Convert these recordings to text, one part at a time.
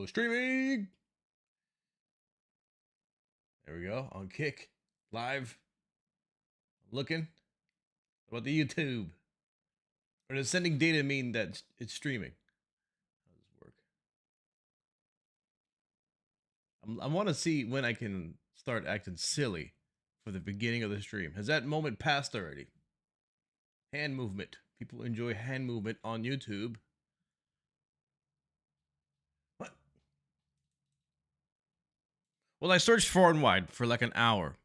streaming. There we go. On Kick. Live. Looking. What about the YouTube? Or does sending data mean that it's streaming? How does this work? I want to see when I can start acting silly for the beginning of the stream. Has that moment passed already? Hand movement. People enjoy hand movement on YouTube. What? Well, I searched far and wide for like an hour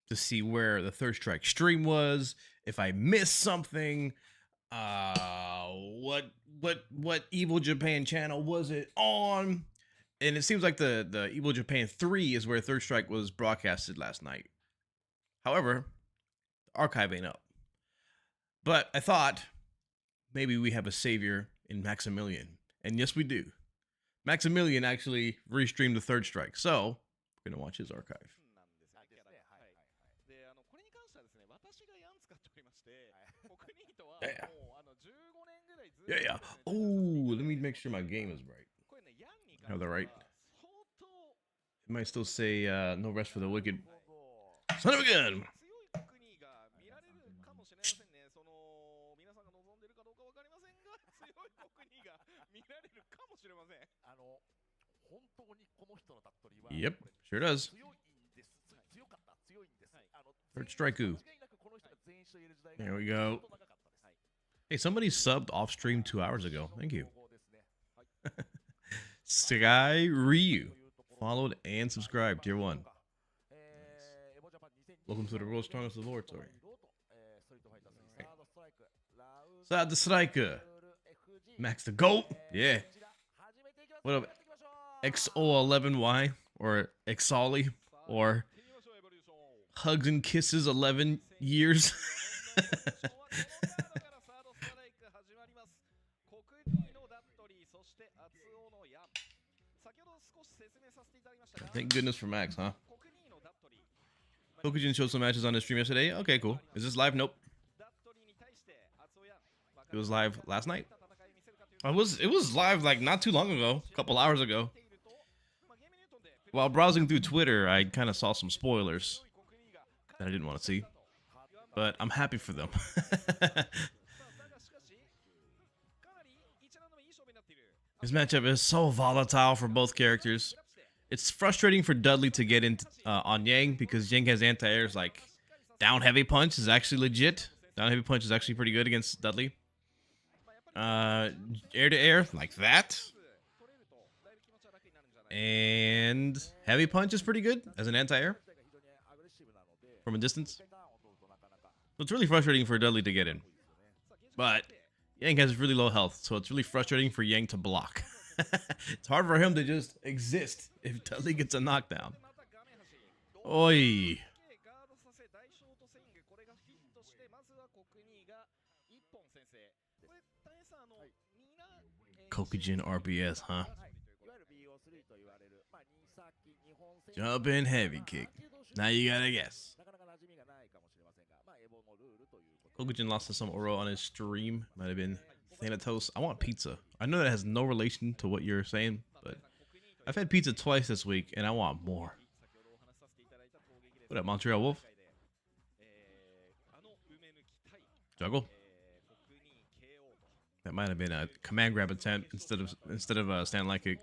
to see where the Third Strike stream was, if I missed something, what EVO Japan channel was it on? And it seems like the EVO Japan 3 is where Third Strike was broadcasted last night. However, the archive ain't up. But I thought maybe we have a savior in Maximilian. And yes, we do. Maximilian actually restreamed the Third Strike. So we're going to watch his archive. Yeah. Oh, let me make sure my game is right. Have the right. It might still say no rest for the wicked. Son of a gun. Yep, sure does. Third Strike. There we go. Hey, somebody subbed off stream 2 hours ago. Thank you. Sky Ryu. Followed and subscribed. Tier 1. Welcome to the world's strongest laboratory. Side the striker. Max the GOAT. Yeah. What up? XO11Y or Exoli or Hugs and Kisses 11 years. Thank goodness for Max, huh? Kokujin showed some matches on his stream yesterday. Okay, cool. Is this live? Nope. It was live last night. It was live like not too long ago, a couple hours ago. While browsing through Twitter, I kind of saw some spoilers that I didn't want to see, but I'm happy for them. This matchup is so volatile for both characters. It's frustrating for Dudley to get into on Yang because Yang has anti-airs like down heavy punch is actually legit. Down heavy punch is actually pretty good against Dudley. Air to air like that. And heavy punch is pretty good as an anti-air from a distance. So it's really frustrating for Dudley to get in. But Yang has really low health, so it's really frustrating for Yang to block. It's hard for him to just exist if Dudley gets a knockdown. Oi. Kokujin RBS, huh? Jump in heavy kick. Now you gotta guess. Kokujin lost to some Oro on his stream. Might have been Thanatos. I want pizza. I know that has no relation to what you're saying, but I've had pizza twice this week, and I want more. What up, Montreal Wolf? Juggle. That might have been a command grab attempt instead of a stand like kick.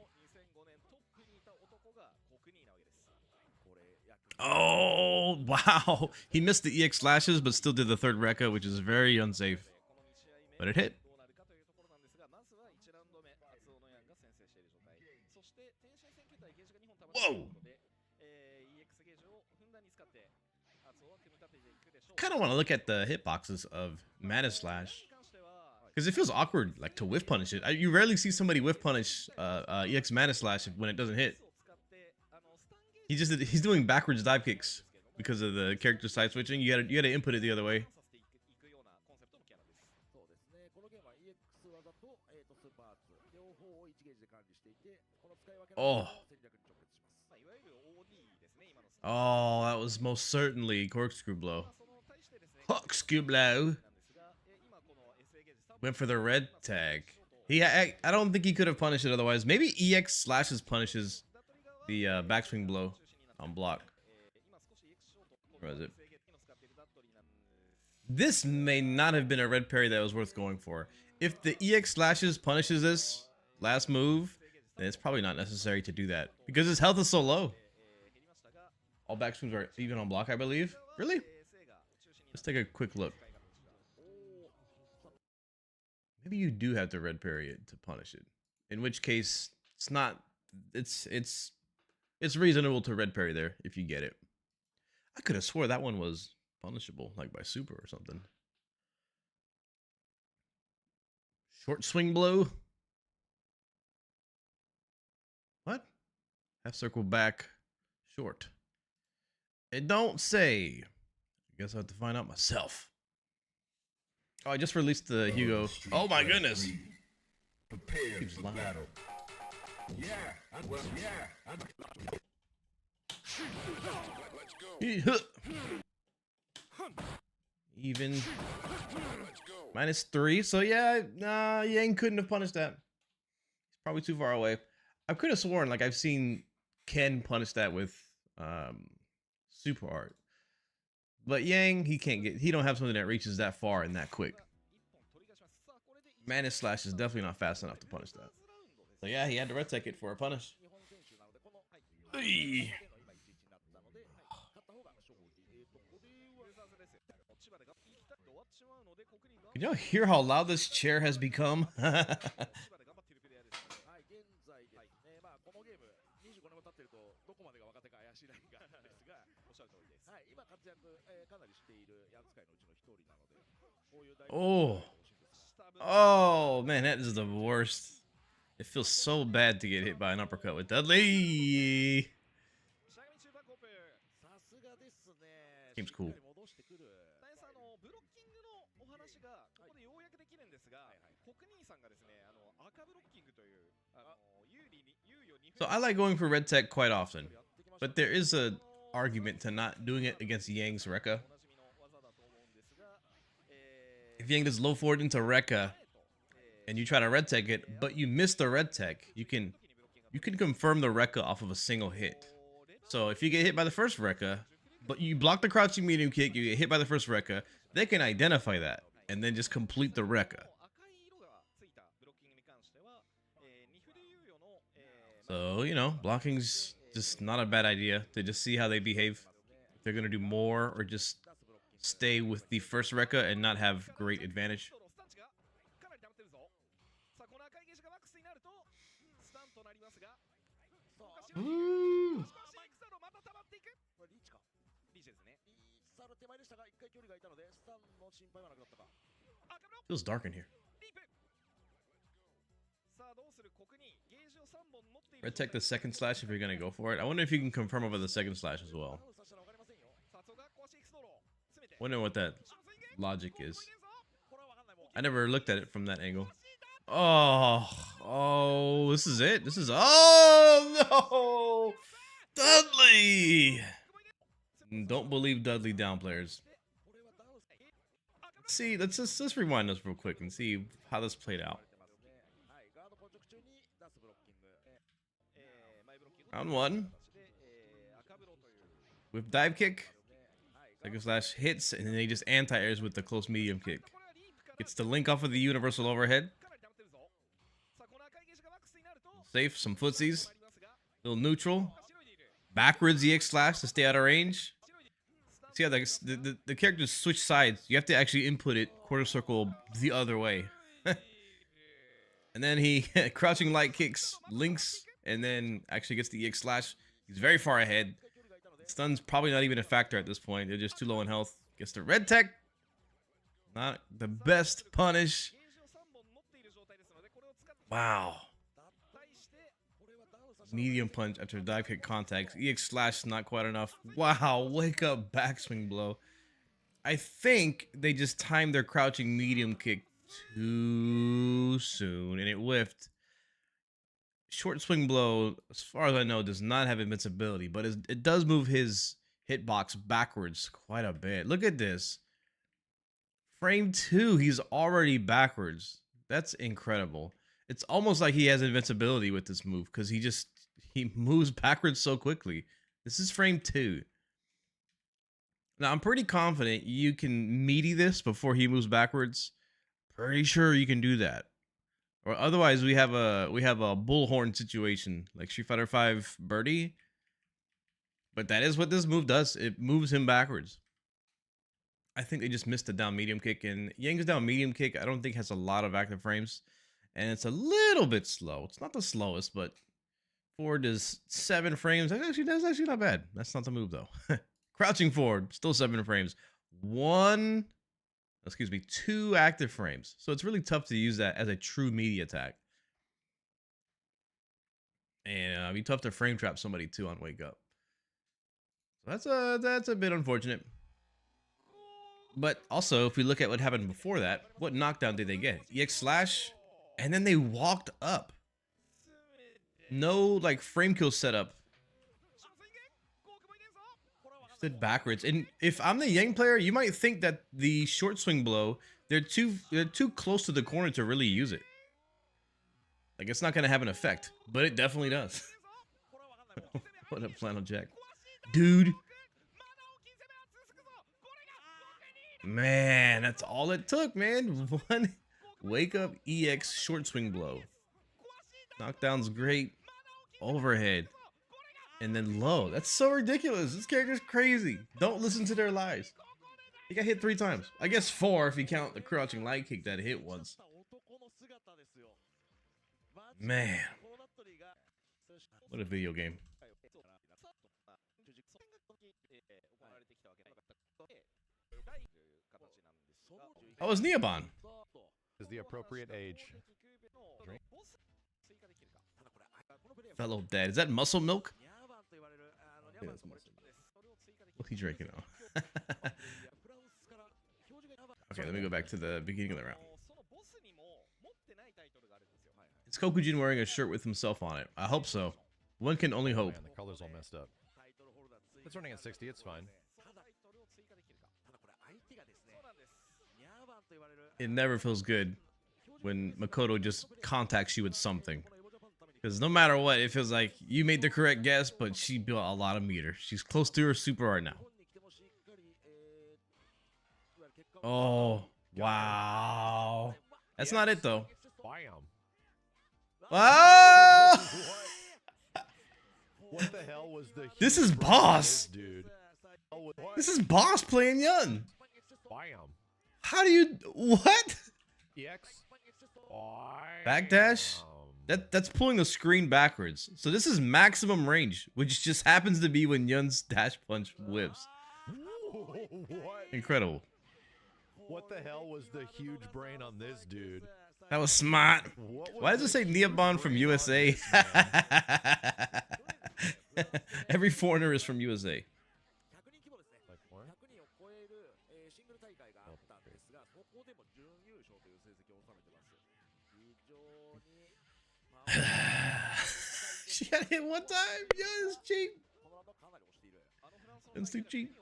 Oh, wow. He missed the EX slashes, but still did the third Rekka, which is very unsafe. But it hit. Whoa. I kind of want to look at the hitboxes of Mana Slash. Because it feels awkward, like, to whiff punish it. You rarely see somebody whiff punish EX Mana Slash when it doesn't hit. He's doing backwards dive kicks because of the character side switching. You gotta input it the other way. Oh. Oh, that was most certainly corkscrew blow. Corkscrew blow. Went for the red tag. I don't think he could have punished it otherwise. Maybe EX slashes punishes the backswing blow on block. Where is it? This may not have been a red parry that was worth going for. If the EX slashes punishes this last move, then it's probably not necessary to do that because his health is so low. All backswings are even on block, I believe. Really? Let's take a quick look. Maybe you do have to red parry it to punish it. In which case, it's not. It's reasonable to red parry there if you get it. I could have swore that one was punishable, like by super or something. Short swing blow. What? Half circle back. Short. It don't say. I guess I have to find out myself. Oh, I just released the Hugo. Oh my goodness. Prepare for battle. Yeah, yeah. Even. -3. So yeah, Yang couldn't have punished that. He's probably too far away. I could have sworn like I've seen Ken punish that with super art. But Yang, he don't have something that reaches that far and that quick. Manus Slash is definitely not fast enough to punish that. So yeah, he had to red tech it for a punish. Hey. Can y'all hear how loud this chair has become? Oh man, that is the worst. It feels so bad to get hit by an uppercut with Dudley. Seems cool. So I like going for red tech quite often, but there is a argument to not doing it against Yang's Rekka. If Yang does low forward into Rekka and you try to red tech it, but you miss the red tech, you can confirm the Rekka off of a single hit. So if you get hit by the first Rekka, but you block the crouching medium kick, you get hit by the first Rekka, they can identify that and then just complete the Rekka. So, you know, blocking's just not a bad idea to just see how they behave. If they're going to do more or just stay with the first Rekka and not have great advantage. Ooh. Feels dark in here. Red tech the second slash if you're gonna go for it. I wonder if you can confirm over the second slash as well. Wonder what that logic is. I never looked at it from that angle. Oh, this is it. This is no, Dudley. Don't believe Dudley down players. See, let's rewind this real quick and see how this played out. Round 1. With dive kick. Second slash hits, and then he just anti-airs with the close medium kick. Gets the link off of the universal overhead. Safe, some footsies. Little neutral. Backwards EX slash to stay out of range. See how the characters switch sides. You have to actually input it quarter circle the other way. And then he crouching light kicks, links, and then actually gets the EX slash. He's very far ahead. Stun's probably not even a factor at this point. They're just too low in health. Gets the red tech. Not the best punish. Wow. Medium punch after dive kick contacts. EX slash not quite enough. Wow, wake up backswing blow. I think they just timed their crouching medium kick too soon and it whiffed. Short swing blow, as far as I know, does not have invincibility, but it does move his hitbox backwards quite a bit. Look at this. Frame 2, he's already backwards. That's incredible. It's almost like he has invincibility with this move because he moves backwards so quickly. This is frame 2. Now I'm pretty confident you can meaty this before he moves backwards. Pretty sure you can do that. Or otherwise we have a bullhorn situation like Street Fighter 5 Birdie. But that is what this move does. It moves him backwards. I think they just missed the down medium kick, and Yang's down medium kick I don't think has a lot of active frames. And it's a little bit slow. It's not the slowest, but forward is 7 frames. That's actually not bad. That's not the move though. Crouching forward, still 7 frames. 2 active frames. So it's really tough to use that as a true meaty attack. And it'd be tough to frame trap somebody too on wake up. So that's a bit unfortunate. But also, if we look at what happened before that, what knockdown did they get? EX slash, and then they walked up. No like frame kill setup. Stood backwards. And if I'm the Yang player, you might think that the short swing blow, they're too close to the corner to really use it. Like it's not gonna have an effect, but it definitely does. What a flannel jack, dude. Man, that's all it took, man. One wake up EX short swing blow. Knockdown's great. Overhead. And then low. That's so ridiculous. This character's crazy. Don't listen to their lies. He got hit 3 times. I guess 4 if you count the crouching light kick that hit once. Man. What a video game. Oh, it's NEBON. Is the appropriate age. Drink. Fellow dad. Is that muscle milk? Yeah, that's muscle milk. What's he drinking now? Okay, let me go back to the beginning of the round. Is Kokujin wearing a shirt with himself on it? I hope so. One can only hope. Man, the color's all messed up. It's running at 60. It's fine. It never feels good when Makoto just contacts you with something. Because no matter what, it feels like you made the correct guess, but she built a lot of meter. She's close to her super art now. Oh, wow. That's not it, though. Bam. Ah! What the hell was the This is Boss. Dude. This is Boss playing Yun. Bam. How do you... What? EX. Backdash? That's pulling the screen backwards. So this is maximum range, which just happens to be when Yun's dash punch whips. What? Incredible. What the hell was the huge brain on this dude? That was smart. Why does it say NEBON from USA? Every foreigner is from USA. She got hit 1 time. Yeah, it's cheap. It's too cheap.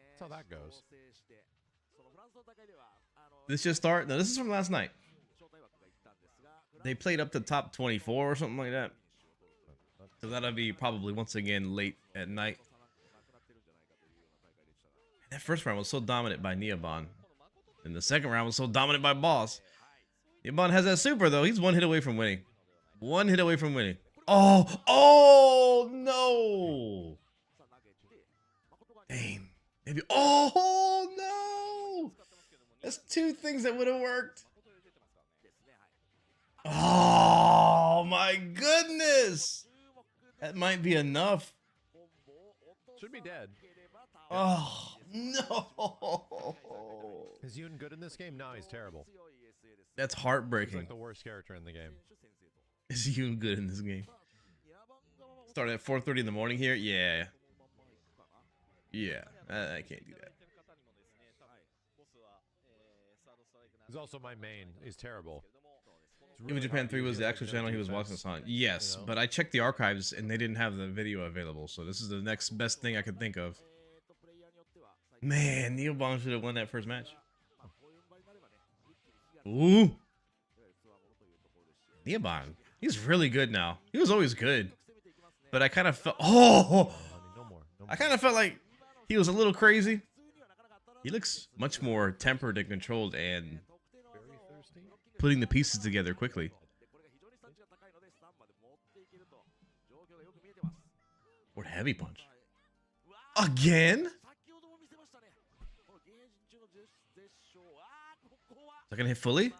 That's how that goes. This just start? No, this is from last night. They played up to top 24 or something like that. So that'll be probably once again late at night. That first round was so dominant by NEBON. And the second round was so dominant by Boss. NEBON has that super though. He's 1 hit away from winning. 1 hit away from winning. Oh, oh no. Dang. Maybe. Oh no. That's 2 things that would have worked. Oh my goodness. That might be enough. Should be dead. Oh no. Is Yun good in this game? No, he's terrible. That's He's heartbreaking. like the worst character in the game. Is Yun good in this game? Started at 4:30 in the morning here? Yeah. Yeah. I can't do that. He's also my main. He's terrible. EVO Japan 3 was the actual channel he was watching this on. Yes, but I checked the archives and they didn't have the video available. So this is the next best thing I could think of. Man, NEBON should have won that first match. Ooh. NEBON, he's really good now. He was always good, but I kind of felt I kind of felt like he was a little crazy. He looks much more tempered and controlled and putting the pieces together quickly. What heavy punch? Again? Is that gonna hit fully?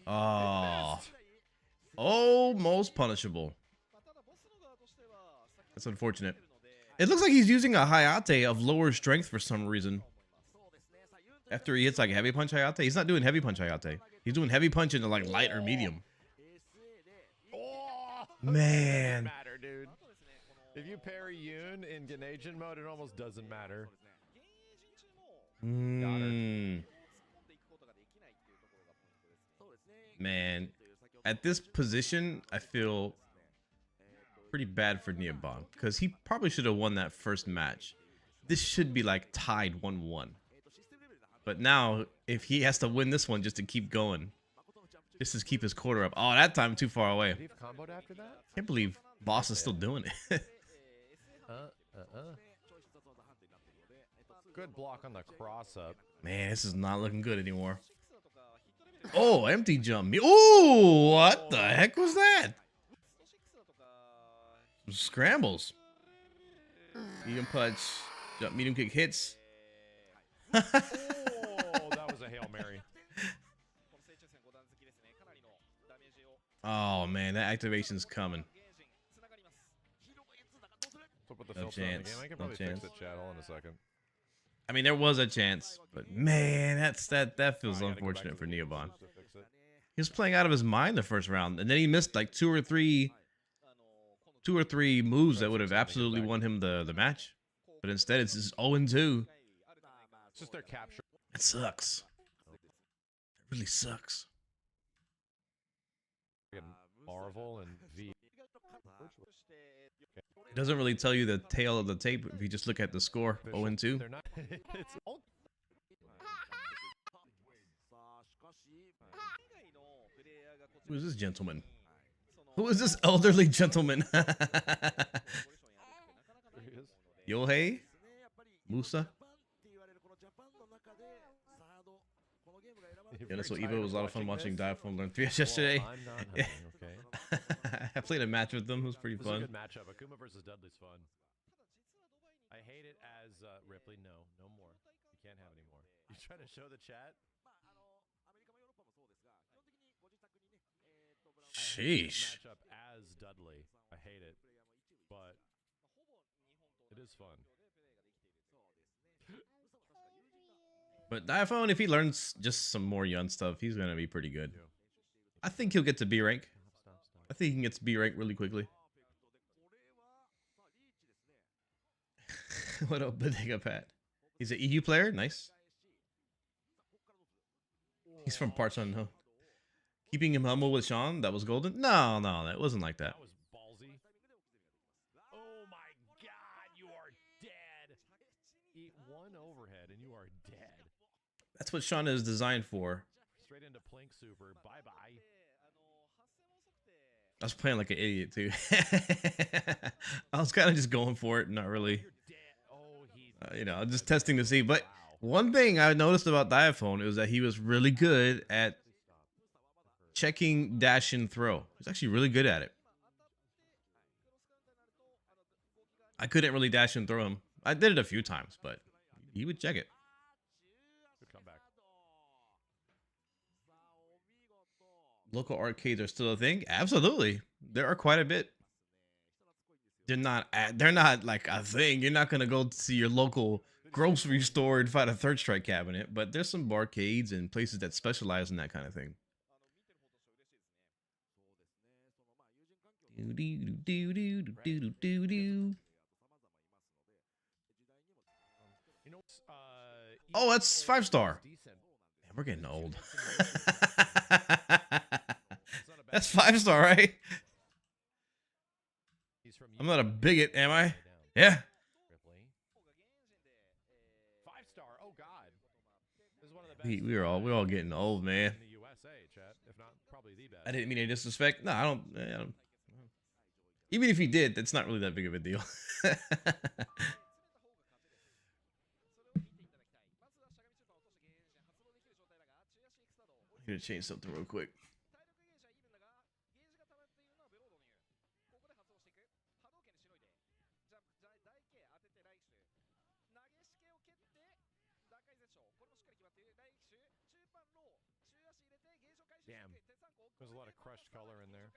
Oh, almost punishable. That's unfortunate. It looks like he's using a Hayate of lower strength for some reason. After he hits like heavy punch Hayate, he's not doing heavy punch Hayate. He's doing heavy punch into like light or medium. Man. Matter, dude. If you parry Yun in Genan mode, it almost doesn't matter. Man, at this position, I feel pretty bad for NEBON because he probably should have won that first match. This should be like tied 1-1. But now, if he has to win this one just to keep going, just to keep his quarter up. Oh, that time too far away. Comboed after that? Can't believe Boss is still doing it. Good block on the cross up. Man, this is not looking good anymore. Oh, empty jump. Oh, what the heck was that? Some scrambles. Medium punch. Jump, medium kick hits. Oh, that was a Hail Mary. Oh, man, that activation's coming. No chance. I can No probably chance. fix the channel in a second. I mean, there was a chance, but man, that feels unfortunate for NEBON. He was playing out of his mind the first round, and then he missed like two or three moves that would have absolutely won him the match. But instead, it's just 0-2. It's just their capture. It sucks. It really sucks. Marvel and V. It doesn't really tell you the tail of the tape if you just look at the score. 0-2. They're not. It's all. Who is this gentleman? Who is this elderly gentleman? Yohei? Musa? Yeah, that's what EVO was a lot of fun watching Diaphone learn 3S yesterday. Well, I'm not having, okay. I played a match with them. It was pretty This is a fun. good matchup. Akuma versus Dudley's fun. I hate it as Ripley. No more. You can't have any more. You trying to show the chat? Sheesh. Matchup as Dudley. I hate it, but it is fun. But Diaphone, if he learns just some more Yun stuff, he's going to be pretty good. I think he'll get to B rank. I think he can get to B rank really quickly. What up, Bodega Pat? He's an EU player? Nice. He's from Parts Unknown. Keeping him humble with Sean? That was golden? No, that wasn't like that. That was ballsy. Oh my god, you are dead. Eat one overhead and you are dead. That's what Sean is designed for. Straight into Plink Super. Bye-bye. I was playing like an idiot, too. I was kind of just going for it, not really. You know, just testing to see. But one thing I noticed about Diaphone is that he was really good at checking dash and throw. He's actually really good at it. I couldn't really dash and throw him. I did it a few times, but he would check it. Good comeback. Local arcades are still a thing? Absolutely. There are quite a bit. They're not like a thing. You're not going to go to your local grocery store and find a Third Strike cabinet, but there's some barcades and places that specialize in that kind of thing. Oh, that's 5-star. Man, we're getting old. That's 5-star, right? I'm not a bigot, am I? Yeah. 5-star. Oh god. This is one of the best. We're all getting old, man. In the USA, chat. If not, probably the best. I didn't mean any disrespect. No, I don't. Even if he did, that's not really that big of a deal. I'm gonna change something real quick. Damn. There's a lot of crushed color in there.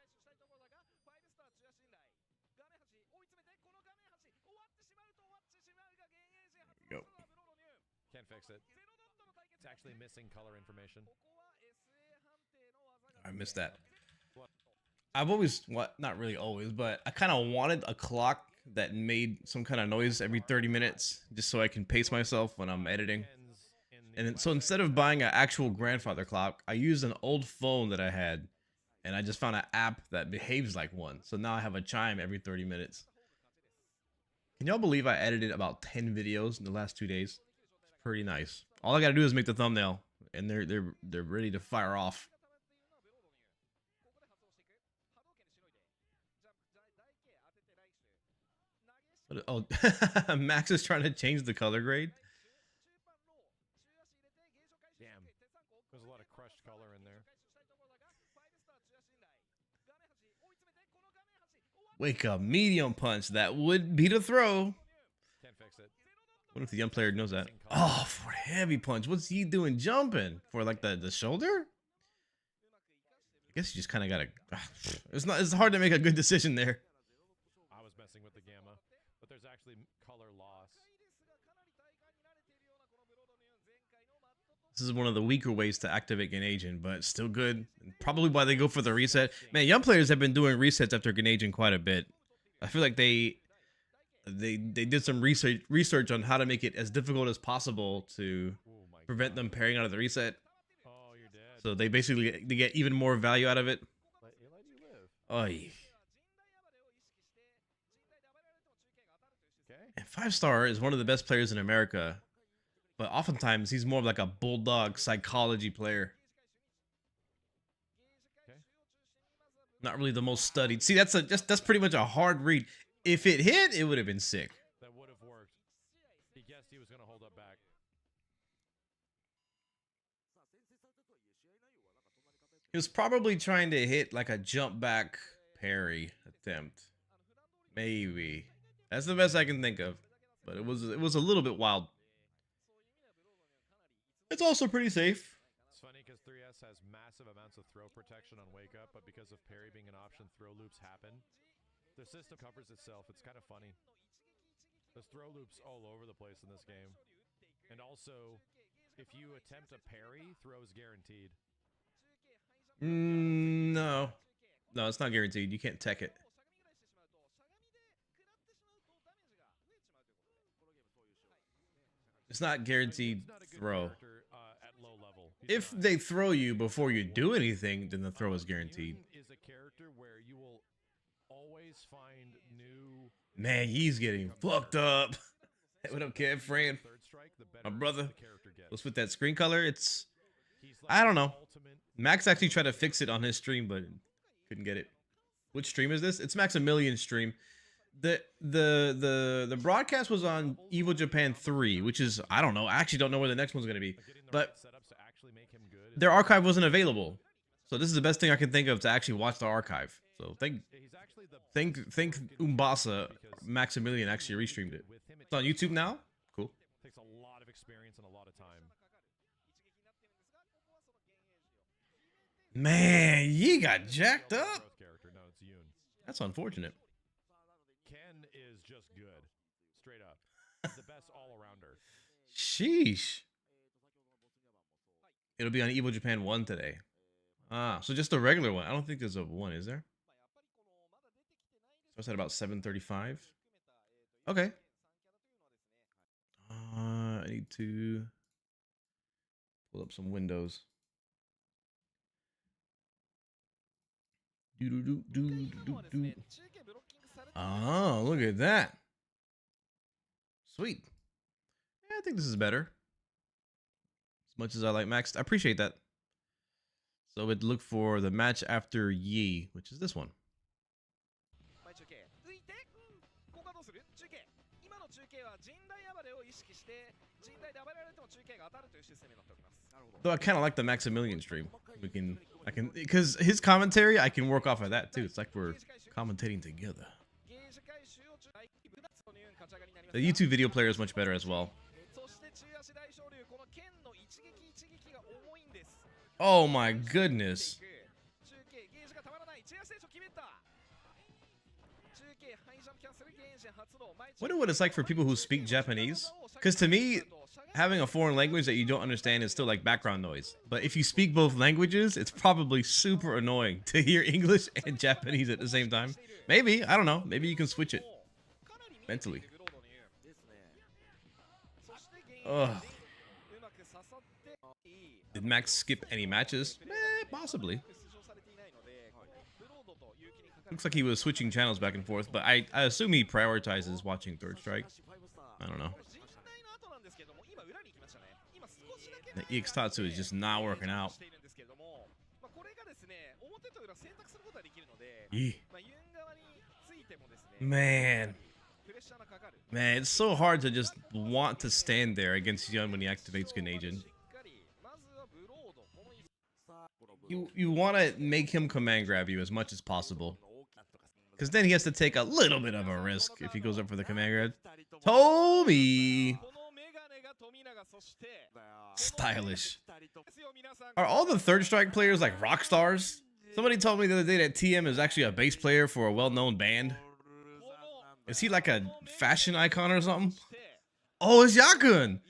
There you go. Can't fix it. It's actually missing color information. I missed that. I've always, not really always, but I kind of wanted a clock that made some kind of noise every 30 minutes just so I can pace myself when I'm editing. And then, so instead of buying an actual grandfather clock, I used an old phone that I had, and I just found an app that behaves like one. So now I have a chime every 30 minutes. Can y'all believe I edited about 10 videos in the last 2 days? It's pretty nice. All I gotta do is make the thumbnail, and they're ready to fire off. Oh, Max is trying to change the color grade. Damn. There's a lot of crushed color in there. Wake up, medium punch. That would be the throw. Can't fix it. What if the young player knows that? Oh, for heavy punch. What's he doing jumping? For like the shoulder? I guess you just kind of gotta. It's hard to make a good decision there. I was messing with the gamma, but there's actually color loss. This is one of the weaker ways to activate Genan, but still good. And probably why they go for the reset. Man, young players have been doing resets after Genan quite a bit. I feel like they did some research on how to make it as difficult as possible to prevent them pairing out of the reset. Oh, you're dead. So they get even more value out of it. Let you live. Oy. Okay. And 5-star is one of the best players in America, but oftentimes he's more of like a bulldog psychology player. Okay. Not really the most studied. See, that's pretty much a hard read. If it hit, it would have been sick. That would have worked. He guessed he was going to hold up back. He was probably trying to hit like a jump back parry attempt. Maybe. That's the best I can think of. But it was a little bit wild. It's also pretty safe. It's funny because 3S has massive amounts of throw protection on wake up, but because of parry being an option, throw loops happen. The system covers itself. It's kind of funny. There's throw loops all over the place in this game. And also, if you attempt a parry, throw is guaranteed. No. No, it's not guaranteed. You can't tech it. It's not guaranteed throw. At low level. If they throw you before you do anything, then the throw is guaranteed. Yun is a character where you will always find new. Man, he's getting fucked up. What up, Kev, friend? My brother. What's with that screen color? It's, I don't know. Max actually tried to fix it on his stream, but couldn't get it. Which stream is this? It's Maximilian's stream. The broadcast was on EVO Japan 3, which is, I don't know. I actually don't know where the next one's going to be. But their archive wasn't available. So this is the best thing I can think of to actually watch the archive. So think Umbasa, Maximilian actually restreamed it. It's on YouTube now? Cool. Takes a lot of experience and a lot of time. Man, Yi got jacked up. No, it's Yun. That's unfortunate. Ken is just good. Straight up. The best all-arounder. Sheesh. It'll be on EVO Japan 1 today. Ah, so just a regular one. I don't think there's a 1, is there? Starts at about 7:35. Okay. I need to pull up some windows. Oh, look at that. Sweet. Yeah, I think this is better. As much as I like Max, I appreciate that. So we'd look for the match after Yi, which is this one. Though I kind of like the Maximilian stream. Because his commentary, I can work off of that too. It's like we're commentating together. The YouTube video player is much better as well. Oh my goodness. Wonder what it's like for people who speak Japanese. Because to me, having a foreign language that you don't understand is still like background noise. But if you speak both languages, it's probably super annoying to hear English and Japanese at the same time. Maybe, I don't know. Maybe you can switch it mentally. Ugh. Did Max skip any matches? Possibly. Looks like he was switching channels back and forth, but I assume he prioritizes watching Third Strike. I don't know. The EX Tatsu is just not working out. Man. Man, it's so hard to just want to stand there against Yun when he activates Genan. You want to make him command grab you as much as possible. Because then he has to take a little bit of a risk if he goes up for the command grab. Toby! Stylish. Are all the Third Strike players like rock stars? Somebody told me the other day that TM is actually a bass player for a well-known band. Is he like a fashion icon or something? Oh, it's Yakun!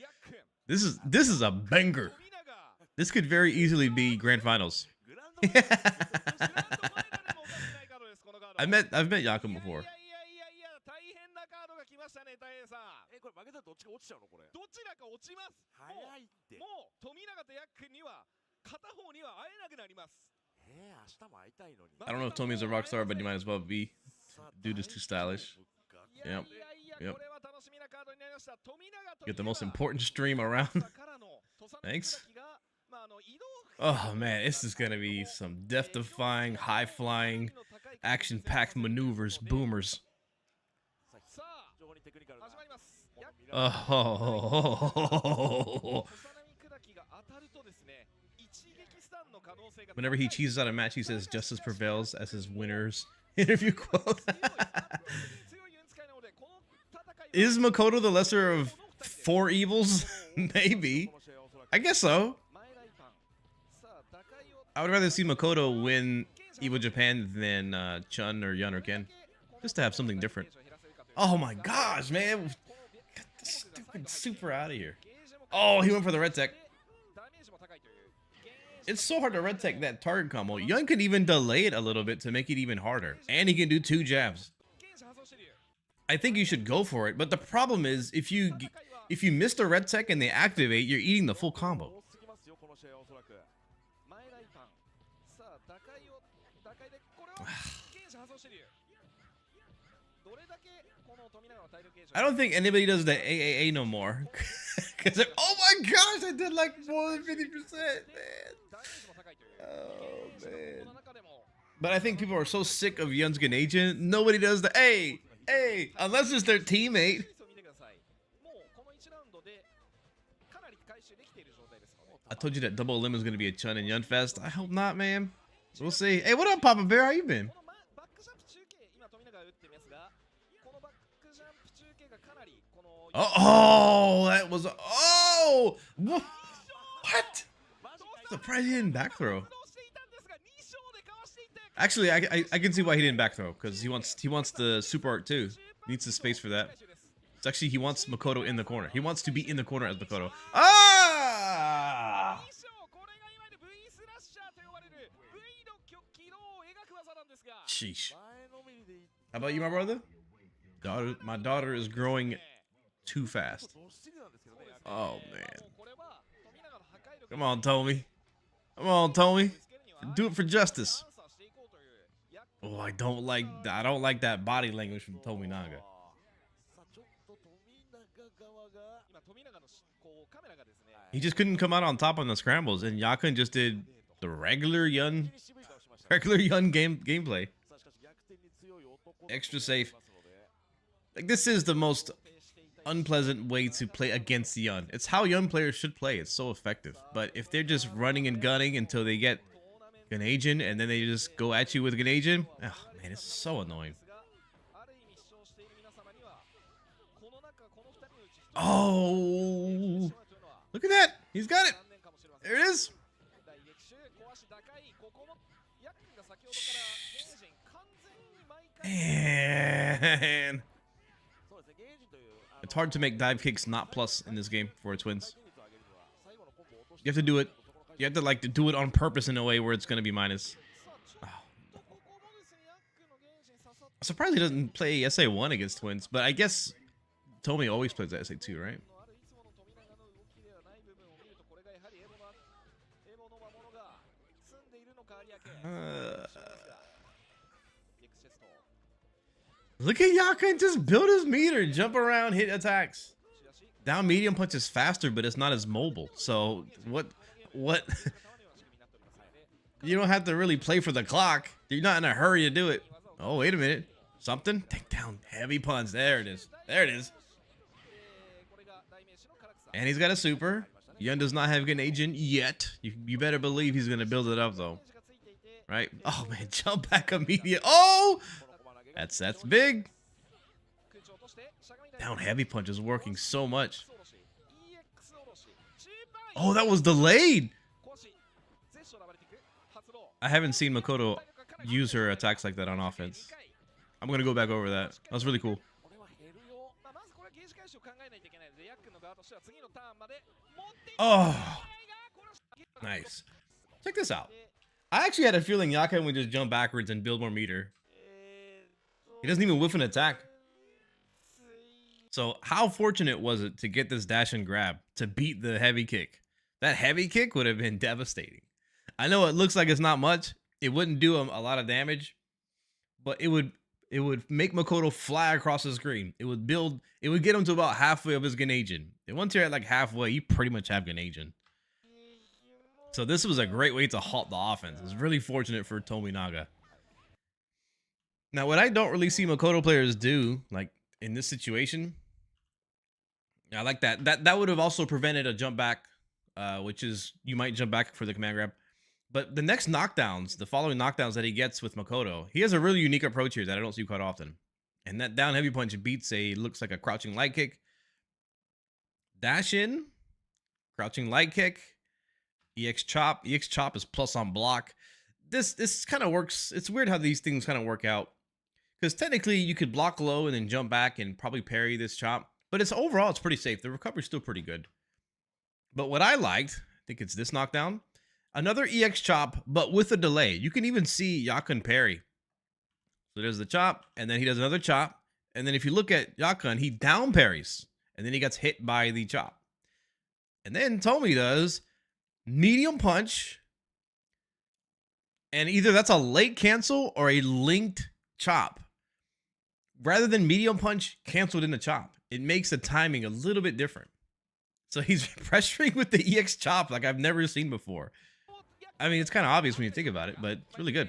This is a banger. This could very easily be grand finals. I've met Yakun before. I don't know if Tommy's a rock star, but you might as well be. Dude is too stylish. Yep. Yep. Get the most important stream around. Thanks. Oh man, this is gonna be some death-defying, high-flying, action-packed maneuvers, boomers. Oh. Whenever he cheeses out a match, he says "justice prevails" as his winner's interview quote. Is Makoto the lesser of 4 evils? Maybe. I guess so. I would rather see Makoto win EVO Japan than Chun or Yun or Ken. Just to have something different. Oh my gosh, man. Get this stupid super out of here. Oh, he went for the red tech. It's so hard to red tech that target combo. Yun can even delay it a little bit to make it even harder. And he can do 2 jabs. I think you should go for it. But the problem is, if you miss the red tech and they activate, you're eating the full combo. I don't think anybody does the AAA no more. Because oh my gosh, I did like more than 50%, man. Oh man. But I think people are so sick of Yun's Genan, nobody does the A, unless it's their teammate. I told you that Double Limb is gonna be a Chun and Yun fest. I hope not, man. We'll see. Hey, what up, Papa Bear? How you been? Oh, that was what? Surprised he didn't back throw. Actually, I can see why he didn't back throw because he wants the super art too. He needs the space for that. It's actually he wants Makoto in the corner. He wants to be in the corner as Makoto. Ah! Sheesh. How about you, my brother? My daughter is growing too fast. Oh man. Come on, Tommy. Come on, Tommy. Do it for justice. Oh, I don't like that body language from Tomi Naga. He just couldn't come out on top on the scrambles, and Yakun just did the regular Yun gameplay. Extra safe. Like, this is the most unpleasant way to play against Yun. It's how Yun players should play. It's so effective. But if they're just running and gunning until they get Genan and then they just go at you with Genan, oh man, it's so annoying. Oh, look at that. He's got it. There it is. Man. It's hard to make dive kicks not plus in this game for twins. You have to do it. You have to like to do it on purpose in a way where it's going to be minus. Oh. I'm surprised he doesn't play SA1 against twins, but I guess Tomi always plays SA2, right? Look at Yakan just build his meter, jump around, hit attacks. Down medium punch is faster, but it's not as mobile. So what? You don't have to really play for the clock. You're not in a hurry to do it. Oh, wait a minute. Something? Take down heavy punch. There it is. There it is. And he's got a super. Yun does not have an agent yet. You better believe he's going to build it up, though. Right? Oh, man. Jump back immediate. Oh! That's big. Down heavy punch is working so much. Oh, that was delayed. I haven't seen Makoto use her attacks like that on offense. I'm going to go back over that. That was really cool. Oh, nice. Check this out. I actually had a feeling Yakan would just jump backwards and build more meter. He doesn't even whiff an attack. So how fortunate was it to get this dash and grab to beat the heavy kick? That heavy kick would have been devastating. I know it looks like it's not much. It wouldn't do him a lot of damage, but it would make Makoto fly across the screen. It would get him to about halfway of his Genan. And once you're at like halfway, you pretty much have Genan. So this was a great way to halt the offense. It's really fortunate for Tominaga. Now, what I don't really see Makoto players do, like in this situation, I like that. That would have also prevented a jump back, which is you might jump back for the command grab. But the next knockdowns, the following knockdowns that he gets with Makoto, he has a really unique approach here that I don't see quite often. And that down heavy punch beats looks like a crouching light kick. Dash in, crouching light kick, EX chop. EX chop is plus on block. This kind of works. It's weird how these things kind of work out. Because technically you could block low and then jump back and probably parry this chop. But overall, it's pretty safe. The recovery's still pretty good. But what I liked, I think it's this knockdown. Another EX chop, but with a delay. You can even see Yakan parry. So there's the chop, and then he does another chop. And then if you look at Yakan, he down parries. And then he gets hit by the chop. And then Tomi does medium punch. And either that's a late cancel or a linked chop. Rather than medium punch canceled in the chop, it makes the timing a little bit different. So he's pressuring with the EX chop like I've never seen before. I mean, it's kind of obvious when you think about it, but it's really good.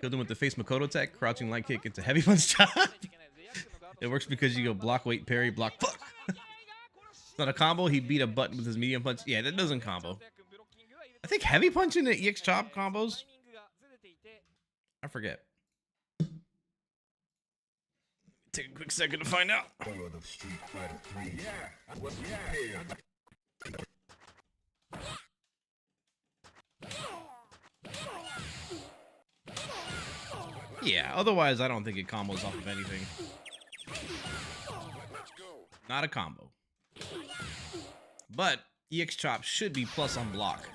Killed him with the face Makoto tech, crouching light kick into heavy punch chop. It works because you go block, wait, parry, block, fuck. It's not a combo. He beat a button with his medium punch. Yeah, that doesn't combo. I think heavy punch and the EX chop combos. I forget. Take a quick second to find out. Yeah, otherwise I don't think it combos off of anything. Not a combo. But EX chop should be plus on block.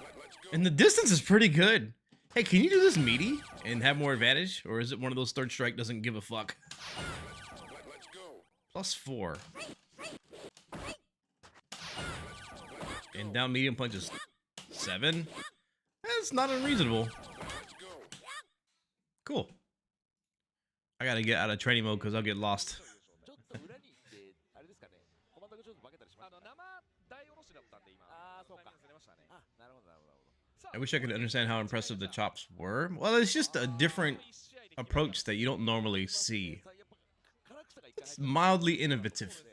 And the distance is pretty good. Hey, can you do this meaty and have more advantage? Or is it one of those third strike doesn't give a fuck? +4. And down medium punch is 7. That's not unreasonable. Cool. I gotta get out of training mode because I'll get lost. I wish I could understand how impressive the chops were. Well, it's just a different approach that you don't normally see. It's mildly innovative.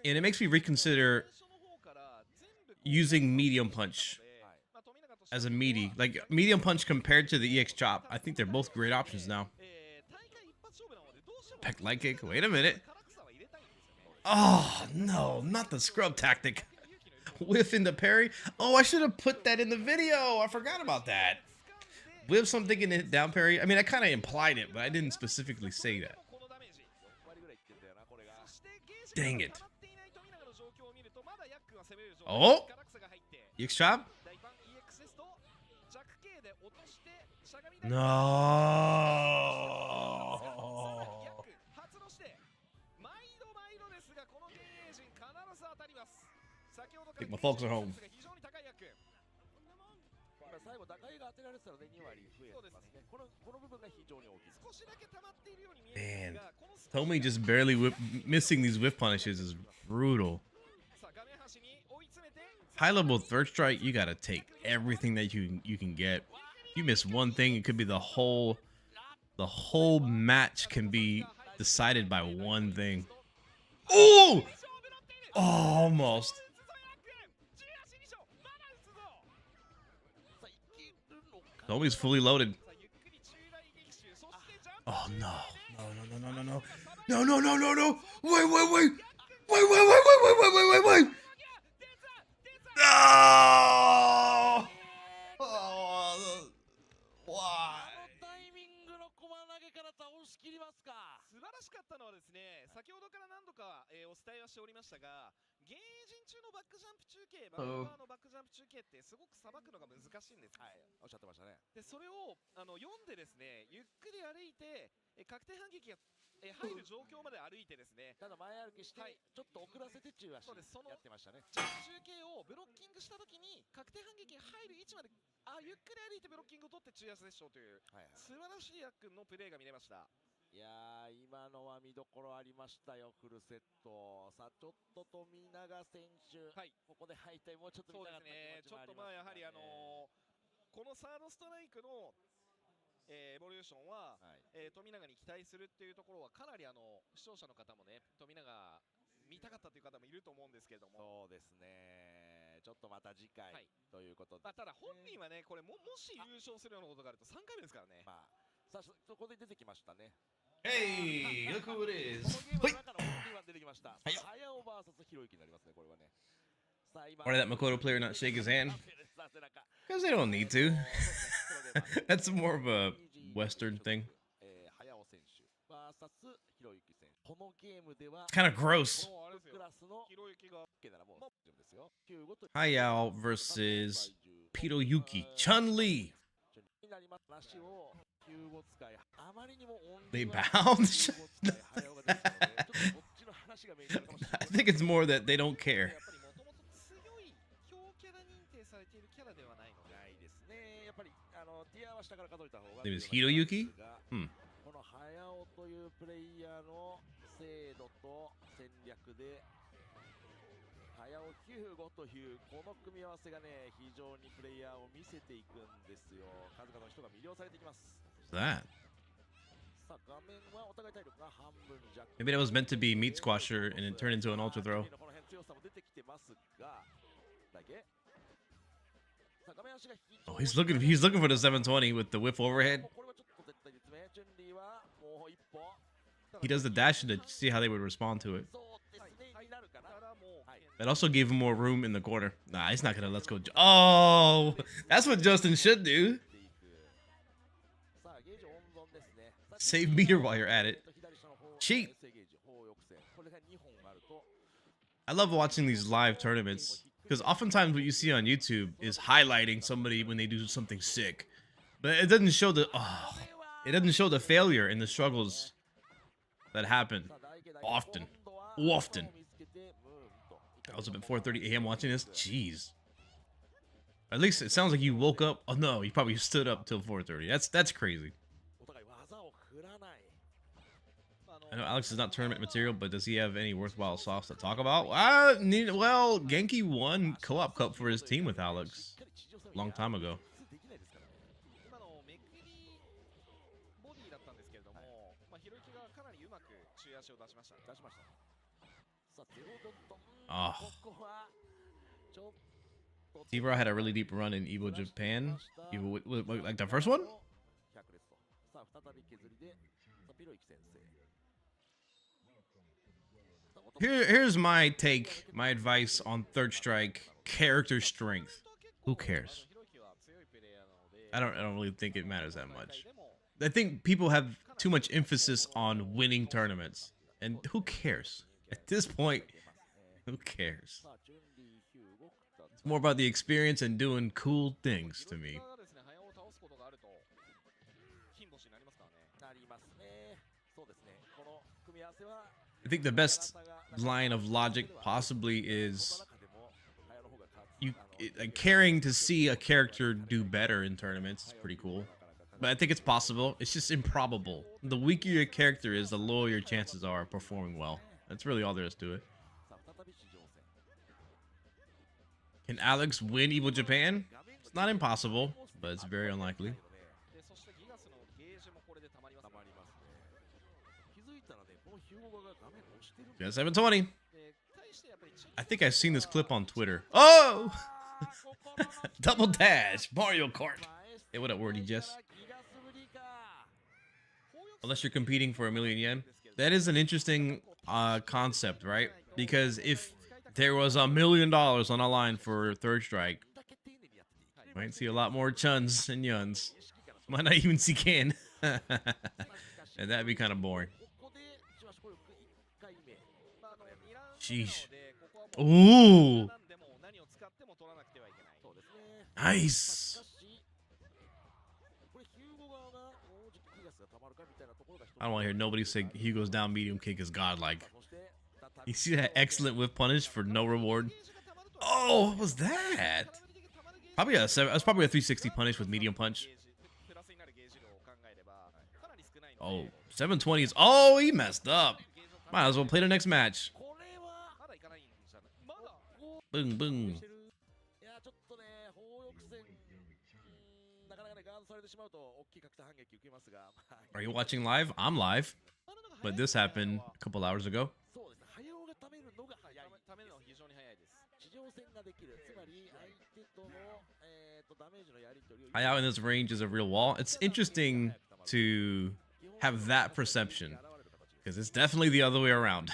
And it makes me reconsider using medium punch as a meaty. Like, medium punch compared to the EX chop. I think they're both great options now. Peck light kick. Wait a minute. Oh, no, not the scrub tactic. Whiff in the parry. Oh, I should have put that in the video. I forgot about that. Whiff something in the down parry. I mean, I kind of implied it, but I didn't specifically say that. Dang it. Oh! EX chop? No. I think my folks are home. Man, Tomy just barely missing these whiff punishes is brutal. High level third strike, you gotta take everything that you can get. If you miss one thing, it could be the whole match can be decided by one thing. Oh! Almost. Tomy's fully loaded. Oh no. No. No. Wait. No! Oh, why? 素晴らしかったのはですね、先ほどから何度か、お伝えはしておりましたが、現役陣中のバックジャンプ中継、バック側のバックジャンプ中継ってすごくさばくのが難しいんです。はい、おっしゃってましたね。で、それを読んでですね、ゆっくり歩いて、確定反撃が入る状況まで歩いてですね、ただ前歩きして、ちょっと遅らせて中足やってましたね。中継をブロッキングしたときに確定反撃が入る位置までゆっくり歩いてブロッキングを取って中足でしょうという素晴らしいヤックンのプレーが見れました。いやー、今のは見どころありましたよ、フルセット。さあ、ちょっと富永選手、はい、ここで敗退、もうちょっと見たかった気持ちもありますね。ちょっとまあやはりこのサードストライクのエボリューションは、富永に期待するっていうところはかなり視聴者の方もね、富永見たかったという方もいると思うんですけれども、そうですね、ちょっとまた次回、ということで、まあ、ただ本人はね、これもし優勝するようなことがあると3回目ですからね。まあ、さあそこで出てきましたね。Hey, look who it is. Wait. Why did that Makoto player not shake his hand? Because they don't need to. That's more of a Western thing. It's kind of gross. Hayao versus Yuki. Chun-Li. They bound? I think it's more that they don't care. Name is Hiroyuki? Hmm. What's that? Maybe that was meant to be Meat Squasher and it turned into an Ultra Throw. Oh, he's looking for the 720 with the whiff overhead. He does the dash to see how they would respond to it. That also gave him more room in the corner. Nah, he's not gonna let's go. Oh, that's what Justin should do. Save meter while you're at it. Cheat. I love watching these live tournaments because oftentimes what you see on YouTube is highlighting somebody when they do something sick, but it doesn't show the failure and the struggles that happen often. I was up at 4:30 a.m. watching this. Jeez. At least it sounds like you woke up. Oh no, you probably stood up till 4:30. That's crazy. I know Alex is not tournament material, but does he have any worthwhile sauce to talk about? Well, Genki won co-op cup for his team with Alex a long time ago. 今のめくりボディだったんですけれども、まあひろゆきがかなりうまく中足を出しましたね。出しました。さあゼロドット。ここはちょっと T-Bro had a really deep run in EVO Japan. Like the first one? さあ再び削りでさあひろゆき先生。 Here's my take, my advice on Third Strike character strength. Who cares? I don't really think it matters that much. I think people have too much emphasis on winning tournaments, and who cares? At this point, who cares? It's more about the experience and doing cool things to me. I think the best line of logic possibly is like caring to see a character do better in tournaments is pretty cool. But I think it's possible. It's just improbable. The weaker your character is, the lower your chances are of performing well. That's really all there is to it. Can Alex win EVO Japan? It's not impossible, but it's very unlikely. Yeah, 720. I think I've seen this clip on Twitter. Oh! Double dash, Mario Kart. Hey, what up, Wordy Jess? Unless you're competing for 1,000,000 yen. That is an interesting concept, right? Because if there was $1 million on a line for Third Strike, you might see a lot more Chuns and Yuns. Might not even see Ken. And that'd be kind of boring. Sheesh. Ooh. Nice. I don't want to hear nobody say Hugo's down medium kick is godlike. You see that excellent whiff punish for no reward? Oh, what was that? Probably a 360 punish with medium punch. Oh, 720 is. Oh, he messed up. Might as well play the next match. Boom, boom. Are you watching live? I'm live. But this happened a couple hours ago. Hayao in this range is a real wall. It's interesting to have that perception, because it's definitely the other way around.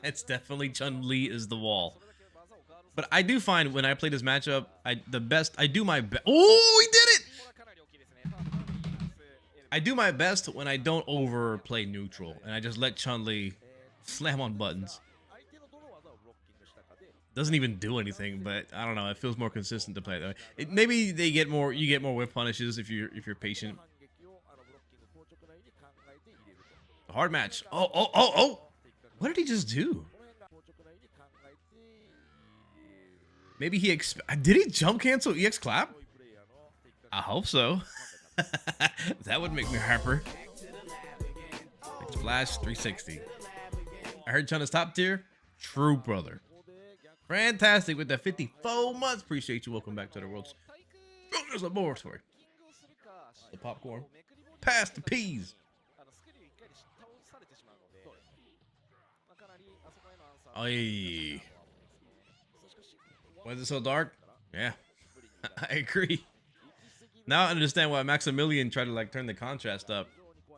It's definitely Chun-Li is the wall. But I do find when I play this matchup, I do my best. Oh, he did it! I do my best when I don't overplay neutral and I just let Chun-Li slam on buttons. Doesn't even do anything, but I don't know. It feels more consistent to play that way. Maybe they get more. You get more whip punishes if you're patient. A hard match. Oh! What did he just do? Maybe he did he jump cancel EX clap? I hope so. That would make me hyper. Flash 360. I heard Chun is top tier. True, brother. Fantastic with the 54 months. Appreciate you. Welcome back to the world's. Oh, there's a more story. The popcorn. Pass the peas. Oy. Why is it so dark? Yeah, I agree. Now I understand why Maximilian tried to like turn the contrast up.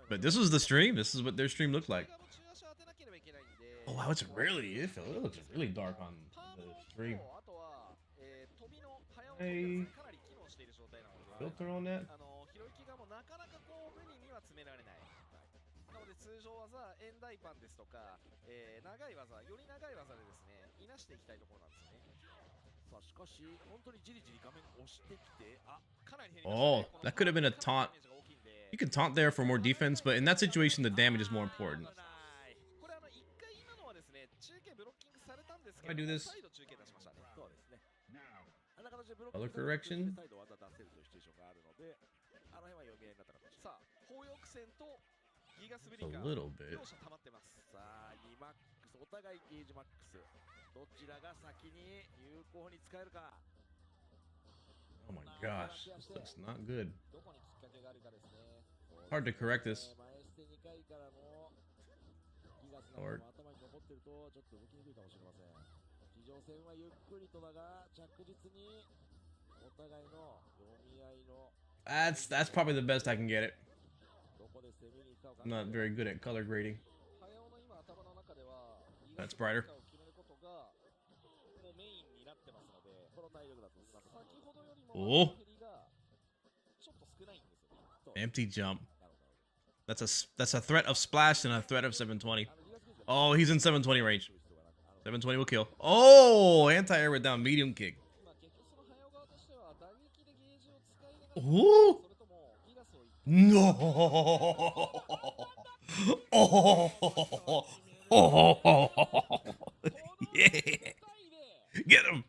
But this was the stream. This is what their stream looked like. Oh wow, it looks really dark on the stream. Hey, filter on that. Oh, that could have been a taunt. You can taunt there for more defense, but in that situation, the damage is more important. Can I do this? Color correction. A little bit. さあ2マックスお互いゲージマックスどちらが先に有効に使えるか Oh my gosh, this looks not good. Hard to correct this. 前捨て2回からのギガスの Lord. 頭に残ってるとちょっと動きにくいかもしれません地上戦はゆっくりとだが着実にお互いの読み合いの That's probably the best I can get it. どこで攻めに行くかを考 I'm not えて very good at color grading. 早尾の今頭の中では That's brighter. を決めることがもうメインになってますのでこの体力だと先ほどよりも Oh, 減りがちょっと少ないんですよね empty jump. That's a threat of splash and a threat of 720. Oh, he's in 720 range. 720 will kill. Oh, anti-air with down medium kick. 今結局その早尾側としては打撃でゲージを使いながら Ooh. それともギガスを一 No. Oh. Yeah. Get him.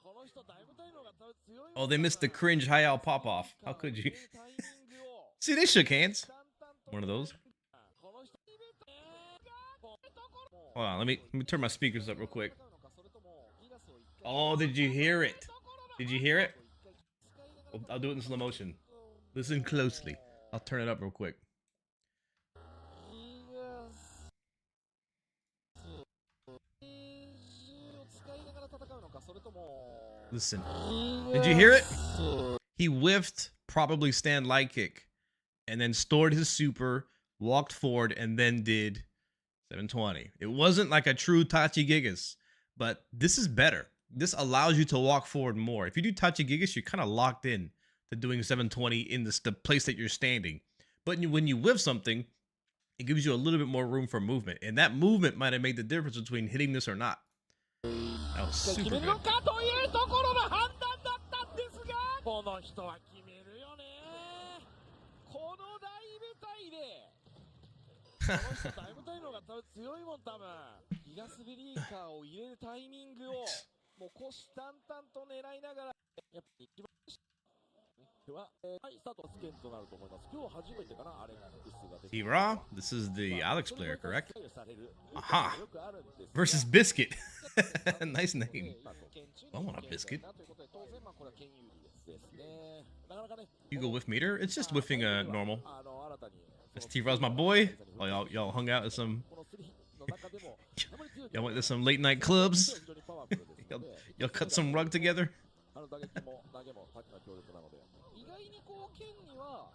この人だいぶタイムが強い Oh, they missed the cringe Hayao pop off. How could you? タイミングを See, they shook hands. 淡々と One of those. この人 Hold on, let me turn my speakers up real quick. それともギガスを一回 Oh, did you hear it? Did you hear it? I'll do it in slow motion. Listen closely. I'll turn it up real quick. Listen. Did you hear it? He whiffed probably stand light kick and then stored his super, walked forward, and then did 720. It wasn't like a true Tachi Gigas, but this is better. This allows you to walk forward more. If you do Tachi Gigas, you're kind of locked in to doing 720 in the place that you're standing. But when you whiff something, it gives you a little bit more room for movement. And that movement might have made the difference between hitting this or not. That was super 決め good. るのかというところの判断だったんですがこの人は決めるよねこの大舞台でこの人大舞台の方が多分強いもん多分ギガスビリーカーを入れるタイミングをもう虎視眈々と狙いながらやっぱり一番では、はいスタートはスケンとなると思います今日初めてかなアレックスが出て T-Raw, this is the Alex player, correct? される Aha. よくあるんですが Versus Biscuit. Nice name. I want a biscuit. ということで当然まあこれは剣有利ですねなかなかね Hugo whiff meter? It's just whiffing a normal. 新たに This T-Raw's my boy. Oh, y'all hung out at some. この3の中でも Y'all went to some late night clubs. 非常にパワフルですので Y'all cut some rug together. 打撃も投げもタッチが強力なので意外にこう剣には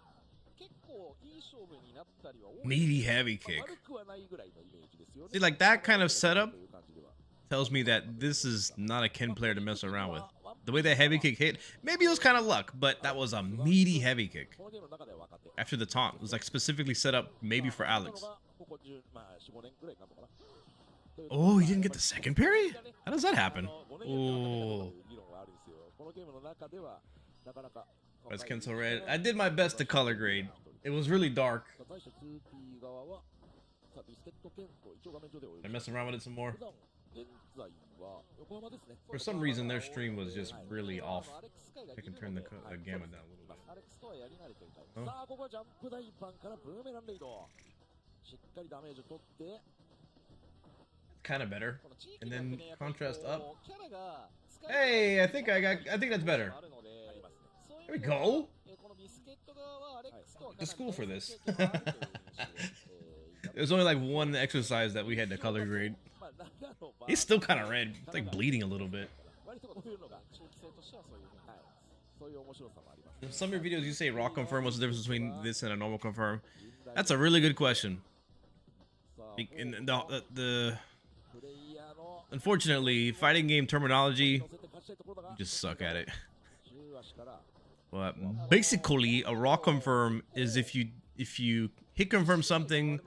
結構いい勝負になったりは多い Meaty heavy kick. 悪くはないぐらいのイメージですよね See, like that kind of setup という感じでは tells me that this is not a Ken player to mess around with. The way that heavy kick hit, maybe it was kind of luck, but that was a meaty heavy kick. このゲームの中では分かってる After the taunt, it was like specifically set up maybe for Alex. ここ10まあ4、5年ぐらいなのかな Oh, he didn't get the second parry? How does that happen? Oh. 議論はあるんですよこのゲームの中ではなかなか That's Kenso Red. I did my best to color grade. It was really dark. 対して 2P 側はさあビスケット剣と一応画面上でお I mess around with it some more. 普段現在は横浜ですね For some reason, their stream was just really off. I can turn the gamma down a little bit. アレックスとはやり慣れてるタイプ Huh? さあここはジャンプ大パンからブーメランレイドしっかりダメージを取って Kind of better. この地域 And によ then ってねやっぱり contrast こ up. うキャラが使える Hey, I think that's better. あるのでありますねそういう There we 意味では go. このビスケット側はアレックスとは The school for this. かなり対戦経験があるという印象で There's only like one exercise that we had to color grade. まあ長野は He's still kind of red. It's like bleeding a little bit. 割とこういうのが地域性としてはそういうはいそういう面白さもあります In some of your videos, you say raw confirm. What's the difference between this and a normal confirm? That's a really good question. さあ In the プレイヤーの unfortunately, fighting game terminology, 乗せて勝ちたいところだが you just suck at it. 10足から But basically, a raw confirm is if you hit confirm something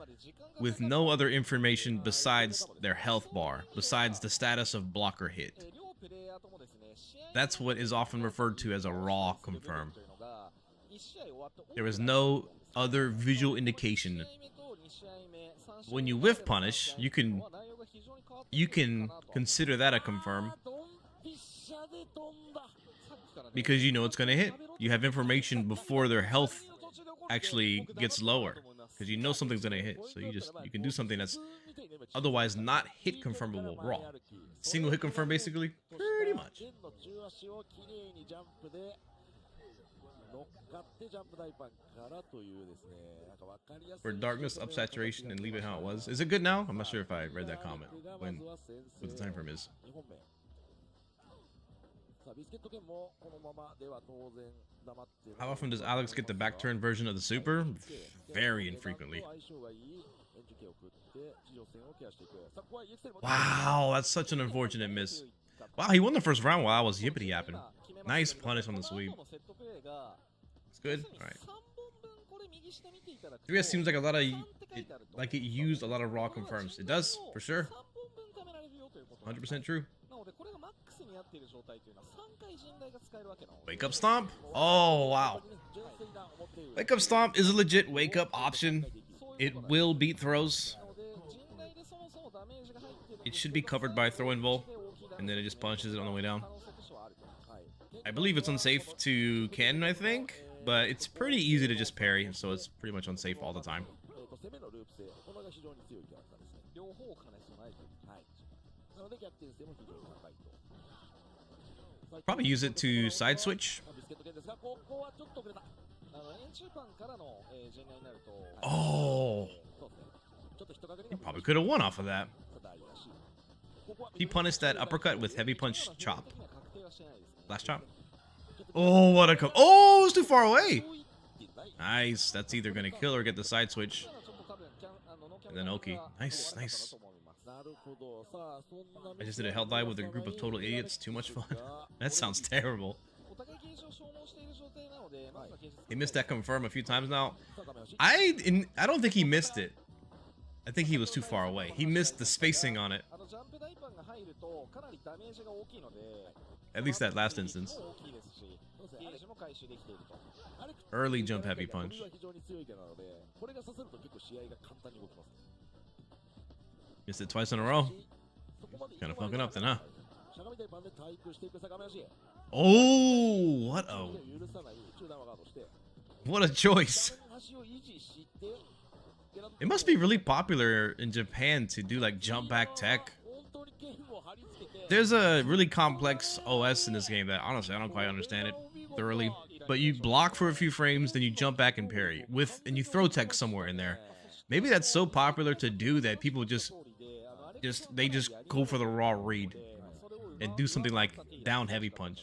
with no other information besides their health bar, besides the status of block or hit. 両プレイヤーともですね試合 That's what is often referred to as a raw confirm. というのが一試合終わって There is no other visual indication. 試合目と二試合目三試合目 When you whiff punish, you can 内容が非常に変わって you くる can かなと consider that a confirm ドンピシャで飛んださっきからね because you know it's gonna hit. You have information before their health actually gets lower. because you know something's gonna hit. So you can do something that's otherwise not hit confirmable raw. Single hit confirm basically, pretty much. For darkness, up saturation, and leave it how it was. Is it good now? I'm not sure if I read that comment. What the time frame is. How often does Alex get the back turn version of the super? Very infrequently. Wow, that's such an unfortunate miss. Wow, he won the first round while I was yippity yapping. Nice punish on the sweep. It's good. All right. 3S seems like a lot of it used a lot of raw confirms. It does for sure. 100% true. Wake up stomp. Oh wow. Wake up stomp is a legit wake up option. It will beat throws. It should be covered by throw invul, and then it just punches it on the way down. I believe it's unsafe to cannon, I think, but it's pretty easy to just parry, so it's pretty much unsafe all the time. Probably use it to side switch. Oh, he probably could have won off of that. He punished that uppercut with heavy punch chop. Last chop. Oh, what a oh, it's too far away. Nice. That's either gonna kill or get the side switch. And then Oki. Nice, nice. I just did a hell dive with a group of total idiots. Too much fun. That sounds terrible. He missed that confirm a few times now. I don't think he missed it. I think he was too far away. He missed the spacing on it. At least that last instance. Early jump heavy punch. Missed it twice in a row. Kind of fucking up then, huh? Oh, what a choice. It must be really popular in Japan to do like jump back tech. There's a really complex OS in this game that honestly I don't quite understand it thoroughly. But you block for a few frames, then you jump back and parry and you throw tech somewhere in there. Maybe that's so popular to do that people just go for the raw read and do something like down heavy punch.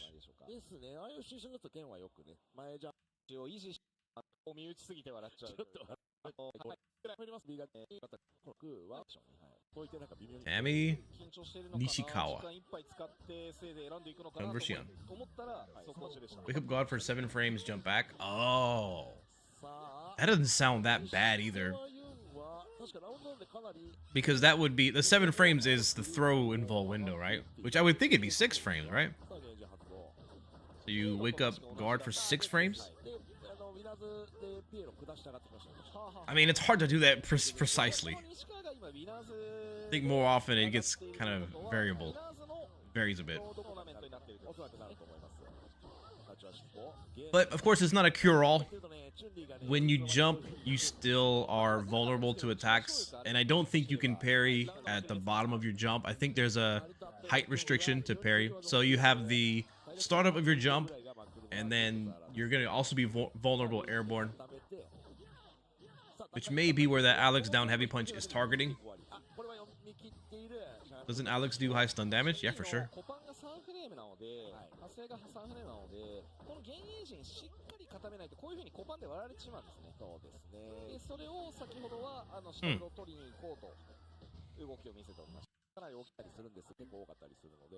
Tammy Nishikawa. Conversion. Wake up God for 7 frames, jump back. Oh. That doesn't sound that bad either. Because that would be the 7 frames is the throw invul window, right? Which I would think it'd be 6 frames, right? So you wake up guard for 6 frames? I mean, it's hard to do that precisely. I think more often it gets kind of variable. Varies a bit. But of course, it's not a cure-all. When you jump, you still are vulnerable to attacks, and I don't think you can parry at the bottom of your jump. I think there's a height restriction to parry. So you have the startup of your jump, and then you're going to also be vulnerable airborne, which may be where that Alex down heavy punch is targeting. Doesn't Alex do high stun damage? Yeah, for sure.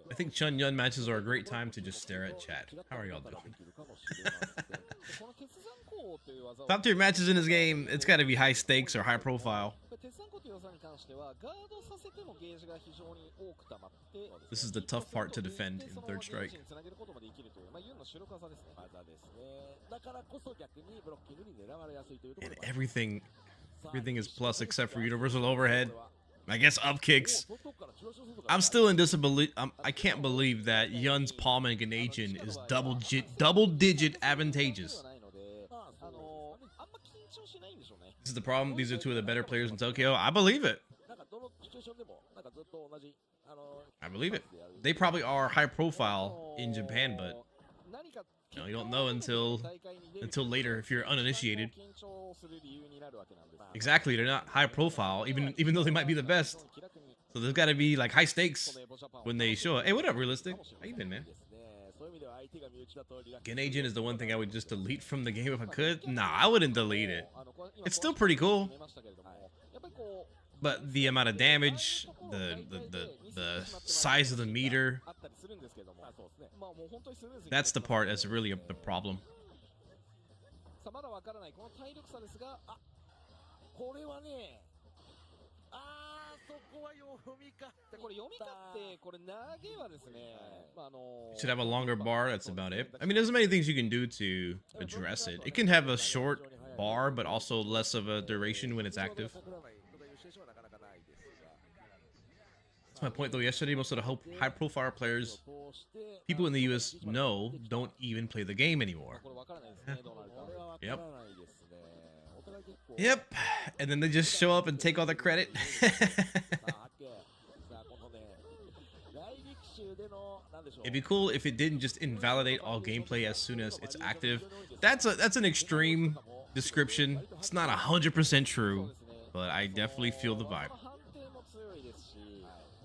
I think Chun-Yun matches are a great time to just stare at chat. How are y'all doing? Top tier matches in this game, it's got to be high stakes or high profile. This is the tough part to defend in third strike. And everything is plus except for universal overhead. I guess up kicks. I'm still in disbelief. I can't believe that Yun's palm and Genan is double digit advantageous. This is the problem. These are two of the better players in Tokyo. I believe it. なんかどのシチュエーションでもなんかずっと同じ I believe it. They probably are high profile in Japan, but you don't know until later if you're uninitiated. Exactly, they're not high profile, even though they might be the best. So there's got to be like high stakes when they show up. Hey, what up, Realistic? How you been, man? Genan is the one thing I would just delete from the game if I could. Nah, I wouldn't delete it. It's still pretty cool. But the amount of damage, the size of the meter, that's the part that's really the problem. さあまだわからないこの体力差ですが、あ、これはね、あーそこは読みか。これ読みかってこれ投げはですね、まあYou should have a longer bar. That's about it. I mean, there's many things you can do to address it. It can have a short bar, but also less of a duration when it's active. That's my point, though. Yesterday, most of the high-profile players, people in the US know, don't even play the game anymore. Yep. Yep. And then they just show up and take all the credit. It'd be cool if it didn't just invalidate all gameplay as soon as it's active. That's an extreme description. It's not 100% true, but I definitely feel the vibe.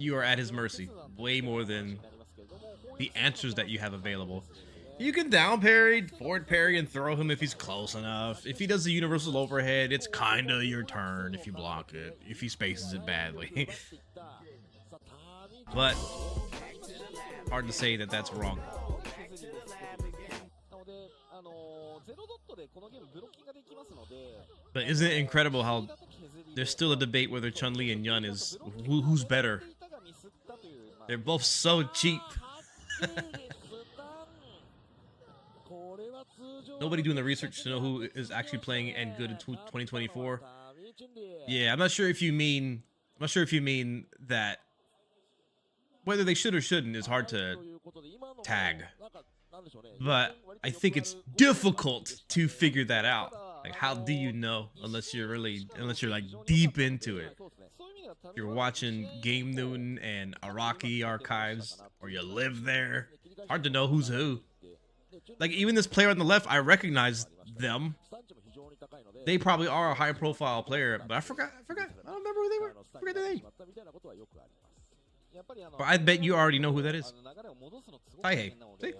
You are at his mercy, way more than the answers that you have available. You can down parry, forward parry, and throw him if he's close enough. If he does the universal overhead, it's kinda your turn if you block it, if he spaces it badly. But hard to say that that's wrong. But isn't it incredible how there's still a debate whether Chun-Li and Yun is who's better? They're both so cheap. Nobody doing the research to know who is actually playing and good in 2024. Yeah, I'm not sure if you mean that whether they should or shouldn't is hard to tag. But I think it's difficult to figure that out. Like, how do you know unless you're like deep into it? If you're watching Game Newton and Araki archives, or you live there, hard to know who's who. Like, even this player on the left, I recognize them. They probably are a high-profile player, but I forgot. I don't remember who they were. I forgot their name. But I bet you already know who that is. Hi, see?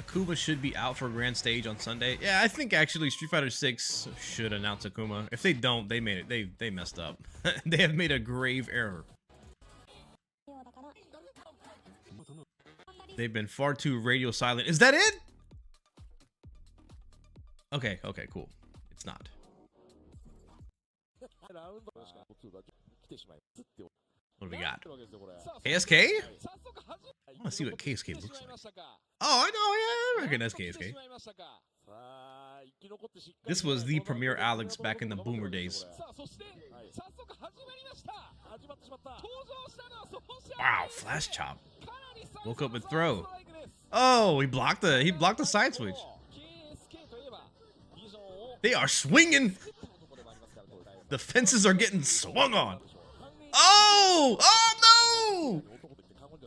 Akuma should be out for Grand Stage on Sunday. Yeah, I think actually Street Fighter 6 should announce Akuma. If they don't, they made it. They messed up. They have made a grave error. They've been far too radio silent. Is that it? Okay, cool. It's not. What do we got? KSK? I want to see what KSK looks like. Oh, I know, yeah, I recognize KSK. This was the premier Alex back in the boomer days. Wow, flash chop. Woke up with throw. Oh, he blocked the side switch. They are swinging. The fences are getting swung on. Oh no!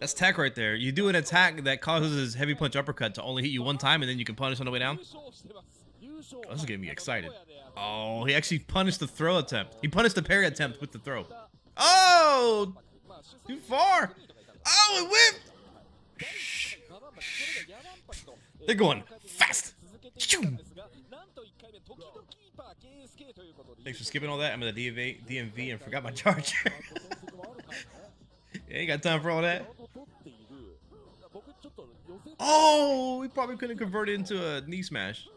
That's tech right there. You do an attack that causes his heavy punch uppercut to only hit you one time, and then you can punish on the way down. Oh, this is getting me excited. Oh, he actually punished the throw attempt. He punished the parry attempt with the throw. Oh! Too far! Oh, it whipped! They're going fast! Thanks for skipping all that. I'm in the DMV and forgot my charger. Yeah, ain't got time for all that. Oh, we probably couldn't convert it into a knee smash.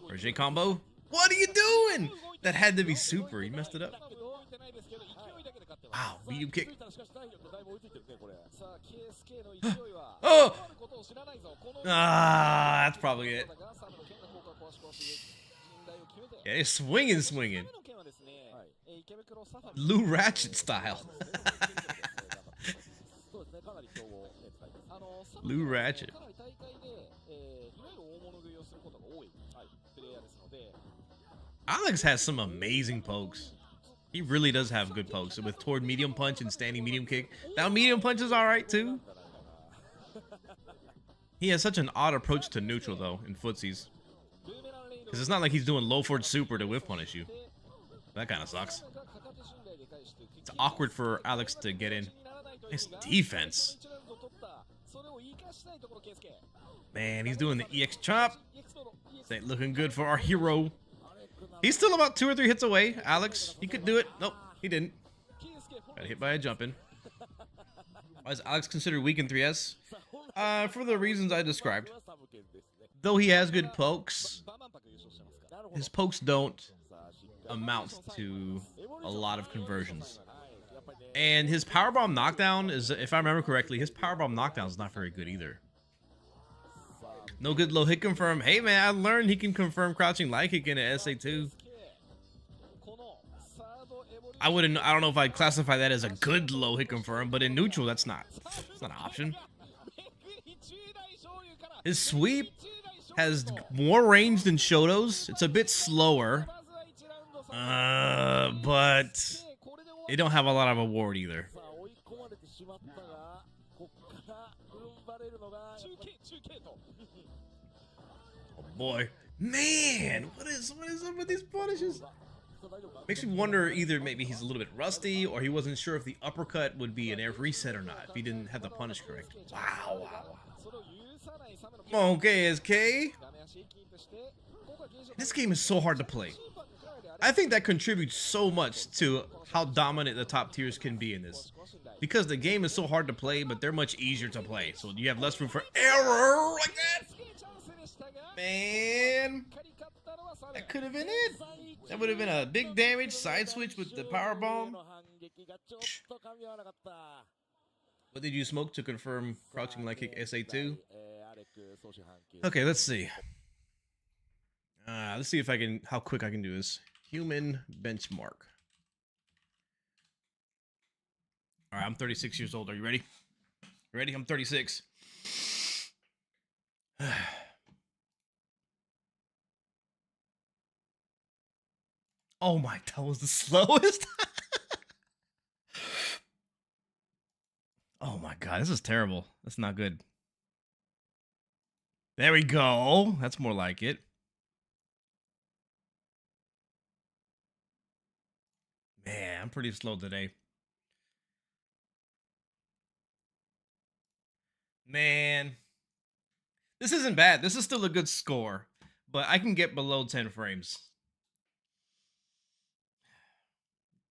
Or J combo. What are you doing? That had to be super. He messed it up. Wow, medium kick. Oh! Ah, that's probably it. Yeah, it's swinging. Lou Ratchet style. そうですね、かなり強豪扱いです。Blue Ratchet. かなり大会で、いわゆる大物食いをすることが多い、はい、プレイヤーですので。Alex has some amazing pokes. He really does have good pokes with toward medium punch and standing medium kick. That medium punch is alright too. He has such an odd approach to neutral though in footsies. Because it's not like he's doing low forward super to whiff punish you. That kind of sucks. It's awkward for Alex to get in. Nice defense. Man, he's doing the EX chop. This ain't looking good for our hero. He's still about 2 or 3 hits away. Alex, he could do it. Nope, he didn't. Got hit by a jumpin'. Why is Alex considered weak in 3S? For the reasons I described. Though he has good pokes, his pokes don't amount to a lot of conversions. And his powerbomb knockdown is, if I remember correctly, his powerbomb knockdown is not very good either. No good low hit confirm. Hey man, I learned he can confirm crouching light kick in an SA2. I don't know if I'd classify that as a good low hit confirm, but in neutral, it's not an option. His sweep has more range than Shoto's. It's a bit slower. But it don't have a lot of award either. Oh boy. Man, what is up with these punishes? Makes me wonder either maybe he's a little bit rusty or he wasn't sure if the uppercut would be an air reset or not if he didn't have the punish correct. Wow. Come on, KSK. This game is so hard to play. I think that contributes so much to how dominant the top tiers can be in this. Because the game is so hard to play, but they're much easier to play. So you have less room for error like that. Man. That could have been it. That would have been a big damage side switch with the power bomb. What did you smoke to confirm crouching light kick SA2? Okay, let's see. Let's see if I can, how quick I can do this. Human benchmark. All right, I'm 36 years old. Are you ready? You ready? I'm 36. Oh my, that was the slowest. Oh my god, this is terrible. That's not good. There we go. That's more like it. Man, I'm pretty slow today. Man. This isn't bad. This is still a good score. But I can get below 10 frames.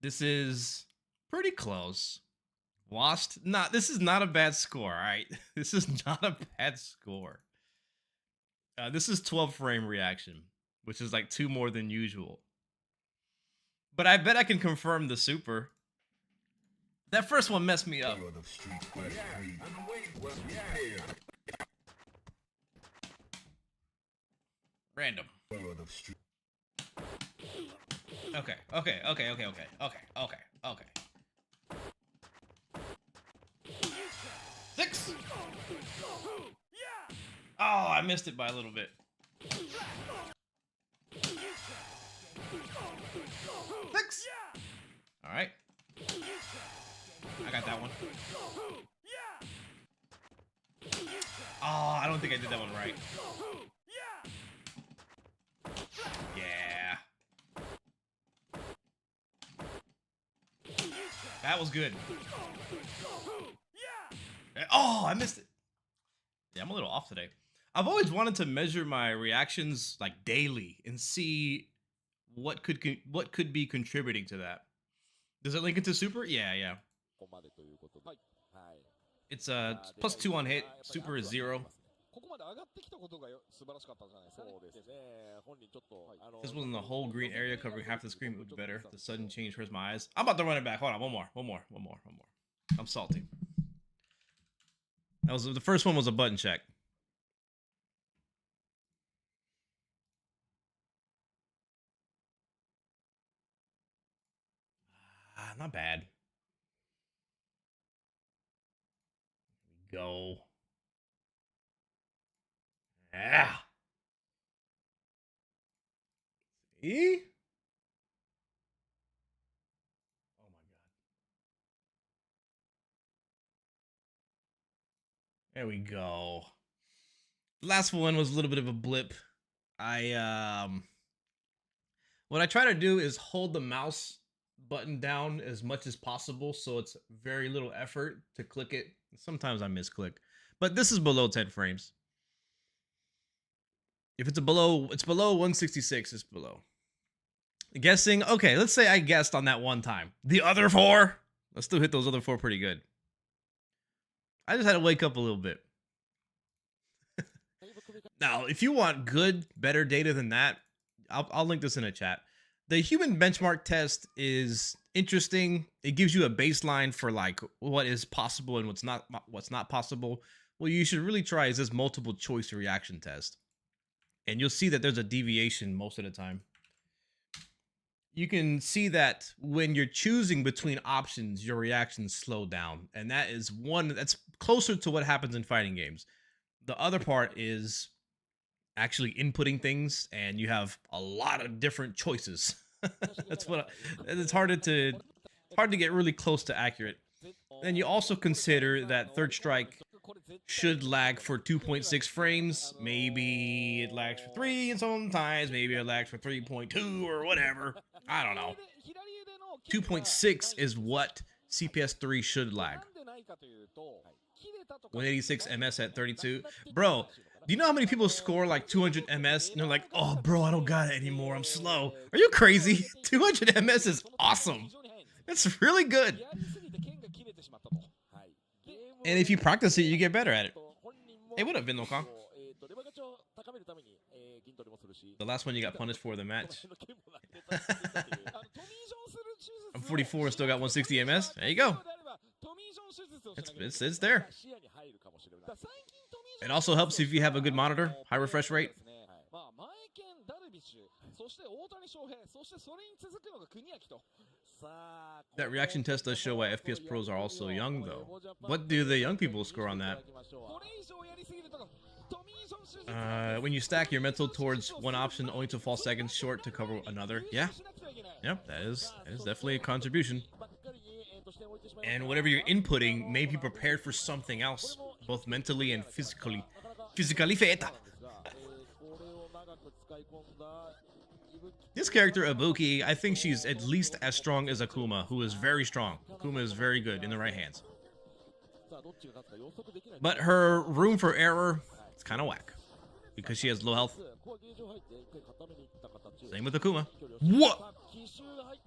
This is pretty close. Lost? Nah, this is not a bad score, alright? This is not a bad score. This is 12 frame reaction, which is like 2 more than usual. But I bet I can confirm the super. That first one messed me up. Random. Okay. 6! Oh, I missed it by a little bit. 6! Alright. I got that one. Oh, I don't think I did that one right. Yeah. That was good. Oh, I missed it. Yeah, I'm a little off today. I've always wanted to measure my reactions like daily and see what could be contributing to that. Does it link into super? Yeah. It's +2 on hit. Super is 0. This was in the whole green area covering half the screen would be better. The sudden change hurts my eyes. I'm about to run it back. Hold on, one more. I'm salty. That was the first one was a button check. Not bad. go. Yeah. See? Oh my god. There we go. The last one was a little bit of a blip. What I try to do is hold the mouse button down as much as possible so it's very little effort to click it. Sometimes I misclick, but this is below 10 frames. If it's below 166, it's below. Guessing, okay, let's say I guessed on that one time. The other 4, let's still hit those other 4 pretty good. I just had to wake up a little bit. Now, if you want good, better data than that, I'll link this in a chat. The human benchmark test is interesting. It gives you a baseline for like what is possible and what's not possible. What you should really try is this multiple choice reaction test. And you'll see that there's a deviation most of the time. You can see that when you're choosing between options, your reactions slow down. And that is one that's closer to what happens in fighting games. The other part is actually inputting things, and you have a lot of different choices. That's what it's hard to get really close to accurate. Then you also consider that third strike should lag for 2.6 frames. Maybe it lags for 3, and sometimes maybe it lags for 3.2 or whatever. I don't know. 2.6 is what CPS 3 should lag. 186 MS at 32. Bro, do you know how many people score like 200 MS and they're like, oh, bro, I don't got it anymore. I'm slow. Are you crazy? 200 MS is awesome. It's really good. And if you practice it, you get better at it. Hey, what up, Vinokon? The last one you got punished for the match. I'm 44 and still got 160 MS. There you go. It's there. It also helps if you have a good monitor, high refresh rate. That reaction test does show why FPS pros are also young, though. What do the young people score on that? When you stack your mental towards one option only to fall seconds short to cover another. Yeah. Yep, that is definitely a contribution. And whatever you're inputting may be prepared for something else, both mentally and physically. Physically feta. This character, Ibuki, I think she's at least as strong as Akuma, who is very strong. Akuma is very good in the right hands. But her room for error, it's kind of whack. Because she has low health. Same with Akuma. What?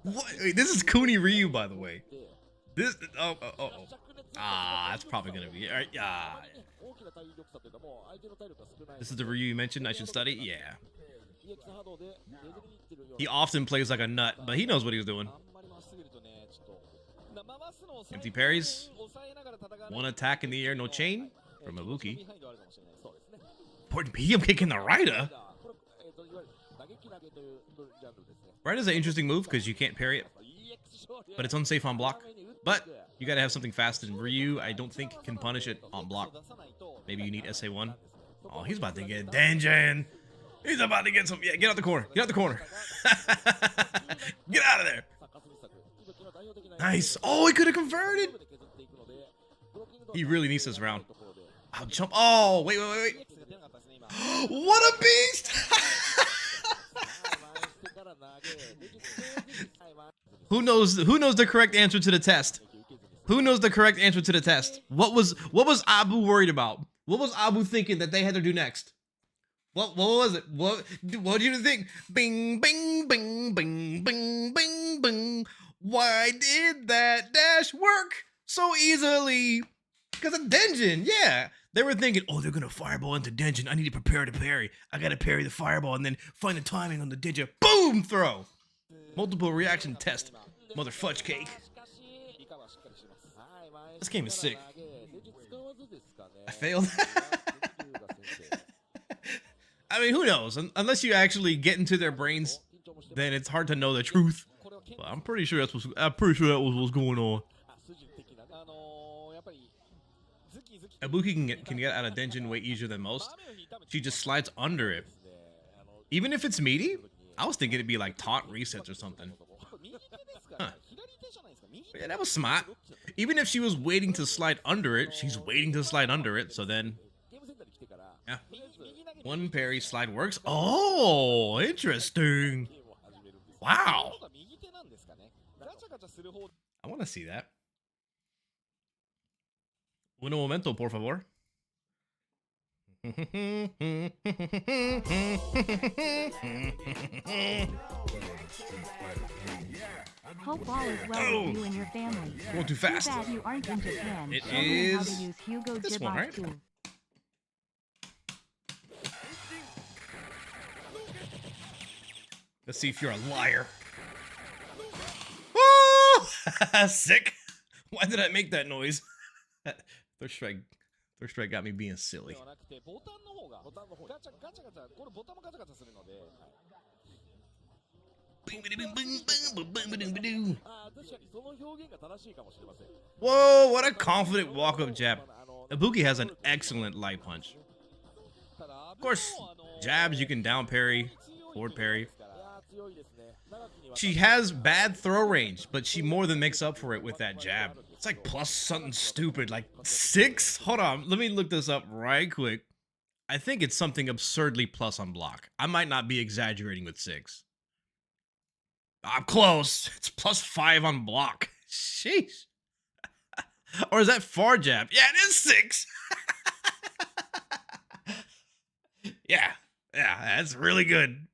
What? Wait, this is Kuni Ryu, by the way. This, oh. Ah, that's probably gonna be, alright, yeah. This is the Ryu you mentioned I should study? Yeah. He often plays like a nut, but he knows what he's doing. Empty parries. One attack in the air, no chain from Ibuki. Important medium kick in the Raida. Raida's an interesting move because you can't parry it, but it's unsafe on block. But you gotta have something fast, and Ryu, I don't think, can punish it on block. Maybe you need SA1. Oh, he's about to get Denjin. He's about to get some. Yeah, get out the corner. Get out the corner. Get out of there. Nice. Oh, he could have converted. He really needs this round. I'll jump. Oh, wait. What a beast. Who knows the correct answer to the test? Who knows the correct answer to the test? What was Abu worried about? What was Abu thinking that they had to do next? What was it? What did you think? Bing, bing, bing, bing, bing, bing, bing. Why did that dash work so easily? Because of Denjin, yeah. They were thinking, oh, they're gonna fireball into Denjin. I need to prepare to parry. I gotta parry the fireball and then find the timing on the Denjin. Boom, throw. Multiple reaction test. Mother fudge cake. This game is sick. I failed. I mean, who knows? Unless you actually get into their brains, then it's hard to know the truth. But I'm pretty sure that was what's going on. Ibuki can get out of Denjin way easier than most. She just slides under it. Even if it's meaty, I was thinking it'd be like taunt resets or something. Huh. But yeah, that was smart. Even if she was waiting to slide under it, she's waiting to slide under it, so then... Yeah. One parry slide works. Oh, interesting. Wow. I want to see that. Un momento, por favor. Hope all is well with you and your family. Going too fast. Too bad you aren't in Japan. It Show me how to is use Hugo this one, right? too. Let's see if you're a liar. Oh! Sick. Why did I make that noise? Third strike got me being silly. Whoa, what a confident walk-up jab. Ibuki has an excellent light punch. Of course, jabs you can down parry, forward parry. She has bad throw range, but she more than makes up for it with that jab. It's like plus something stupid, like 6? Hold on, let me look this up right quick. I think it's something absurdly plus on block. I might not be exaggerating with 6. I'm close. It's plus 5 on block. Sheesh. Or is that far jab? Yeah, it is 6. Yeah, that's really good.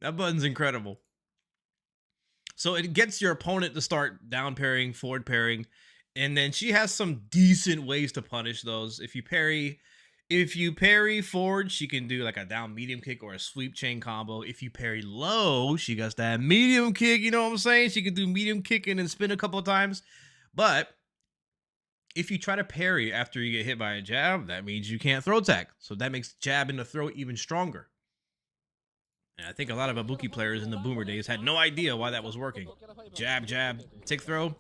That button's incredible. So it gets your opponent to start down parrying, forward parrying, and then she has some decent ways to punish those. If you parry forward, she can do like a down medium kick or a sweep chain combo. If you parry low, she got that medium kick, you know what I'm saying? She can do medium kick and then spin a couple of times. But if you try to parry after you get hit by a jab, that means you can't throw tag. So that makes jab in the throw even stronger. And I think a lot of Ibuki players in the boomer days had no idea why that was working. Jab, jab, tick throw,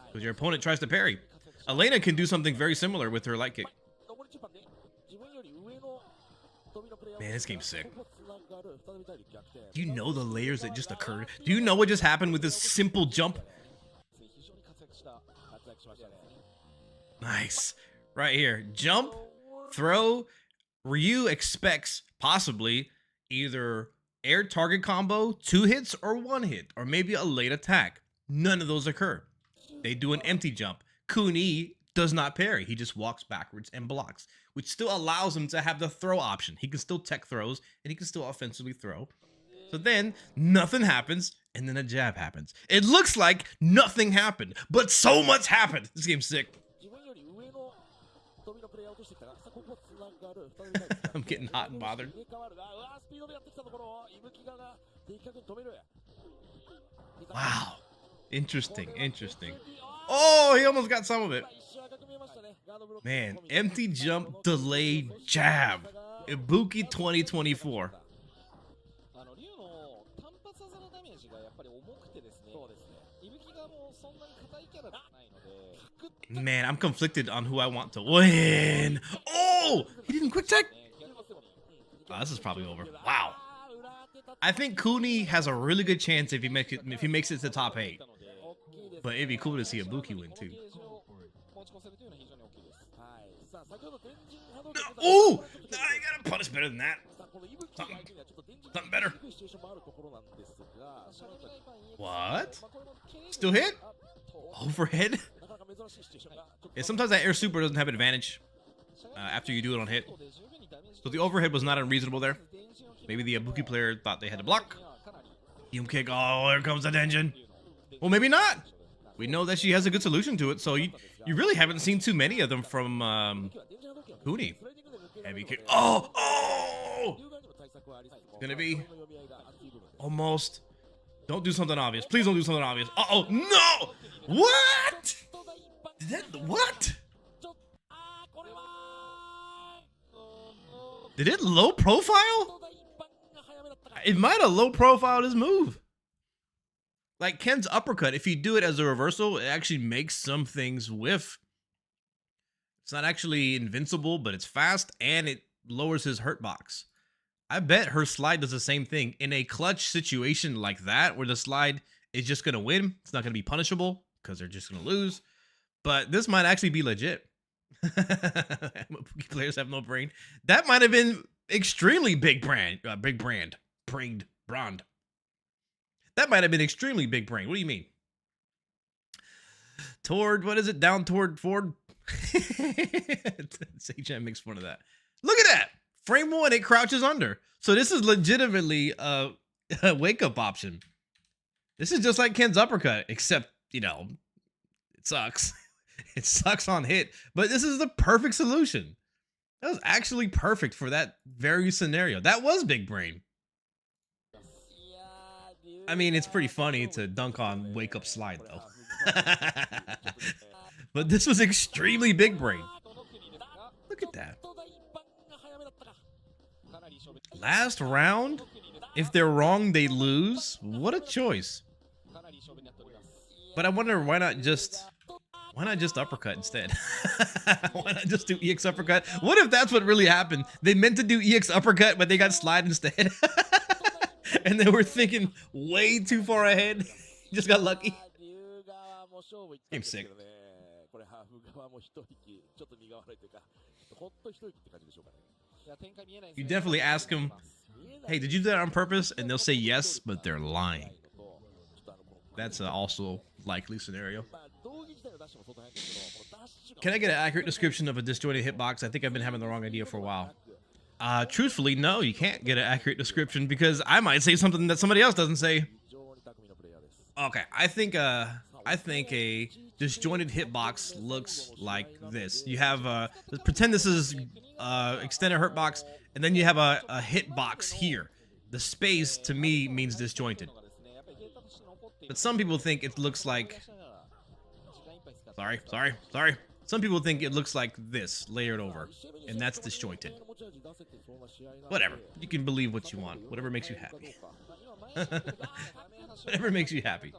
because your opponent tries to parry. Elena can do something very similar with her light kick. Man, this game's sick. Do you know the layers that just occurred? Do you know what just happened with this simple jump? Nice. Right here. Jump, throw. Ryu expects, possibly, either air target combo, 2 hits, or 1 hit, or maybe a late attack. None of those occur. They do an empty jump. Kuni does not parry. He just walks backwards and blocks, which still allows him to have the throw option. He can still tech throws, and he can still offensively throw. So then, nothing happens, and then a jab happens. It looks like nothing happened, but so much happened. This game's sick. I'm getting hot and bothered. Wow. Interesting, interesting. Oh, he almost got some of it. Man, empty jump, delayed jab. Ibuki 2024. Man, I'm conflicted on who I want to win. Oh, he didn't quick tech. Oh, this is probably over. Wow. I think Kuni has a really good chance if he makes it to top 8. But it'd be cool to see Ibuki win too. Oh, no, you gotta punish better than that. Something better. What? Still hit? Overhead? Yeah, sometimes that air super doesn't have advantage after you do it on hit. So the overhead was not unreasonable there. Maybe the Ibuki player thought they had to block. Medium kick. Oh, here comes the Denjin. Well, maybe not. We know that she has a good solution to it, so you really haven't seen too many of them from Kuni. Heavy kick. Oh! Gonna be almost. Don't do something obvious. Please don't do something obvious. Uh-oh, no! What? What? Did it low profile? It might have low profiled his move. Like Ken's uppercut, if you do it as a reversal, it actually makes some things whiff. It's not actually invincible, but it's fast and it lowers his hurt box. I bet her slide does the same thing. In a clutch situation like that, where the slide is just going to win, it's not going to be punishable because they're just going to lose. But this might actually be legit. Players have no brain. That might have been extremely big brand. That might have been extremely big brain. What do you mean? Toward, what is it? Down toward forward? HM makes fun of that. Look at that. Frame 1, it crouches under. So this is legitimately a wake-up option. This is just like Ken's uppercut, except, you know, it sucks. It sucks on hit, but this is the perfect solution. That was actually perfect for that very scenario. That was big brain. I mean, it's pretty funny to dunk on wake-up slide, though. But this was extremely big brain. Look at that. Last round? If they're wrong, they lose? What a choice. But I wonder why not just uppercut instead? Why not just do EX uppercut? What if that's what really happened? They meant to do EX uppercut, but they got slide instead. And they were thinking way too far ahead. Just got lucky. Game sick. You definitely ask them, hey, did you do that on purpose? And they'll say yes, but they're lying. That's also likely scenario. Can I get an accurate description of a disjointed hitbox? I think I've been having the wrong idea for a while. Truthfully, no, you can't get an accurate description because I might say something that somebody else doesn't say. Okay, I think a disjointed hitbox looks like this. You have pretend this is extended hurt box, and then you have a hitbox here. The space to me means disjointed. But some people think it looks like sorry. Some people think it looks like this layered over, and that's disjointed. Whatever. You can believe what you want. Whatever makes you happy. Whatever makes you happy.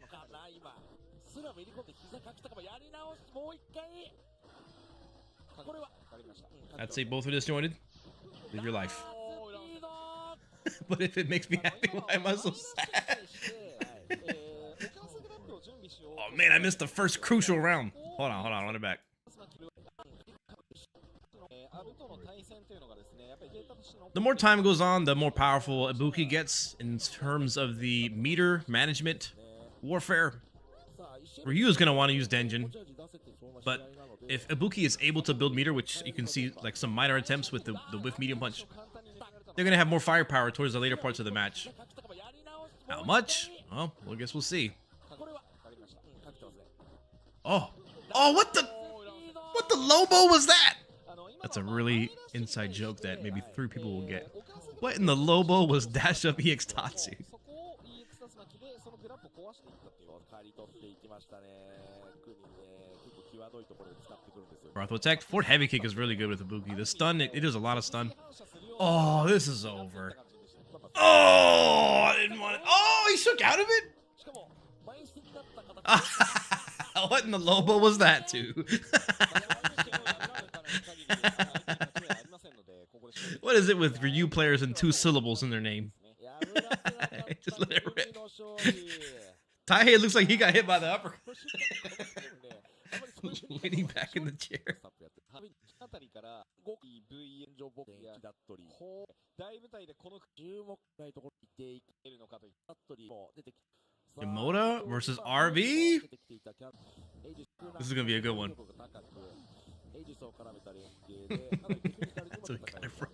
I'd say both are disjointed. Live your life. But if it makes me happy, why am I so sad? Oh man, I missed the first crucial round. Hold on, run it back. The more time goes on, the more powerful Ibuki gets in terms of the meter management warfare. Ryu is going to want to use Denjin, but if Ibuki is able to build meter, which you can see like some minor attempts with the Whiff medium punch, they're going to have more firepower towards the later parts of the match. How much? Well, I guess we'll see. Oh, what the Lobo was that? That's a really inside joke that maybe 3 people will get. What in the Lobo was dash up EX Tatsu? AutoMattock. Forward heavy kick is really good with Ibuki. The stun, it does a lot of stun. Oh, this is over. Oh, I didn't want it. Oh, he shook out of it? What in the Lobo was that too? What is it with Ryu players and 2 syllables in their name? Just let it rip. Taihei looks like he got hit by the uppercut. Leaning back in the chair. Yamada versus RV? This is gonna be a good one. That's where he got it from.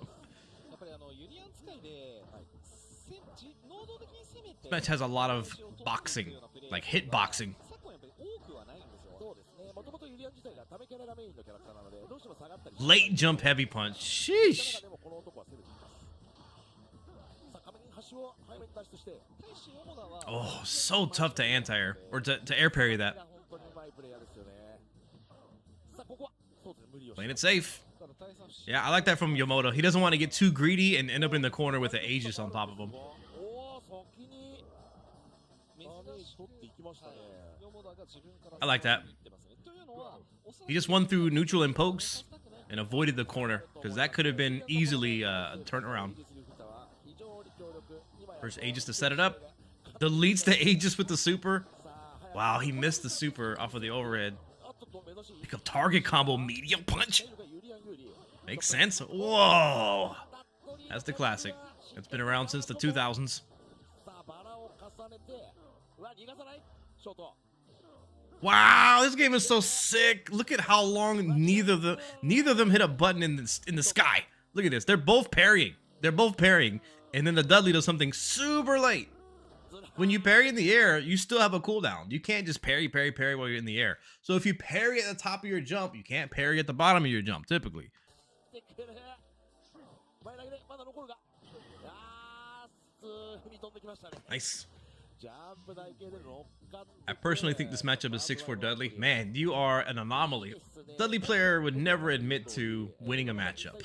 This match has a lot of boxing, like hit boxing. Late jump heavy punch. Sheesh. Oh, so tough to anti-air or to air parry that. Playing it safe. Yeah, I like that from Yamamoto. He doesn't want to get too greedy and end up in the corner with the Aegis on top of him. I like that. He just won through neutral and pokes. and avoided the corner because that could have been easily a turnaround. First Aegis to set it up. Deletes the Aegis with the super. Wow, he missed the super off of the overhead. Pick up target combo, medium punch. Makes sense. Whoa. That's the classic. It's been around since the 2000s. Wow, this game is so sick. Look at how long neither of them hit a button in the sky. Look at this. They're both parrying. And then the Dudley does something super late. When you parry in the air, you still have a cooldown. You can't just parry while you're in the air. So if you parry at the top of your jump, you can't parry at the bottom of your jump, typically. Nice. I personally think this matchup is 6-4 Dudley. Man, you are an anomaly. Dudley player would never admit to winning a matchup.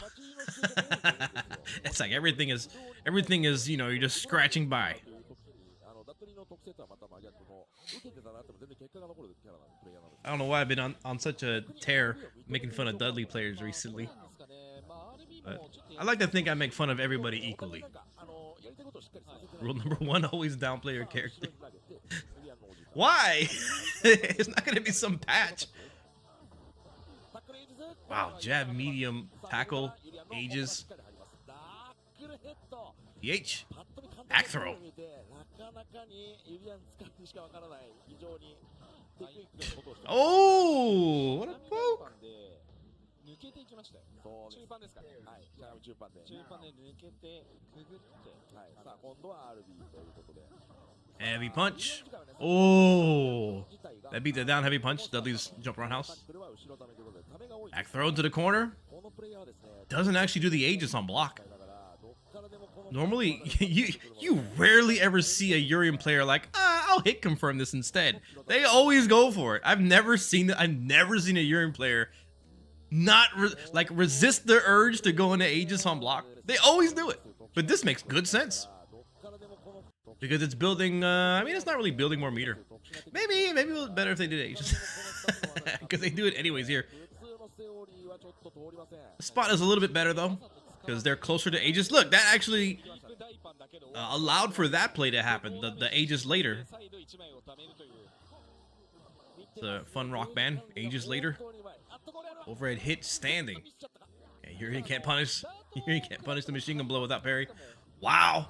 It's like everything is, you know, you're just scratching by. I don't know why I've been on such a tear making fun of Dudley players recently. But I like to think I make fun of everybody equally. Rule number 1, always downplay your character. Why? It's not going to be some patch. Wow, jab, medium, tackle, Aegis. DH. Back throw. Oh, what a poke. Heavy punch. Oh, that beat the down heavy punch. Dudley's jump roundhouse. Back throw to the corner. Doesn't actually do the Aegis on block. Normally, you rarely ever see a Yurian player like, I'll hit confirm this instead. They always go for it. I've never seen a Yurian player not resist the urge to go into Aegis on block. They always do it. But this makes good sense. Because it's building, I mean, it's not really building more meter. Maybe it was better if they did Aegis. Because they do it anyways here. The spot is a little bit better though. Because they're closer to Aegis. Look, that actually allowed for that play to happen. The Aegis later. It's a fun rock band. Aegis later. Overhead hit standing. Yeah, Yurian can't punish. Yurian can't punish the machine gun blow without parry. Wow.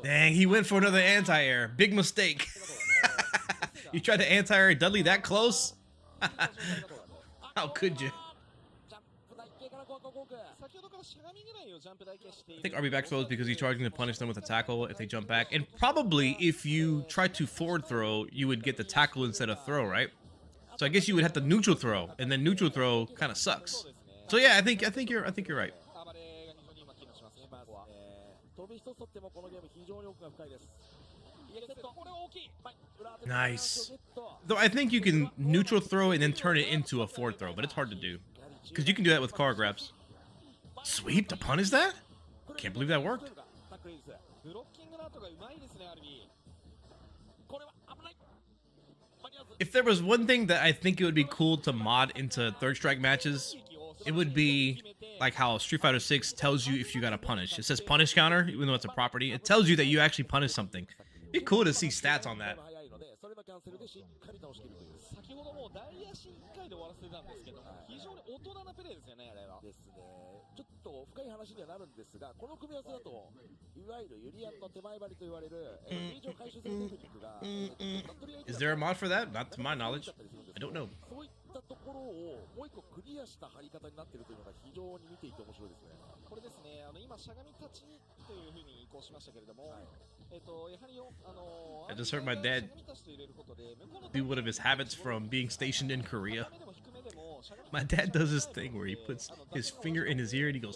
Dang, he went for another anti-air. Big mistake. You tried to anti-air Dudley that close? How could you? I think RB back throws because he's charging to punish them with a tackle if they jump back. And probably if you try to forward throw, you would get the tackle instead of throw, right? So I guess you would have to neutral throw, and then neutral throw kind of sucks. So yeah, I think you're right. Nice. Though I think you can neutral throw and then turn it into a forward throw, but it's hard to do. Because you can do that with car grabs. Sweep to punish that? Can't believe that worked. If there was one thing that I think it would be cool to mod into third strike matches, it would be like how Street Fighter 6 tells you if you gotta punish. It says punish counter, even though it's a property. It tells you that you actually punish something. It'd be cool to see stats on that. Is there a mod for that? Not to my knowledge. I don't know. これですね、今しゃがみ立ちというふうに移行しましたけれども、やはりI just heard my dad do one of his habits from being stationed in Korea. My dad does this thing where he puts his finger in his ear and he goes.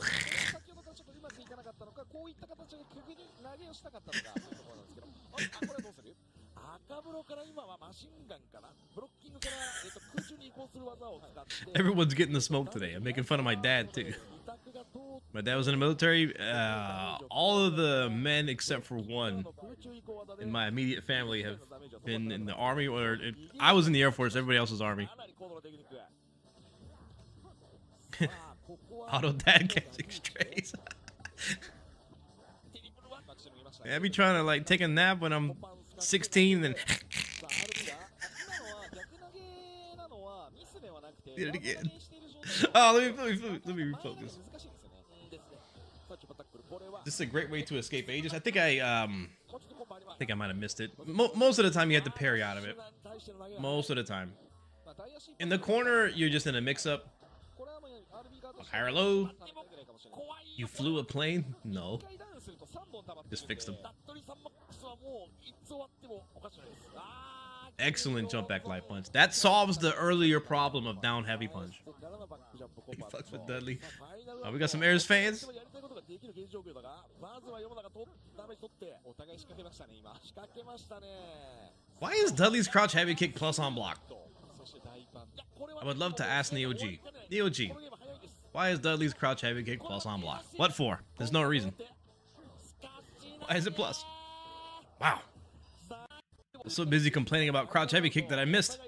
Everyone's getting the smoke today. I'm making fun of my dad too. My dad was in the military. All of the men except for one in my immediate family have been in the army, or I was in the Air Force. Everybody else was Army. Auto dad catching strays. Yeah, I be trying to like take a nap when I'm 16 and did it again. Oh, let me refocus. This is a great way to escape Aegis. I think I might have missed it. Most of the time you have to parry out of it. Most of the time. In the corner, you're just in a mix-up. High or low? You flew a plane? No. Just fixed them. Excellent jump back light punch. That solves the earlier problem of down heavy punch. He fucks with Dudley. Oh, we got some Airs fans. Why is Dudley's crouch heavy kick plus on block? I would love to ask Neo G. Neo G, why is Dudley's crouch heavy kick plus on block? What for? There's no reason. Why is it plus? Wow. I'm so busy complaining about crouch heavy kick that I missed.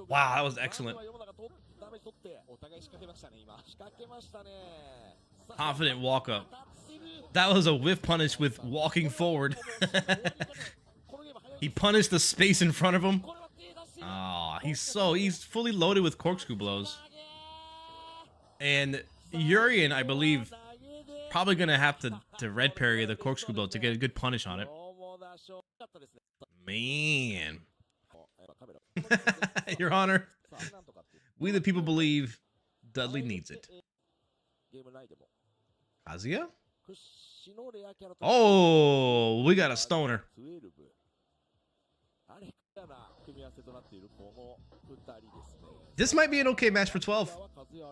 Wow, that was excellent. Confident walk up. That was a whiff punish with walking forward. He punished the space in front of him. Oh, he's fully loaded with corkscrew blows. And Yurian, I believe, probably gonna have to red parry the corkscrew blow to get a good punish on it. Man. Your Honor, we the people believe Dudley needs it. Kazuya? Oh, we got a stoner. This might be an okay match for 12.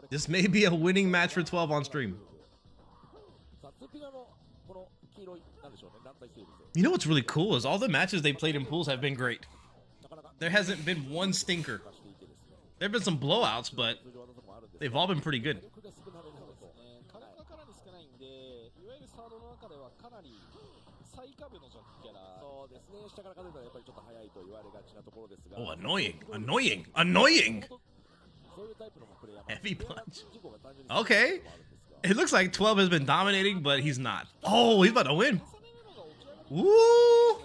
This may be a winning match for 12 on stream. You know what's really cool is all the matches they played in pools have been great. There hasn't been one stinker. There have been some blowouts, but they've all been pretty good. Oh, annoying. Annoying. Annoying! Heavy punch. Okay. It looks like 12 has been dominating, but he's not. Oh, he's about to win. Woo!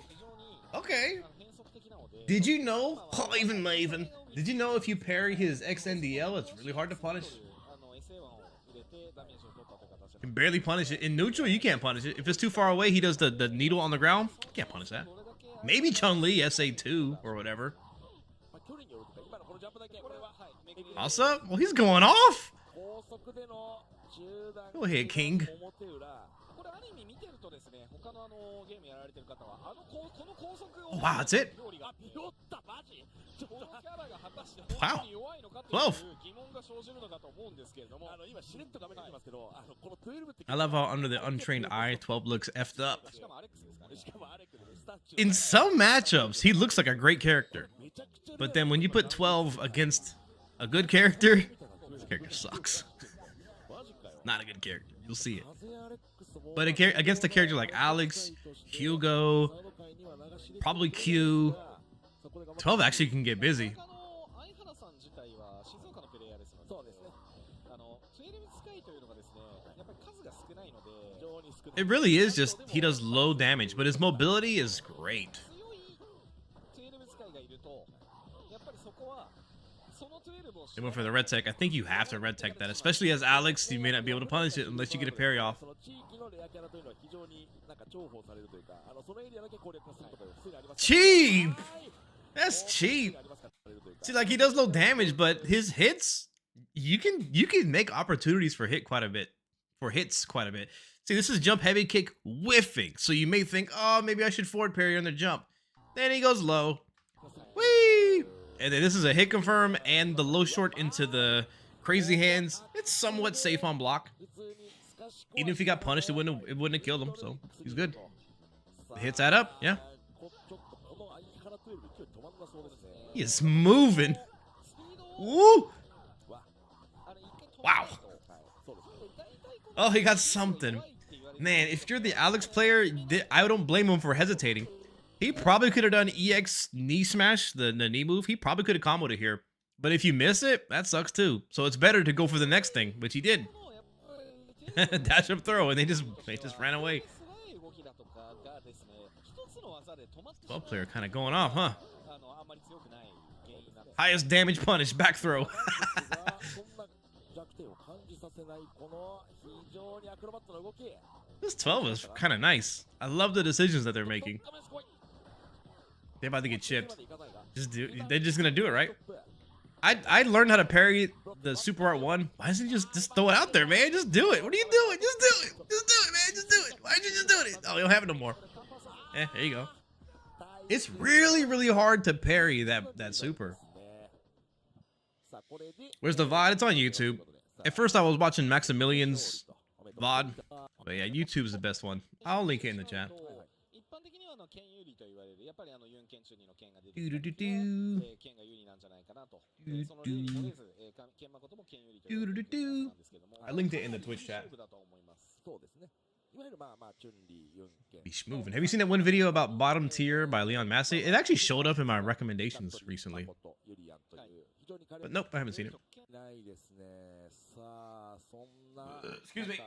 Okay. Did you know? Oh, even Maven. Did you know if you parry his XNDL, it's really hard to punish? You can barely punish it. In neutral, you can't punish it. If it's too far away, he does the needle on the ground. You can't punish that. Maybe Chun-Li, SA2, or whatever. Also, well, he's going off. Go ahead, King. Oh, wow, that's it. Wow. 12. I love how under the untrained eye, 12 looks effed up. In some matchups, he looks like a great character. But then when you put 12 against a good character, this character sucks. Not a good character. You'll see it. But against a character like Alex, Hugo, probably Q, 12 actually can get busy. It really is just, he does low damage, but his mobility is great. They went for the red tech. I think you have to red tech that, especially as Alex. You may not be able to punish it unless you get a parry off. Cheap! That's cheap. See, like, he does low damage, but his hits, you can make opportunities for hits quite a bit. See, this is jump heavy kick whiffing. So you may think, oh, maybe I should forward parry on the jump. Then he goes low. Whee! And then this is a hit confirm and the low short into the crazy hands. It's somewhat safe on block. Even if he got punished, it wouldn't have killed him. So he's good. The hits add up, yeah. He is moving. Woo! Wow. Oh, he got something. Man, if you're the Alex player, I don't blame him for hesitating. He probably could have done EX knee smash, the knee move. He probably could have comboed it here. But if you miss it, that sucks too. So it's better to go for the next thing, which he did. Dash up throw, and they just ran away. 12 player kind of going off, huh? Highest damage punish, back throw. This 12 is kind of nice. I love the decisions that they're making. They're about to get chipped. They're just gonna do it, right? I learned how to parry the Super Art 1. Why doesn't he just throw it out there, man? Just do it. What are you doing? Just do it. Just do it, man. Just do it. Why aren't you just doing it? Oh, you don't have it no more. There you go. It's really, really hard to parry that super. Where's the VOD? It's on YouTube. At first, I was watching Maximilian's VOD. But yeah, YouTube's the best one. I'll link it in the chat. I linked it in the Twitch chat. Be moving. Have you seen that one video about Bottom Tier by Leon Massey? It actually showed up in my recommendations recently. But nope, I haven't seen it. Excuse me.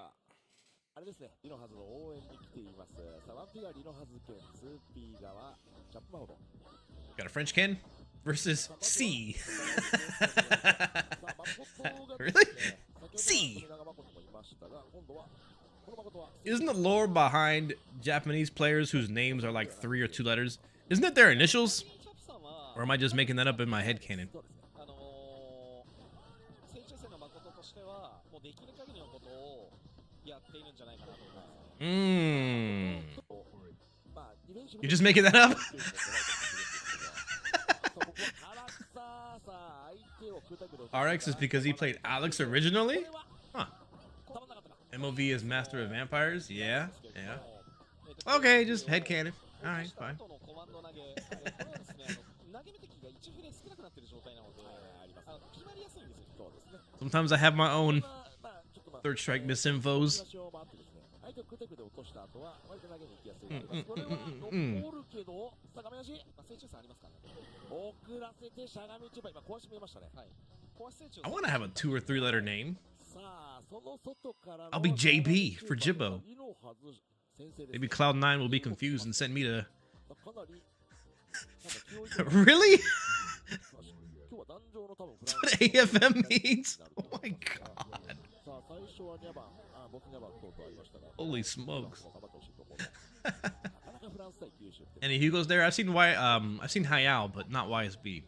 Got a French Ken versus C. Really? C. Isn't the lore behind Japanese players whose names are like 3 or 2 letters? Isn't it their initials? Or am I just making that up in my head canon? You're just making that up? RX is because he played Alex originally? Huh. MOV is Master of Vampires? Yeah, yeah. Okay, just headcanon. Alright, fine. Sometimes I have my own third strike misinfos. I want to have a 2 or 3 letter name. I'll be JB for Jibbo. Maybe Cloud9 will be confused and send me to... Really? That's what AFM means? Oh my god. Holy smokes. Any Hugos there? I've seen I've seen Hayao, but not YSB.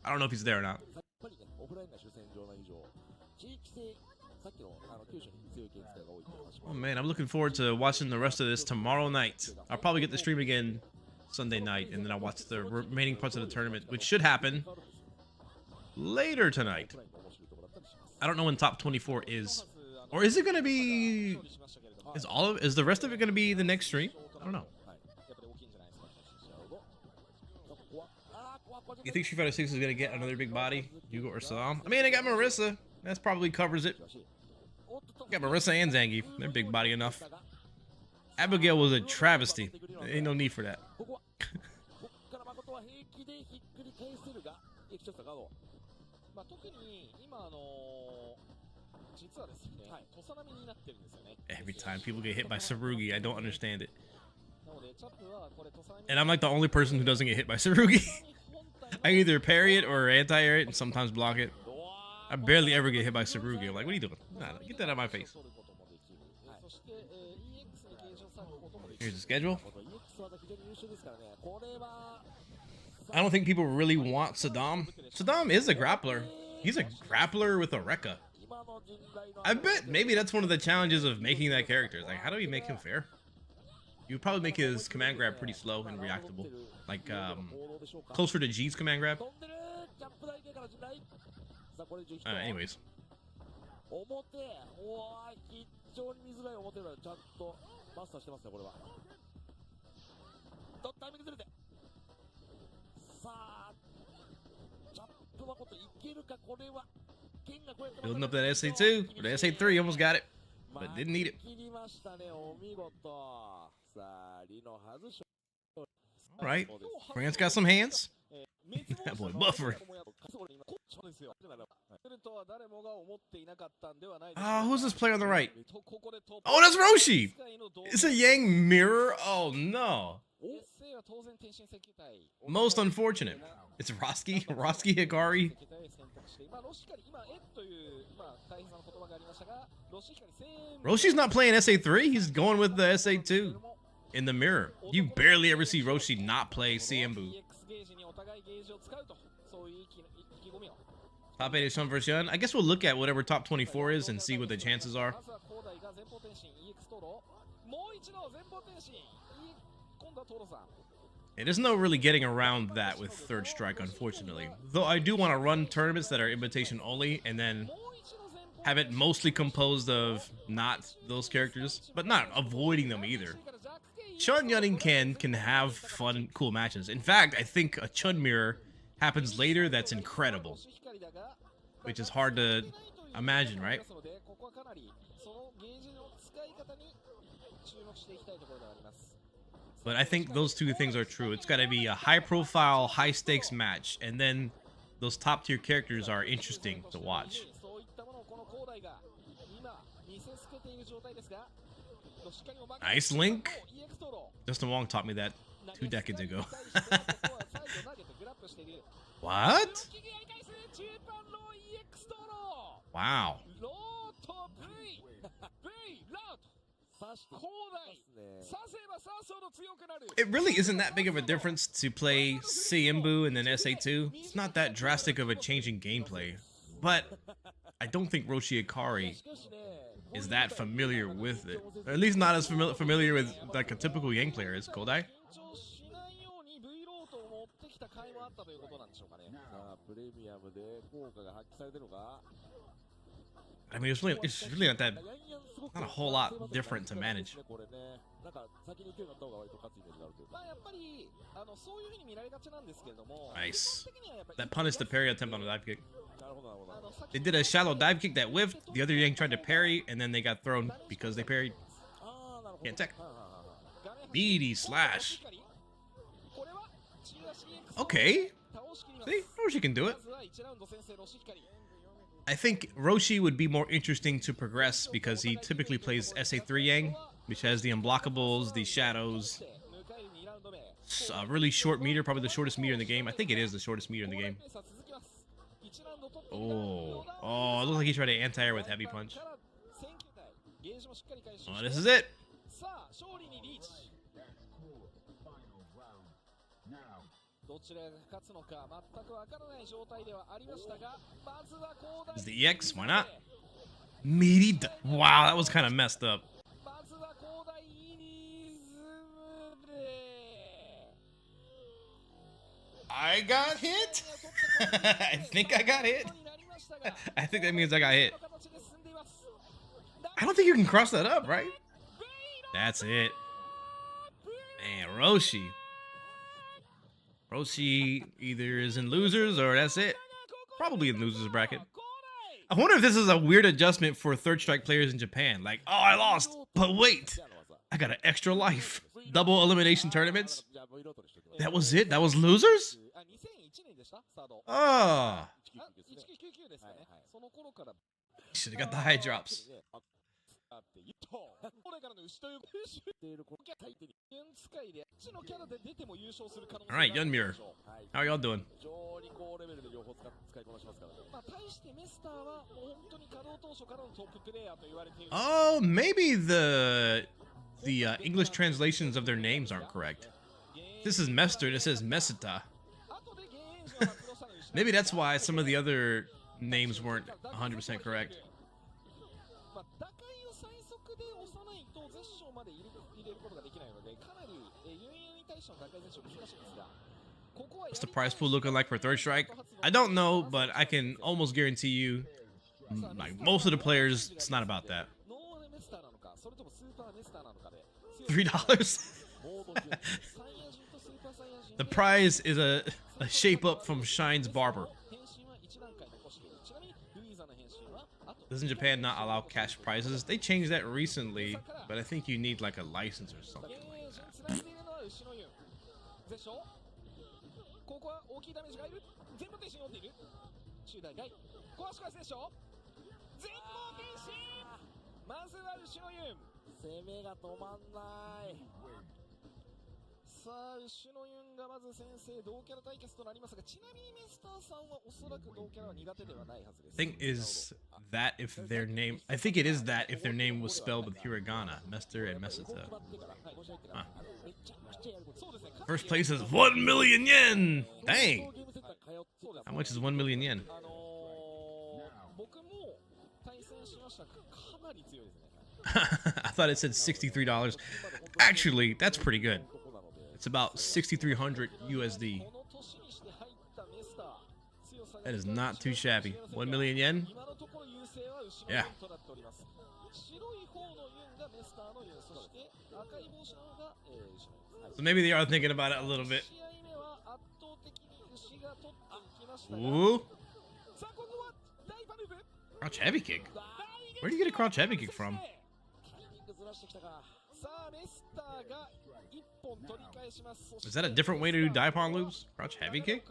I don't know if he's there or not. Oh man, I'm looking forward to watching the rest of this tomorrow night. I'll probably get the stream again Sunday night, and then I'll watch the remaining parts of the tournament, which should happen later tonight. I don't know when top 24 is. Or is it gonna be... Is the rest of it gonna be the next stream? I don't know. You think Street Fighter 6 is gonna get another big body? Hugo or Saddam? I mean, I got Marissa. That probably covers it. Got Marissa and Zangief. They're big body enough. Abigail was a travesty. There ain't no need for that. Every time people get hit by Tsurugi, I don't understand it. And I'm like the only person who doesn't get hit by Tsurugi. I either parry it or anti-air it and sometimes block it. I barely ever get hit by Tsurugi. I'm like, what are you doing? Nah, get that out of my face. Here's the schedule. I don't think people really want Saddam. Saddam is a grappler. He's a grappler with a Rekka. I bet maybe that's one of the challenges of making that character. Like, how do we make him fair? You would probably make his command grab pretty slow and reactable. Like, closer to G's command grab. Anyways. Building up that SA2 or the SA3, almost got it, but didn't need it. All right, France got some hands. That boy buffering. Who's this player on the right? Oh, that's Roshi! It's a Yang mirror? Oh no. Most unfortunate. It's Roski? Roski Hikari? Roshi's not playing SA3, he's going with the SA2 in the mirror. You barely ever see Roshi not play Siembu. Top 8 is Shun vs. Yun. I guess we'll look at whatever top 24 is and see what the chances are. And there's no really getting around that with Third Strike, unfortunately. Though I do want to run tournaments that are invitation only and then have it mostly composed of not those characters, but not avoiding them either. Chun, Yun, and Ken can have fun, cool matches. In fact, I think a Chun mirror happens later that's incredible, which is hard to imagine, right? But I think those two things are true. It's got to be a high-profile, high-stakes match, and then those top-tier characters are interesting to watch. Nice link. Justin Wong taught me that 2 decades ago. What? Wow. It really isn't that big of a difference to play Siembu and then SA2. It's not that drastic of a change in gameplay. But I don't think Roshi Hikari is that familiar with it. Or at least not as familiar with like a typical Yang player is, Kodai. I mean, it's really not that, not a whole lot different to manage. Nice. That punished the parry attempt on the dive kick. They did a shallow dive kick that whiffed. The other Yang tried to parry, and then they got thrown because they parried. Can't tech. Meaty slash. Okay. See, Roshi can do it. I think Roshi would be more interesting to progress because he typically plays SA3 Yang, which has the unblockables, the shadows, a really short meter, probably the shortest meter in the game. I think it is the shortest meter in the game. Oh, it looks like he tried to anti-air with heavy punch. Oh, this is it. Is the EX? Why not? Meaty. Wow, that was kind of messed up. I got hit? I think I got hit. I think that means I got hit. I don't think you can cross that up, right? That's it. Man, Roshi. Roshi either is in losers or that's it. Probably in losers bracket. I wonder if this is a weird adjustment for Third Strike players in Japan. Like, oh, I lost, but wait, I got an extra life. Double elimination tournaments. That was it? That was losers? Oh. Should have got the high drops. Alright, Yun Mirror. How are y'all doing? Oh, maybe the English translations of their names aren't correct. This is Mester and it says Mesita. Maybe that's why some of the other names weren't 100% correct. What's the prize pool looking like for Third Strike? I don't know, but I can almost guarantee you, like most of the players, it's not about that. $3? The prize is a shape up from Shine's barber. Doesn't Japan not allow cash prizes? They changed that recently, but I think you need like a license or something like that. ここは大きいダメージがいる。全部停止に追っている。中大外。壊し返すでしょ。全盲停止。まずは後ろユン。攻めが止まんない。さあ、後ろユンがまず先制同キャラ対決となりますが、ちなみにメスターさんはおそらく同キャラは苦手ではないはずです。Thing is that if their name, I think it is that if their name was spelled with hiragana, Mester and Mesata. Huh. First place is 1 million yen. Dang. How much is 1 million yen? 僕も対戦しましたがかなり強いですね。I thought it said $63. Actually, that's pretty good. It's about 6,300 USD. That is not too shabby. 1 million yen? Yeah. So maybe they are thinking about it a little bit. Ooh. Crouch heavy kick? Where do you get a crouch heavy kick from? Is that a different way to do Daipon loops? Crouch heavy kick?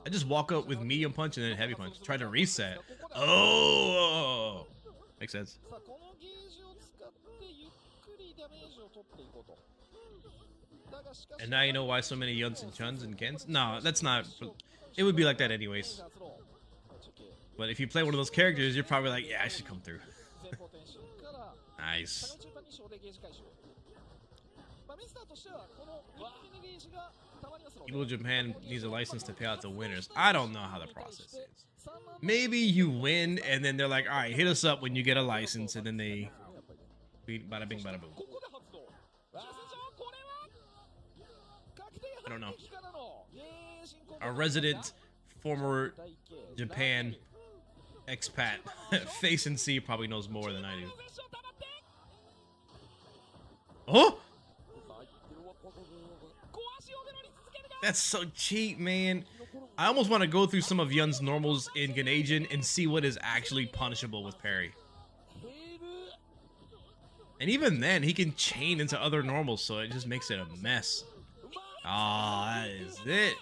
I just walk up with medium punch and then heavy punch. Try to reset. Oh! Makes sense. And now you know why so many Yuns and Chuns and Gens? No, that's not... It would be like that anyways. But if you play one of those characters, you're probably like, yeah, I should come through. Nice. EVO Japan needs a license to pay out the winners. I don't know how the process is. Maybe you win, and then they're like, all right, hit us up when you get a license, and then they... Bada bing, bada boom. I don't know. Our resident former Japan expat Face and C probably knows more than I do. Oh! That's so cheap, man. I almost want to go through some of Yun's normals in Genan and see what is actually punishable with parry. And even then, he can chain into other normals, so it just makes it a mess. Ah, that is it.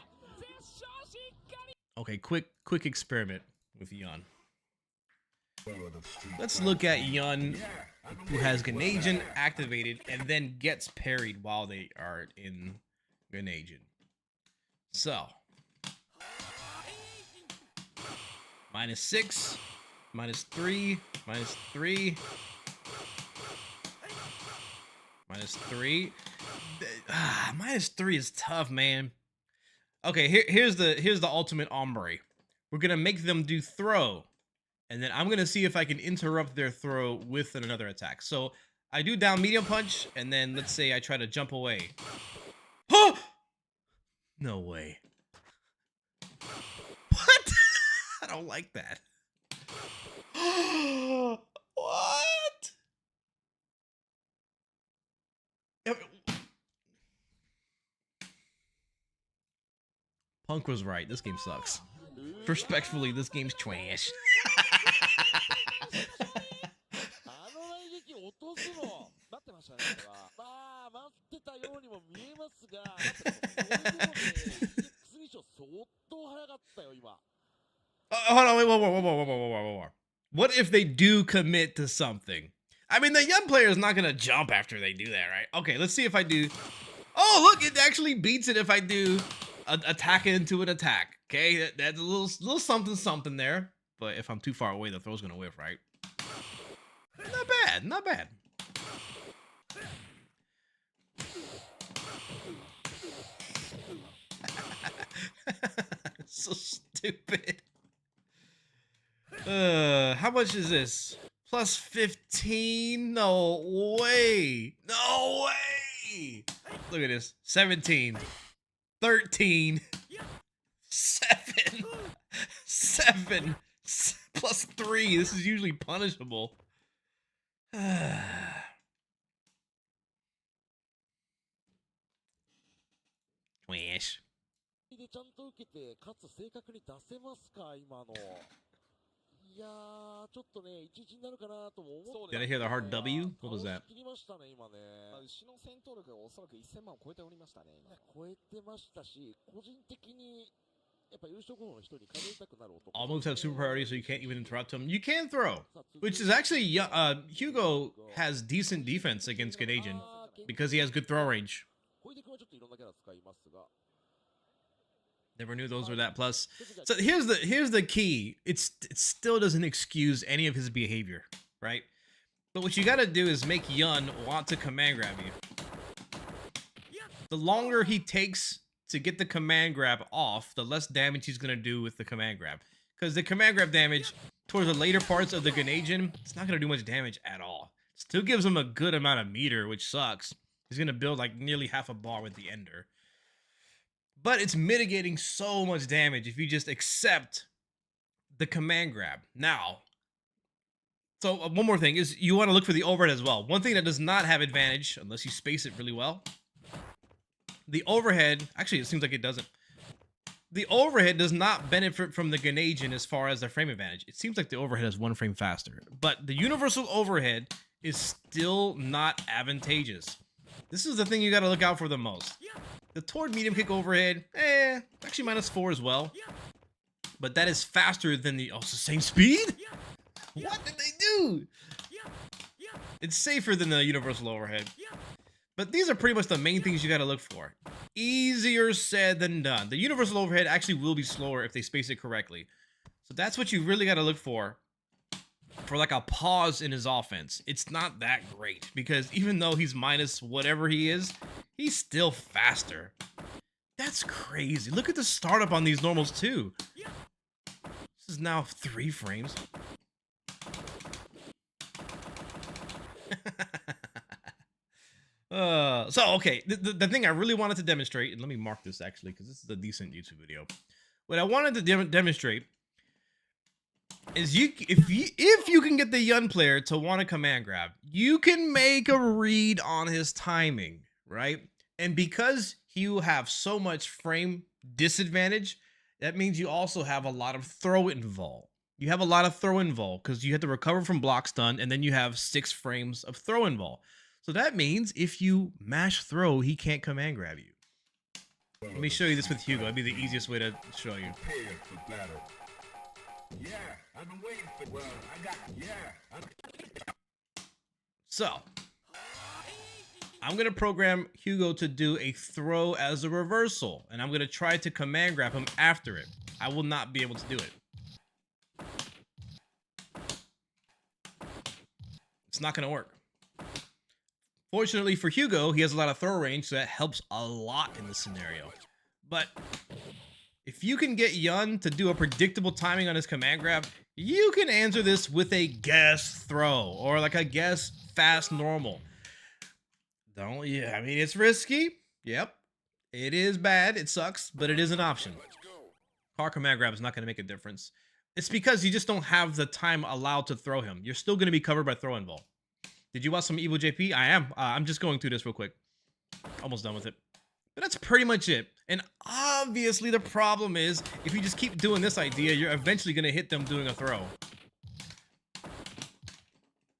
Okay, quick experiment with Yun. Let's look at Yun, who has Genan activated and then gets parried while they are in Genan. So, -6, -3, -3, -3. -3 is tough, man. Okay, here's the ultimate ombre. We're gonna make them do throw, and then I'm gonna see if I can interrupt their throw with another attack. So I do down medium punch, and then let's say I try to jump away. Huh! No way. What? I don't like that. What? Punk was right. This game sucks. Respectfully, this game's trash. Hold on, wait, whoa. What if they do commit to something? I mean, the Yun player is not gonna jump after they do that, right? Okay, let's see if I do. Oh, look, it actually beats it if I do attack into an attack. Okay, that's a little something there. But if I'm too far away, the throw's gonna whiff, right? Not bad, not bad. So stupid. How much is this? Plus 15? No way. No way. Look at this. 17. 13. 7. 7. Plus 3. This is usually punishable. Wish. ちゃんと受けてかつ正確に出せますか今の。いいやー、ちょっとね、1-1になるかなとも思っ Did I hear the hard W? What was that? 倒し切りましたね、今ね。牛の戦闘力がおそらく1000万を超えておりましたね。今超えてましたし、個人的にやっぱ優勝候補の人に数えたくなる男。 All moves have super priority, so you can't even interrupt him. You can throw, which is actually Hugo has decent defense against Genan because he has good throw range. 小出君はちょっといろんなキャラ使いますが、 Never knew those were that plus. So here's the key. It still doesn't excuse any of his behavior, right? But what you gotta do is make Yun want to command grab you. The longer he takes to get the command grab off, the less damage he's gonna do with the command grab. Because the command grab damage towards the later parts of the Genan, it's not gonna do much damage at all. Still gives him a good amount of meter, which sucks. He's gonna build like nearly half a bar with the Ender. But it's mitigating so much damage if you just accept the command grab. Now, so one more thing is you want to look for the overhead as well. One thing that does not have advantage, unless you space it really well, the overhead, actually it seems like it doesn't. The overhead does not benefit from the Genan as far as the frame advantage. It seems like the overhead is 1 frame faster. But the universal overhead is still not advantageous. This is the thing you got to look out for the most. The toward medium kick overhead, actually -4 as well. But that is faster than the, it's the same speed? What did they do? It's safer than the universal overhead. But these are pretty much the main things you gotta look for. Easier said than done. The universal overhead actually will be slower if they space it correctly. So that's what you really gotta look for like a pause in his offense. It's not that great because even though he's minus whatever he is, he's still faster. That's crazy. Look at the startup on these normals too. This is now 3 frames. So okay, the thing I really wanted to demonstrate, and let me mark this actually because this is a decent YouTube video. What I wanted to demonstrate is if you can get the Yun player to want to command grab, you can make a read on his timing, right? And because you have so much frame disadvantage, that means you also have a lot of throw invul. You have a lot of throw invul because you have to recover from block stun, and then you have 6 frames of throw invul. So that means if you mash throw, he can't command grab you. Let me show you this with Hugo. That'd be the easiest way to show you. Prepare for battle. Yeah, I've been waiting for. Well, I got. So I'm gonna program Hugo to do a throw as a reversal, and I'm gonna try to command grab him after it. I will not be able to do it. It's not gonna work. Fortunately for Hugo, he has a lot of throw range, so that helps a lot in this scenario. But if you can get Yun to do a predictable timing on his command grab, you can answer this with a guess throw or like a guess fast normal. I mean, it's risky. Yep. It is bad. It sucks, but it is an option. Car command grab is not going to make a difference. It's because you just don't have the time allowed to throw him. You're still going to be covered by throw invul. Did you watch some EVO JP? I am. I'm just going through this real quick. Almost done with it. But that's pretty much it. And obviously the problem is, if you just keep doing this idea, you're eventually going to hit them doing a throw.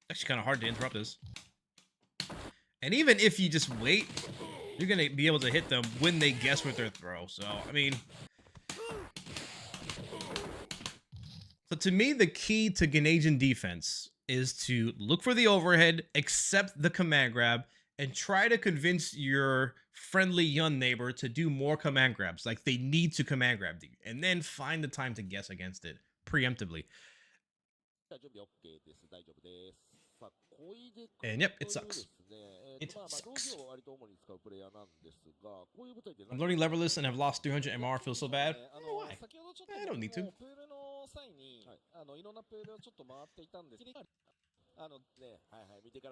Actually kind of hard to interrupt this. And even if you just wait, you're going to be able to hit them when they guess with their throw. So, I mean... So to me, the key to Genan defense is to look for the overhead, accept the command grab, and try to convince your friendly Yun neighbor to do more command grabs. Like, they need to command grab you. And then find the time to guess against it preemptively. And yep, it sucks. It sucks. I'm learning leverless and have lost 300 MR. Feels so bad. Why? I don't need to.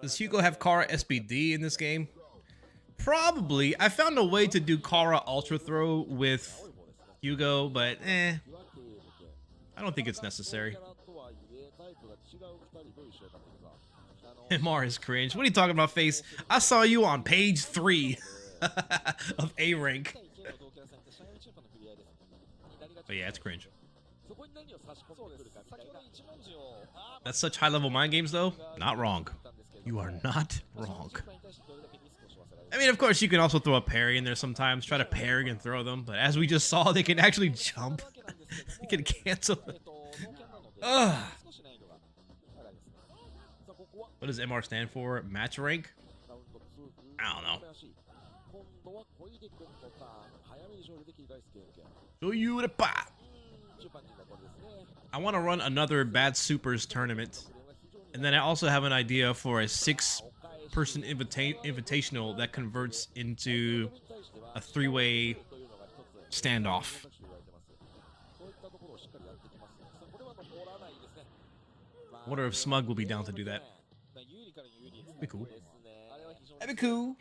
Does Hugo have Kara SBD in this game? Probably. I found a way to do Kara Ultra Throw with Hugo, but I don't think it's necessary. MR is cringe. What are you talking about, Face? I saw you on page 3 of A rank. But yeah, it's cringe. That's such high-level mind games, though. Not wrong. You are not wrong. I mean, of course, you can also throw a parry in there sometimes. Try to parry and throw them. But as we just saw, they can actually jump. They can cancel. Ugh. What does MR stand for? Match rank? I don't know. I want to run another Bad Supers tournament. And then I also have an idea for a 6-person invitational that converts into a 3-way standoff. I wonder if Smug will be down to do that. Be cool. That'd be cool.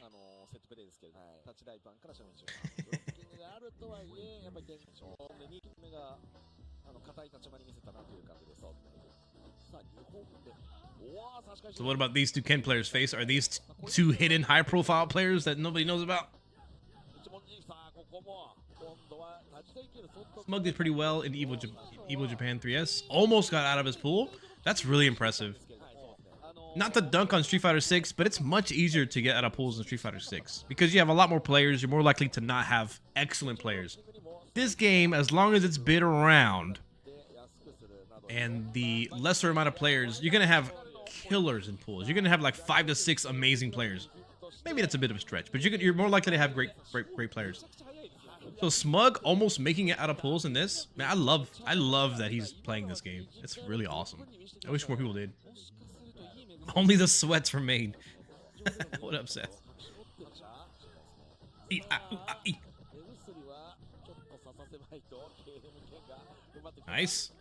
So what about these two Ken players face? Are these two hidden high-profile players that nobody knows about? Smug did pretty well in EVO Japan 3S. Almost got out of his pool. That's really impressive. Not to dunk on Street Fighter 6, but it's much easier to get out of pools in Street Fighter 6 because you have a lot more players. You're more likely to not have excellent players. This game, as long as it's been around and the lesser amount of players, you're gonna have killers in pools. You're gonna have like 5 to 6 amazing players. Maybe that's a bit of a stretch, but you're more likely to have great players. So Smug almost making it out of pools in this, man, I love that he's playing this game. It's really awesome. I wish more people did. Only the sweats remain. What up, Seth? Nice.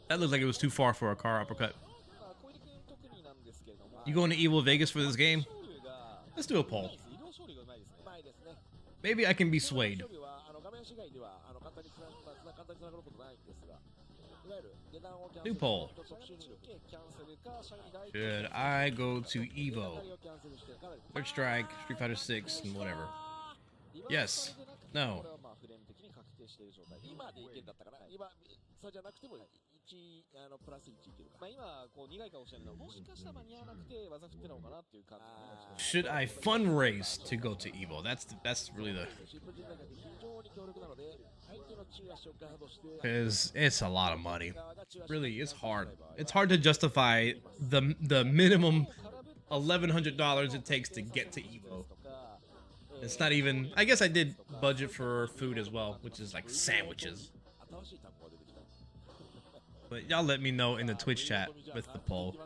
That looked like it was too far for a car uppercut. You going to Evil Vegas for this game? Let's do a poll. Maybe I can be swayed. New poll. Should I go to EVO? Third Strike, Street Fighter 6, and whatever. Yes. No. Should I fundraise to go to EVO? That's really the... Because it's a lot of money. Really, it's hard. It's hard to justify the minimum $1,100 it takes to get to EVO. It's not even... I guess I did budget for food as well, which is like sandwiches. But y'all let me know in the Twitch chat with the poll.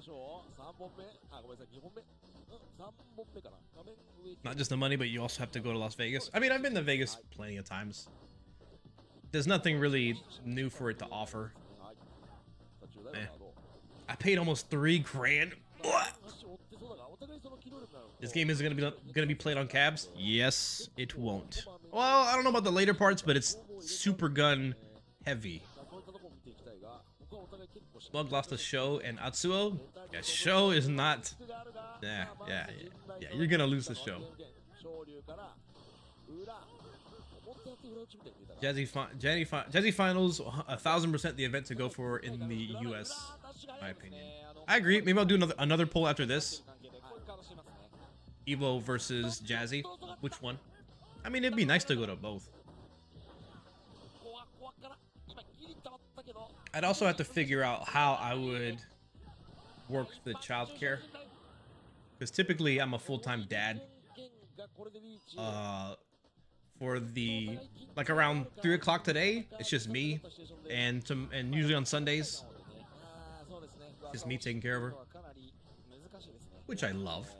Not just the money, but you also have to go to Las Vegas. I mean, I've been to Vegas plenty of times. There's nothing really new for it to offer. Eh. I paid almost $3 grand. This game isn't gonna be played on cabs. Yes, it won't. Well, I don't know about the later parts, but it's super gun heavy. Smug lost to Sho and Atsuo. Yeah, Sho is not. Yeah. You're gonna lose the Sho. Jazzy Finals, 1000% the event to go for in the US, in my opinion. I agree. Maybe I'll do another poll after this. EVO versus Jazzy. Which one? I mean, it'd be nice to go to both. I'd also have to figure out how I would work the childcare. Because typically I'm a full-time dad. For the... Like around 3 o'clock today, it's just me. And usually on Sundays, it's me taking care of her. Which I love.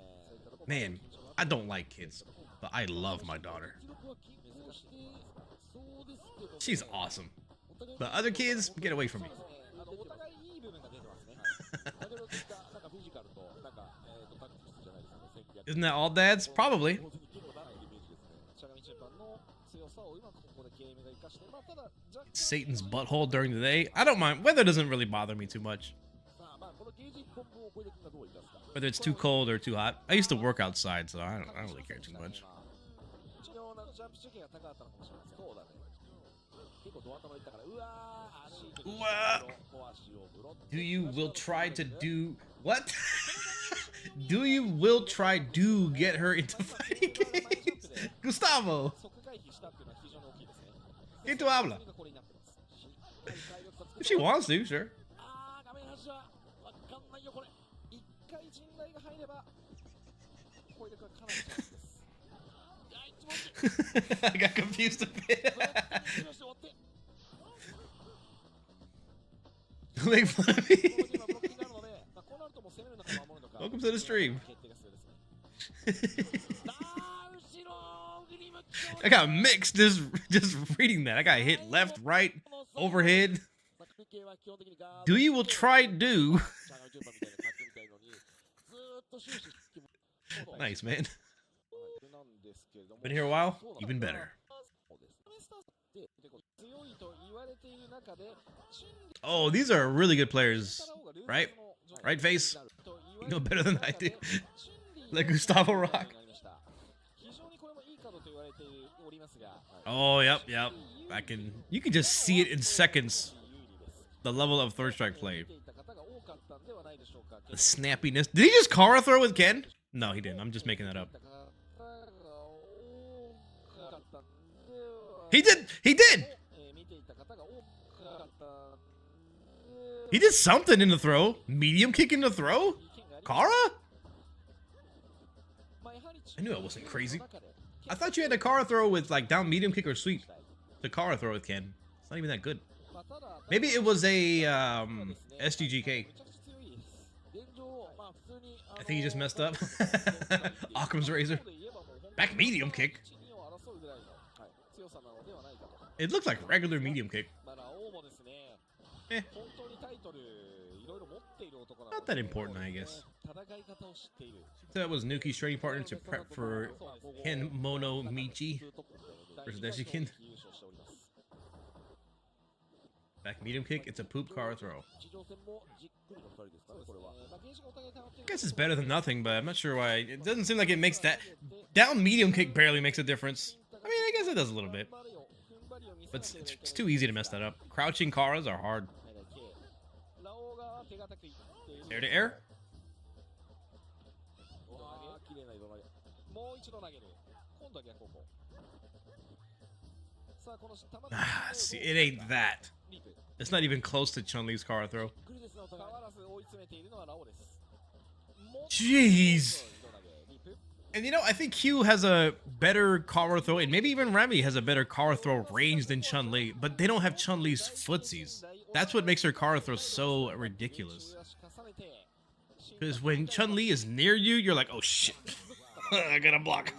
Man, I don't like kids, but I love my daughter. She's awesome. But other kids, get away from me. Isn't that all dads? Probably. Satan's butthole during the day. I don't mind. Weather doesn't really bother me too much. Whether it's too cold or too hot. I used to work outside, so I don't really care too much. Do you will try to do what? Do you will try to get her into fighting games? Gustavo, ¿qué tú habla? If she wants to, sure. I got confused a bit. Don't make fun of me. Welcome to the stream. I got mixed just reading that. I got hit left, right, overhead. Do you will try do. Nice, man. Been here a while? Even better. Oh, these are really good players, right? Right, Face? You know better than I do. Like Gustavo Rock. Oh, yep. You can just see it in seconds. The level of third strike play. The snappiness. Did he just Kara throw with Ken? No, he didn't. I'm just making that up. He did! He did something in the throw. Medium kick in the throw? Kara? I knew I wasn't crazy. I thought you had a Kara throw with like down medium kick or sweep. The Kara throw with Ken. It's not even that good. Maybe it was a SGGK. I think he just messed up. Occam's razor. Back medium kick. It looked like regular medium kick. Eh. Not that important, I guess. That was Nuki's training partner to prep for Ken Mono Michi versus Deshikin. Back medium kick, it's a poop Kara throw. I guess it's better than nothing, but I'm not sure why. It doesn't seem like it makes that. Down medium kick barely makes a difference. I mean, I guess it does a little bit. But it's too easy to mess that up. Crouching Karas are hard. Air to air? Ah, see, it ain't that. It's not even close to Chun-Li's Kara throw. Jeez. And you know, I think Q has a better Kara throw, and maybe even Remy has a better Kara throw range than Chun-Li, but they don't have Chun-Li's footsies. That's what makes her Kara throw so ridiculous. Because when Chun-Li is near you, you're like, oh shit, I gotta block.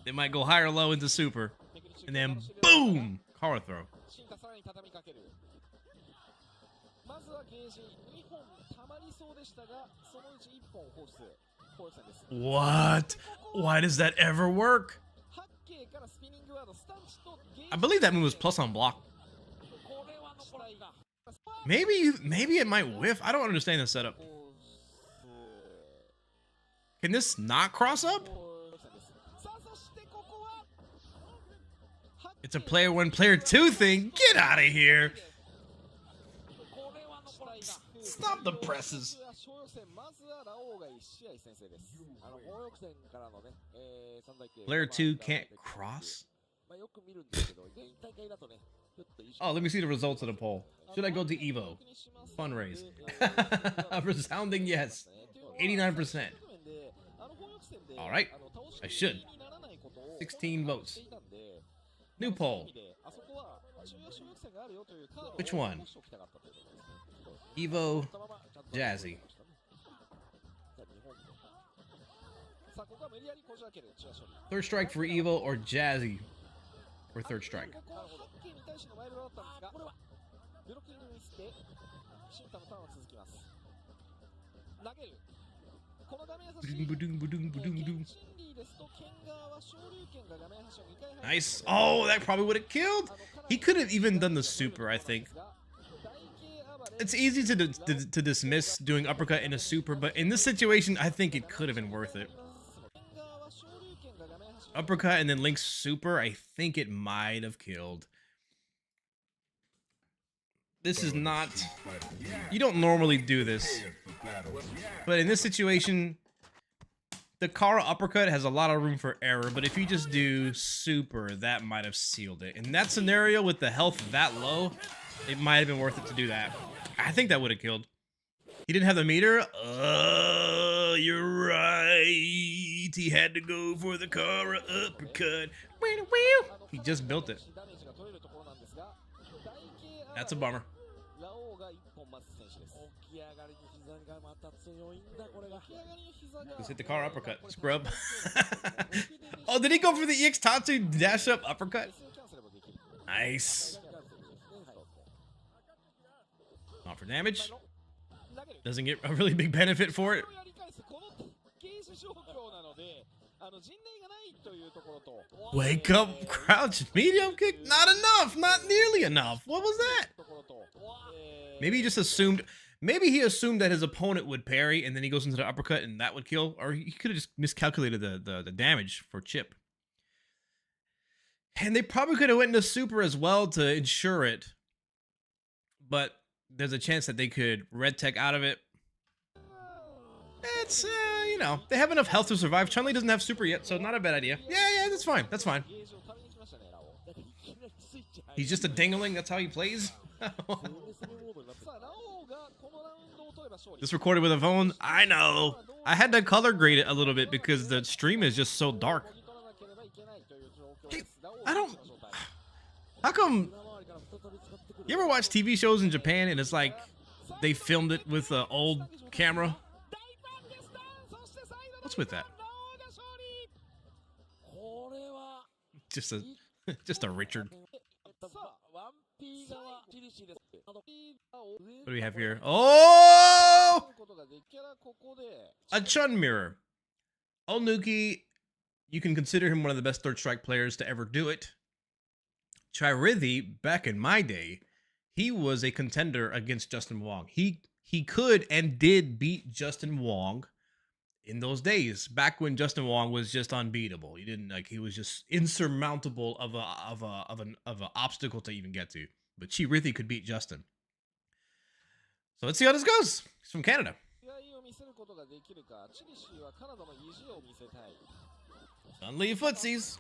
They might go high or low into super, and then boom, Kara throw. What? Why does that ever work? I believe that move was plus on block. Maybe it might whiff. I don't understand the setup. Can this not cross up? It's a player 1, player 2 thing. Get out of here. Stop the presses. Player 2 can't cross? Oh, let me see the results of the poll. Should I go to EVO? Fundraise. A resounding yes. 89%. Alright. I should. 16 votes. New poll. Which one? EVO Jazzy. Third strike for EVO or Jazzy for third strike. Nice. Oh, that probably would have killed. He could have even done the super, I think. It's easy to dismiss doing uppercut in a super, but in this situation, I think it could have been worth it. Uppercut and then Link's super, I think it might have killed. this is not... You don't normally do this. But in this situation, the Kara uppercut has a lot of room for error, but if you just do super, that might have sealed it. In that scenario, with the health that low, it might have been worth it to do that. I think that would have killed. He didn't have the meter? You're right. He had to go for the Kara uppercut. He just built it. That's a bummer. Just hit the Kara uppercut. Scrub. Oh, did he go for the EX Tatsu dash up uppercut? Nice. Not for damage. Doesn't get a really big benefit for it. Wake up, crouch, medium kick. Not enough. Not nearly enough. What was that? Maybe he just assumed. Maybe he assumed that his opponent would parry, and then he goes into the uppercut, and that would kill. Or he could have just miscalculated the damage for chip. And they probably could have went into super as well to ensure it. But there's a chance that they could red tech out of it. It's, you know, they have enough health to survive. Chun-Li doesn't have super yet, so not a bad idea. Yeah, that's fine. That's fine. He's just a dingling. That's how he plays. Just recorded with a phone. I know. I had to color grade it a little bit because the stream is just so dark. Hey, I don't... How come... You ever watch TV shows in Japan and it's like they filmed it with an old camera? What's with that? Just a Richard. What do we have here? Oh! A Chun mirror. Onuki, you can consider him one of the best third strike players to ever do it. Chirithi, back in my day, he was a contender against Justin Wong. He could and did beat Justin Wong in those days, back when Justin Wong was just unbeatable. He didn't he was just insurmountable of an obstacle to even get to. But Chirithi could beat Justin. So let's see how this goes. He's from Canada. Chun-Li footsies.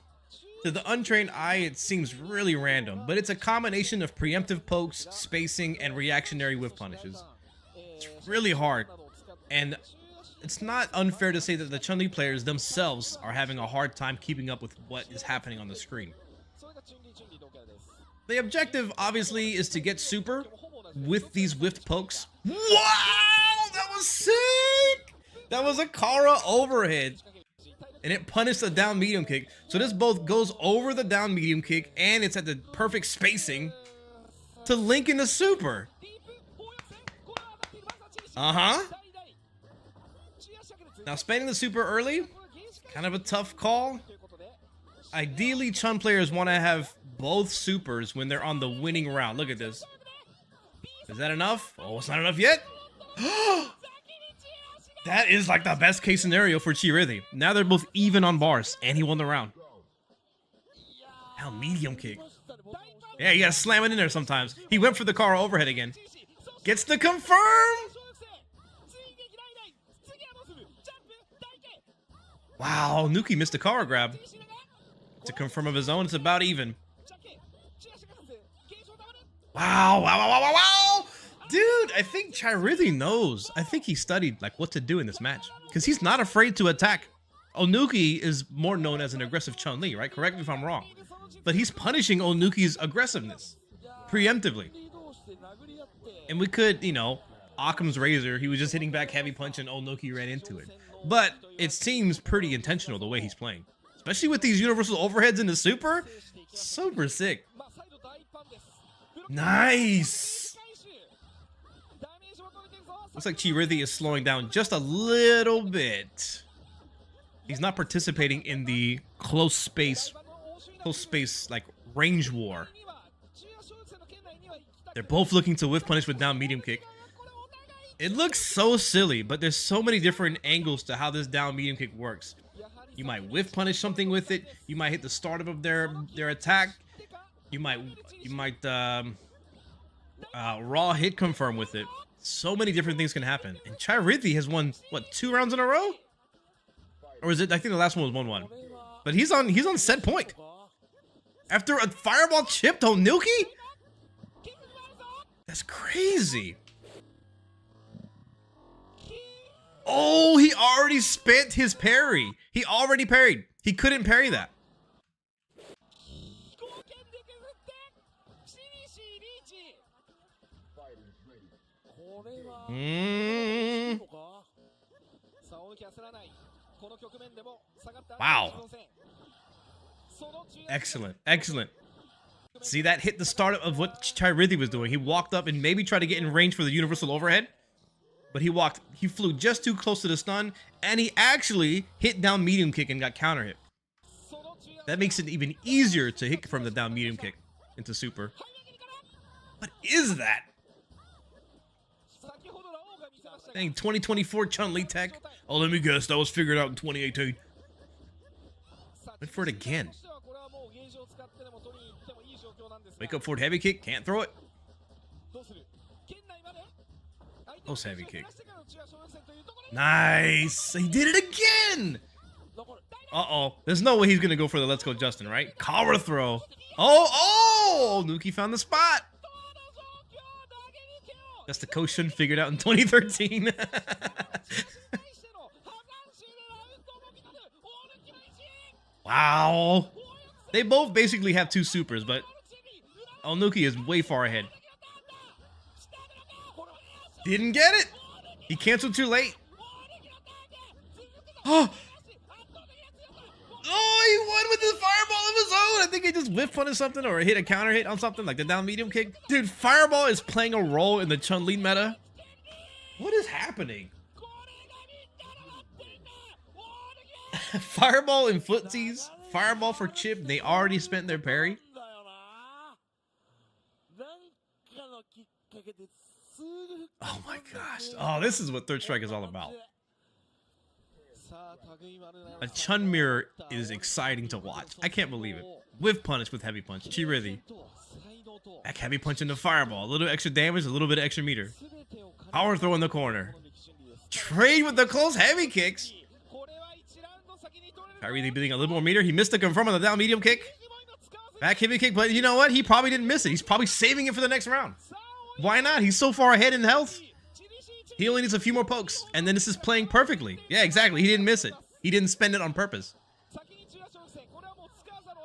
To the untrained eye, it seems really random, but it's a combination of preemptive pokes, spacing, and reactionary whiff punishes. It's really hard, and it's not unfair to say that the Chun-Li players themselves are having a hard time keeping up with what is happening on the screen. The objective, obviously, is to get super with these whiffed pokes. Wow! That was sick! That was a Kara overhead. And it punished the down medium kick. So this both goes over the down medium kick and it's at the perfect spacing to link in the super. Uh-huh. Now spending the super early, kind of a tough call. Ideally, Chun players want to have both supers when they're on the winning round. Look at this. Is that enough? Oh, it's not enough yet. That is like the best case scenario for Chirithi. Now they're both even on bars, and he won the round. Now medium kick. Yeah, you gotta slam it in there sometimes. He went for the Kara overhead again. Gets the confirm. Wow, Nuki missed a Kara grab. To confirm of his own, it's about even. Wow, wow, wow, wow, wow, wow! Dude, I think Chirithi knows. I think he studied like what to do in this match. Because he's not afraid to attack. Onuki is more known as an aggressive Chun-Li, right? Correct me if I'm wrong. But he's punishing Onuki's aggressiveness. Preemptively. And we could, you know, Occam's razor. He was just hitting back heavy punch and Onuki ran into it. But it seems pretty intentional the way he's playing. Especially with these universal overheads in the super. Super sick. Nice! Looks like Chirithi is slowing down just a little bit. He's not participating in the close space like range war. They're both looking to whiff punish with down medium kick. It looks so silly, but there's so many different angles to how this down medium kick works. You might whiff punish something with it. You might hit the startup of their attack. You might raw hit confirm with it. So many different things can happen. And Chirithi has won, what, 2 rounds in a row? Or is it, I think the last one was 1-1. But he's on set point. After a fireball chipped Onuki? That's crazy. Oh, he already spent his parry. He already parried. He couldn't parry that. Wow. Excellent. Excellent. See, that hit the start of what Chirithi was doing. He walked up and maybe tried to get in range for the universal overhead. But he flew just too close to the stun, and he actually hit down medium kick and got counter hit. That makes it even easier to hit from the down medium kick into super. What is that? Dang, 2024 Chun-Li tech. Oh, let me guess, that was figured out in 2018. Went for it again. Wake up forward heavy kick, can't throw it. Post heavy kick. Nice! He did it again! Uh-oh. There's no way he's gonna go for the let's go Justin, right? Cover throw. Oh! Nuki found the spot! That's the Koshin figured out in 2013. Wow. They both basically have 2 supers, but Onuki is way far ahead. Didn't get it. He canceled too late. Oh, he won with his fireball of his own. I think he just whiff punished something or hit a counter hit on something like the down medium kick. Dude, fireball is playing a role in the Chun-Li meta. What is happening? Fireball in footsies. Fireball for chip. They already spent their parry. Oh my gosh. Oh, this is what Third Strike is all about. A Chun mirror is exciting to watch. I can't believe it. Whiff punish with heavy punch. Chirithi. Back heavy punch into fireball. A little extra damage, a little bit of extra meter. Power throw in the corner. Trade with the close heavy kicks. Chirithi beating a little more meter. He missed the confirm on the down medium kick. Back heavy kick, but you know what? He probably didn't miss it. He's probably saving it for the next round. Why not? He's so far ahead in health. He only needs a few more pokes, and then this is playing perfectly. Yeah, exactly. He didn't miss it. He didn't spend it on purpose.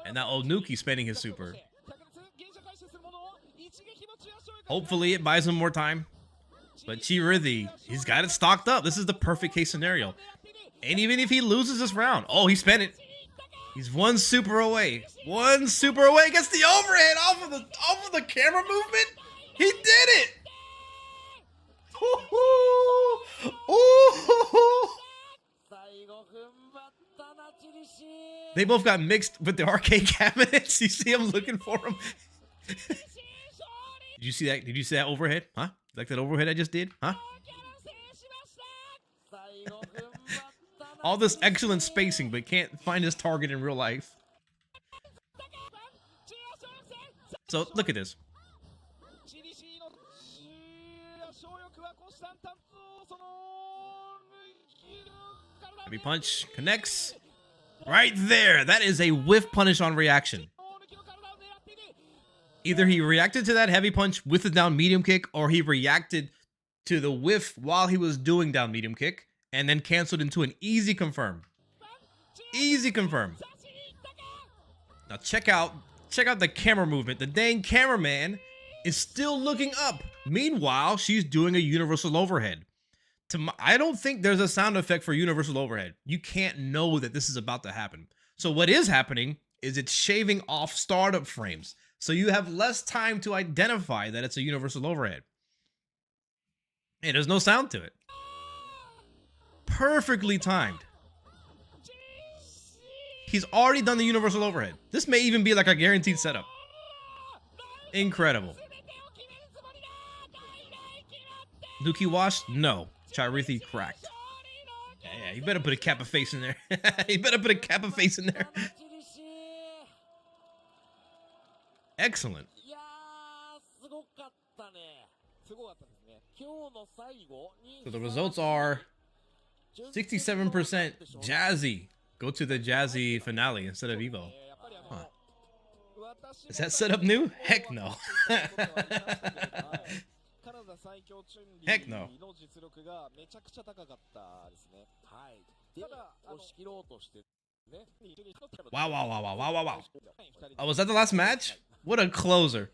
And now Onuki spending his super. Hopefully it buys him more time. But Chirithi, he's got it stocked up. This is the perfect case scenario. And even if he loses this round, oh, he spent it. He's 1 super away. 1 super away. Gets the overhead off of the camera movement. He did it! Ooh, ooh. They both got mixed with the arcade cabinets. You see him looking for him. Did you see that? Did you see that overhead? Huh? Like that overhead I just did? Huh? All this excellent spacing, but can't find his target in real life. So look at this. Heavy punch connects right there. That is a whiff punish on reaction. Either he reacted to that heavy punch with the down medium kick, or he reacted to the whiff while he was doing down medium kick and then canceled into an easy confirm. Easy confirm. Now check out the camera movement. The dang cameraman is still looking up. Meanwhile, she's doing a universal overhead. I don't think there's a sound effect for universal overhead. You can't know that this is about to happen. So what is happening is it's shaving off startup frames. So you have less time to identify that it's a universal overhead. And there's no sound to it. Perfectly timed. He's already done the universal overhead. This may even be like a guaranteed setup. Incredible. Nuki washed? No. Chirithi cracked. Yeah, you better put a Kappa face in there. You better put a Kappa face in there. Excellent. So the results are 67% Jazzy. Go to the Jazzy finale instead of EVO. Huh. Is that setup new? Heck no. Heck no. Wow, wow, wow, wow, wow, wow, wow. Oh, was that the last match? What a closer.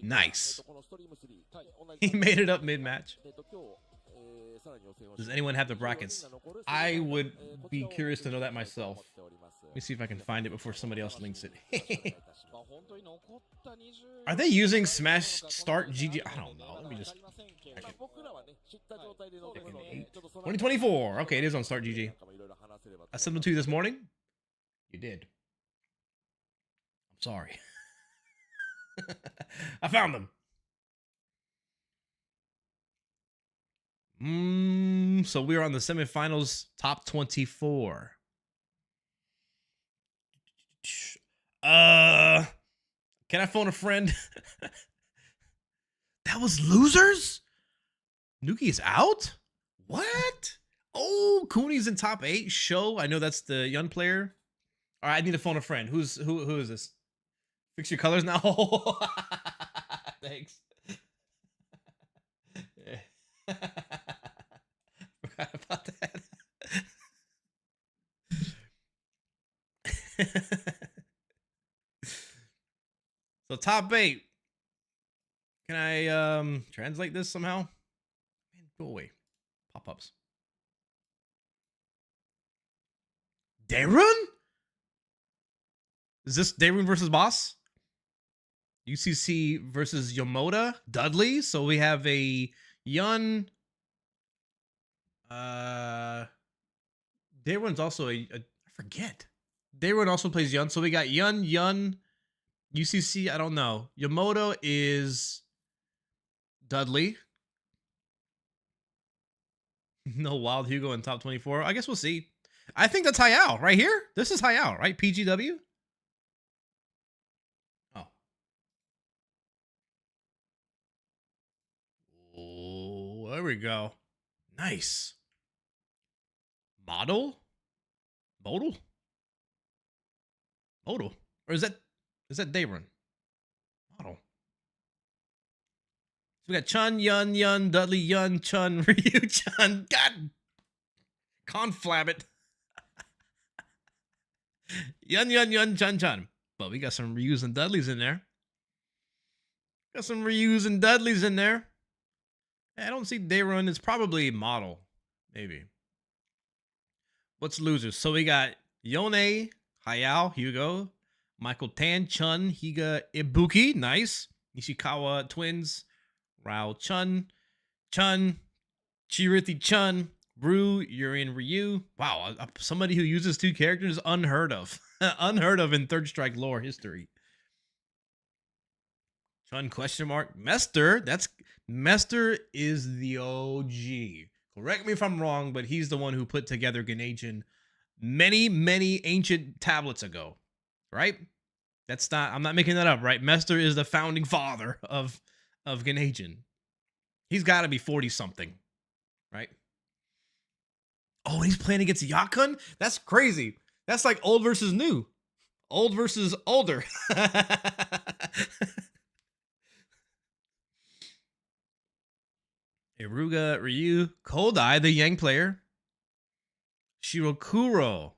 Nice. He made it up mid-match. Does anyone have the brackets? I would be curious to know that myself. Let me see if I can find it before somebody else links it. Are they using Smash Start GG? I don't know. Let me just check it. 2024. Okay, it is on Start GG. I sent them to you this morning. You did. I'm sorry. I found them. So we're on the semifinals, top 24. Can I phone a friend? That was losers? Nuki's out? What? Oh, Cooney's in top 8. Show. I know that's the young player. All right, I need to phone a friend. Who is this? Fix your colors now. Thanks. Forgot about that. So top 8. Can I translate this somehow? Man, go away. Pop-ups. Darun? Is this Darun versus Boss? UCC versus Yomoda? Dudley? So we have a Yun. Darun's also I forget. Darun also plays Yun. So we got Yun, UCC, I don't know. Yamamoto is Dudley. No Wild Hugo in top 24. I guess we'll see. I think that's Hayao right here. This is Hayao, right? PGW. Oh. Oh, there we go. Nice. Model? Modal? Or is that Darun? Model. So we got Chun, Yun, Dudley, Yun, Chun, Ryu, Chun. God. Conflab it. Yun, Chun. But we got some Ryus and Dudleys in there. I don't see Darun. It's probably Model. Maybe. What's losers? So we got Yone, Hayao, Hugo, Michael Tan, Chun, Higa, Ibuki, nice. Nishikawa Twins, Rao Chun, Chirithi Chun, Brew, Yurian Ryu. Wow, somebody who uses 2 characters, unheard of. Unheard of in Third Strike lore history. Chun question mark. Mester is the OG. Correct me if I'm wrong, but he's the one who put together Genan many ancient tablets ago. Right? I'm not making that up, right? Mester is the founding father of Genan. He's got to be 40 something, right? Oh, he's playing against Yakun? That's crazy. That's like old versus new. Old versus older. Iruga, Ryu, Kodai, the Yang player. Shirokuro.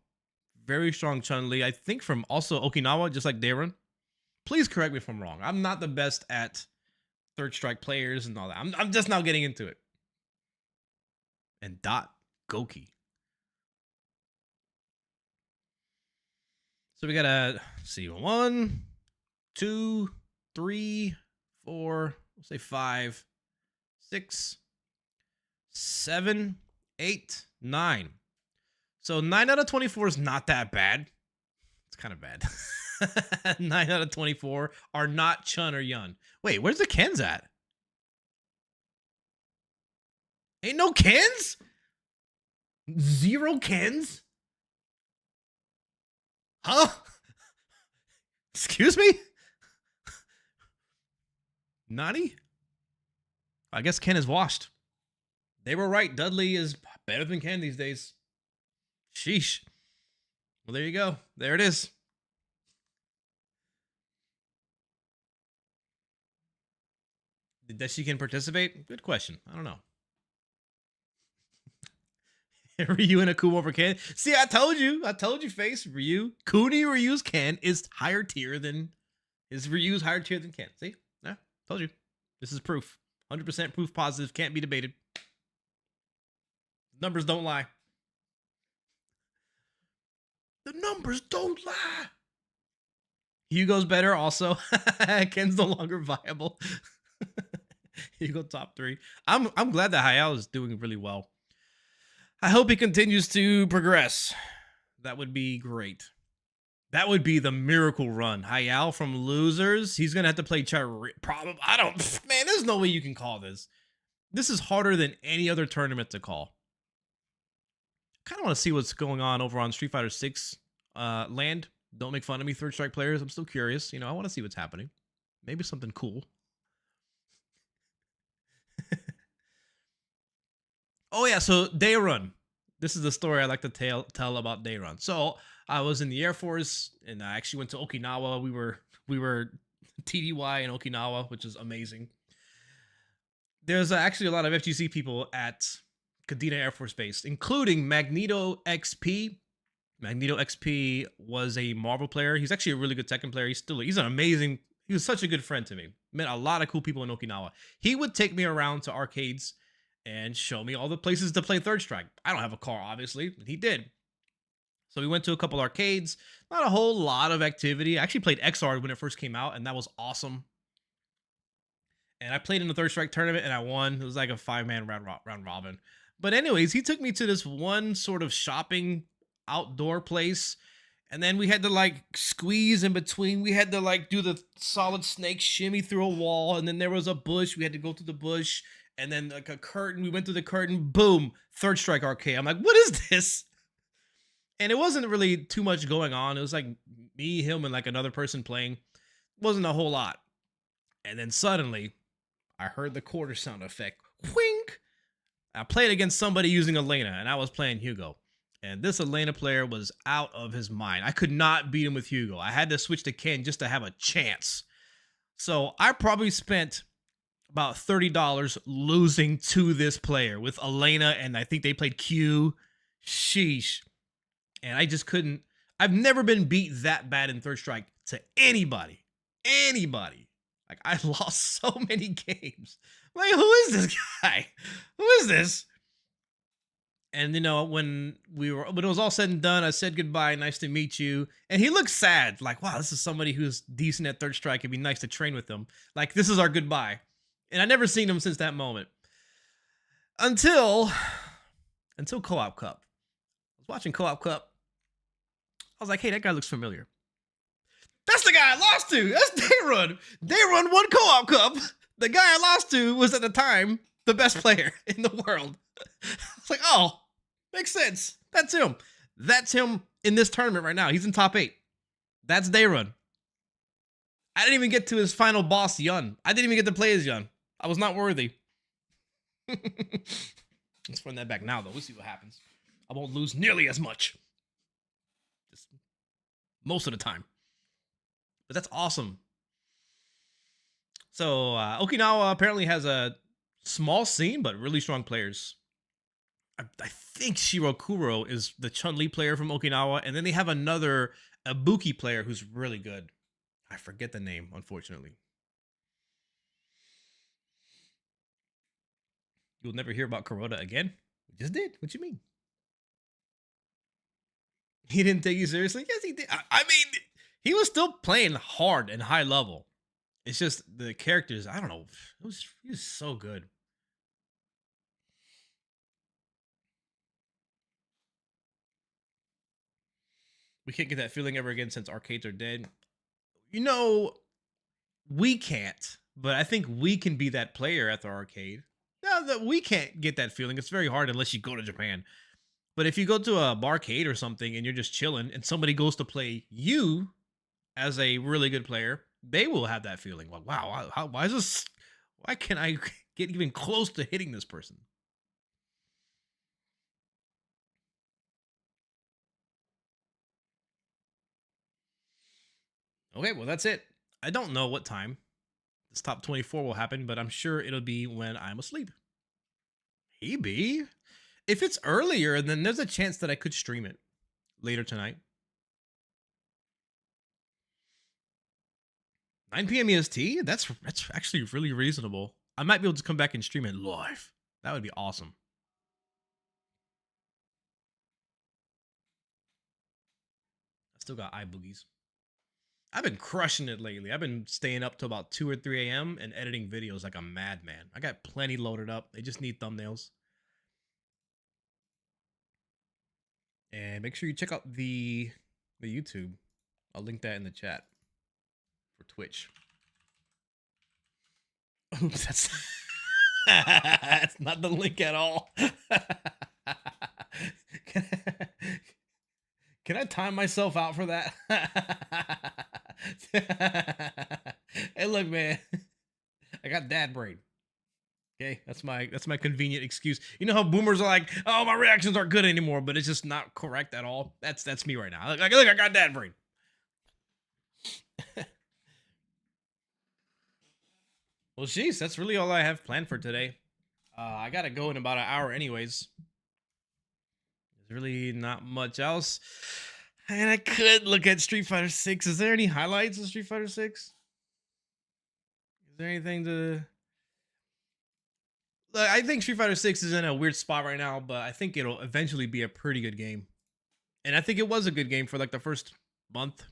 Very strong Chun-Li. I think from also Okinawa, just like Darun. Please correct me if I'm wrong. I'm not the best at Third Strike players and all that. I'm just now getting into it. And Dot Goki. So we gotta see 1, 2, 3, 4, we'll say 5, 6, 7, 8, 9. So 9 out of 24 is not that bad. It's kind of bad. 9 out of 24 are not Chun or Yun. Wait, where's the Kens at? Ain't no Kens? 0 Kens? Huh? Excuse me? Nani? I guess Ken is washed. They were right. Dudley is better than Ken these days. Sheesh. Well, there you go. There it is. That she can participate? Good question. I don't know. Ryu and Akuma over Ken. See, I told you, Face. Ryu. Kuni Ryu's Ken is higher tier than Ryu's higher tier than Ken. See? Yeah, told you. This is proof. 100% proof positive. Can't be debated. Numbers don't lie. The numbers don't lie. Hugo's better also. Ken's no longer viable. Hugo top 3. I'm glad that Hayao is doing really well. I hope he continues to progress. That would be great. That would be the miracle run. Hayao from losers. He's gonna have to play probably. I don't. Man, there's no way you can call this. This is harder than any other tournament to call. Kind of want to see what's going on over on Street Fighter 6 land. Don't make fun of me, Third Strike players. I'm still curious. You know, I want to see what's happening. Maybe something cool. Oh yeah, so day run. This is the story I like to tell about day run. So I was in the Air Force and I actually went to Okinawa. We were TDY in Okinawa, which is amazing. There's actually a lot of FGC people at Kadena Air Force Base, including Magneto XP. Magneto XP was a Marvel player. He's actually a really good Tekken player. He was such a good friend to me. Met a lot of cool people in Okinawa. He would take me around to arcades and show me all the places to play Third Strike. I don't have a car, obviously, but he did. So we went to a couple arcades. Not a whole lot of activity. I actually played XR when it first came out, and that was awesome. And I played in the Third Strike tournament, and I won. It was like a 5-man round robin. But anyways, he took me to this one sort of shopping outdoor place. And then we had to like squeeze in between. We had to like do the solid snake shimmy through a wall. And then there was a bush. We had to go through the bush. And then like a curtain. We went through the curtain. Boom. Third Strike arcade. I'm like, what is this? And it wasn't really too much going on. It was like me, him, and like another person playing. It wasn't a whole lot. And then suddenly, I heard the quarter sound effect. Wink. I played against somebody using Elena, and I was playing Hugo. And this Elena player was out of his mind. I could not beat him with Hugo. I had to switch to Ken just to have a chance. So I probably spent about $30 losing to this player with Elena, and I think they played Q. Sheesh. And I just couldn't. I've never been beat that bad in Third Strike to anybody. Anybody. Like, I lost so many games. Like, who is this guy? Who is this? And, you know, when it was all said and done, I said goodbye. Nice to meet you. And he looked sad. Like, wow, this is somebody who's decent at Third Strike. It'd be nice to train with him. Like, this is our goodbye. And I never seen him since that moment. Until Co-op Cup. I was watching Co-op Cup. I was like, hey, that guy looks familiar. That's the guy I lost to. That's Dayrun. Dayrun won Co-op Cup. The guy I lost to was at the time the best player in the world. It's like, oh, makes sense. That's him. That's him in this tournament right now. He's in top 8. That's Dayrun. I didn't even get to his final boss, Yun. I didn't even get to play as Yun. I was not worthy. Let's run that back now, though. We'll see what happens. I won't lose nearly as much. Just most of the time. But that's awesome. So, Okinawa apparently has a small scene, but really strong players. I think Shirokuro is the Chun-Li player from Okinawa, and then they have another Ibuki player who's really good. I forget the name, unfortunately. You'll never hear about Kuroda again? We just did. What you mean? He didn't take you seriously? Yes, he did. I mean, he was still playing hard and high level. It's just the characters, I don't know. He was so good. We can't get that feeling ever again since arcades are dead. You know, we can't, but I think we can be that player at the arcade. No, that we can't get that feeling. It's very hard unless you go to Japan. But if you go to a barcade or something and you're just chilling and somebody goes to play you as a really good player, they will have that feeling. Like, wow, why is this? Why can't I get even close to hitting this person? Okay, well, that's it. I don't know what time this top 24 will happen, but I'm sure it'll be when I'm asleep. Maybe. If it's earlier, then there's a chance that I could stream it later tonight. 9 p.m. EST? That's actually really reasonable. I might be able to come back and stream it live. That would be awesome. I still got eye boogies. I've been crushing it lately. I've been staying up to about 2 or 3 a.m. and editing videos like a madman. I got plenty loaded up. They just need thumbnails. And make sure you check out the YouTube. I'll link that in the chat for Twitch. Oops, that's not the link at all. Can I time myself out for that? Hey, look, man. I got dad brain. Okay, that's my convenient excuse. You know how boomers are like, "Oh, my reactions aren't good anymore," but it's just not correct at all. That's me right now. Look, I got dad brain. Well, jeez, that's really all I have planned for today. I gotta go in about an hour anyways. There's really not much else. And I could look at Street Fighter 6. Is there any highlights of Street Fighter 6? Is there anything to... I think Street Fighter 6 is in a weird spot right now, but I think it'll eventually be a pretty good game. And I think it was a good game for like the first month.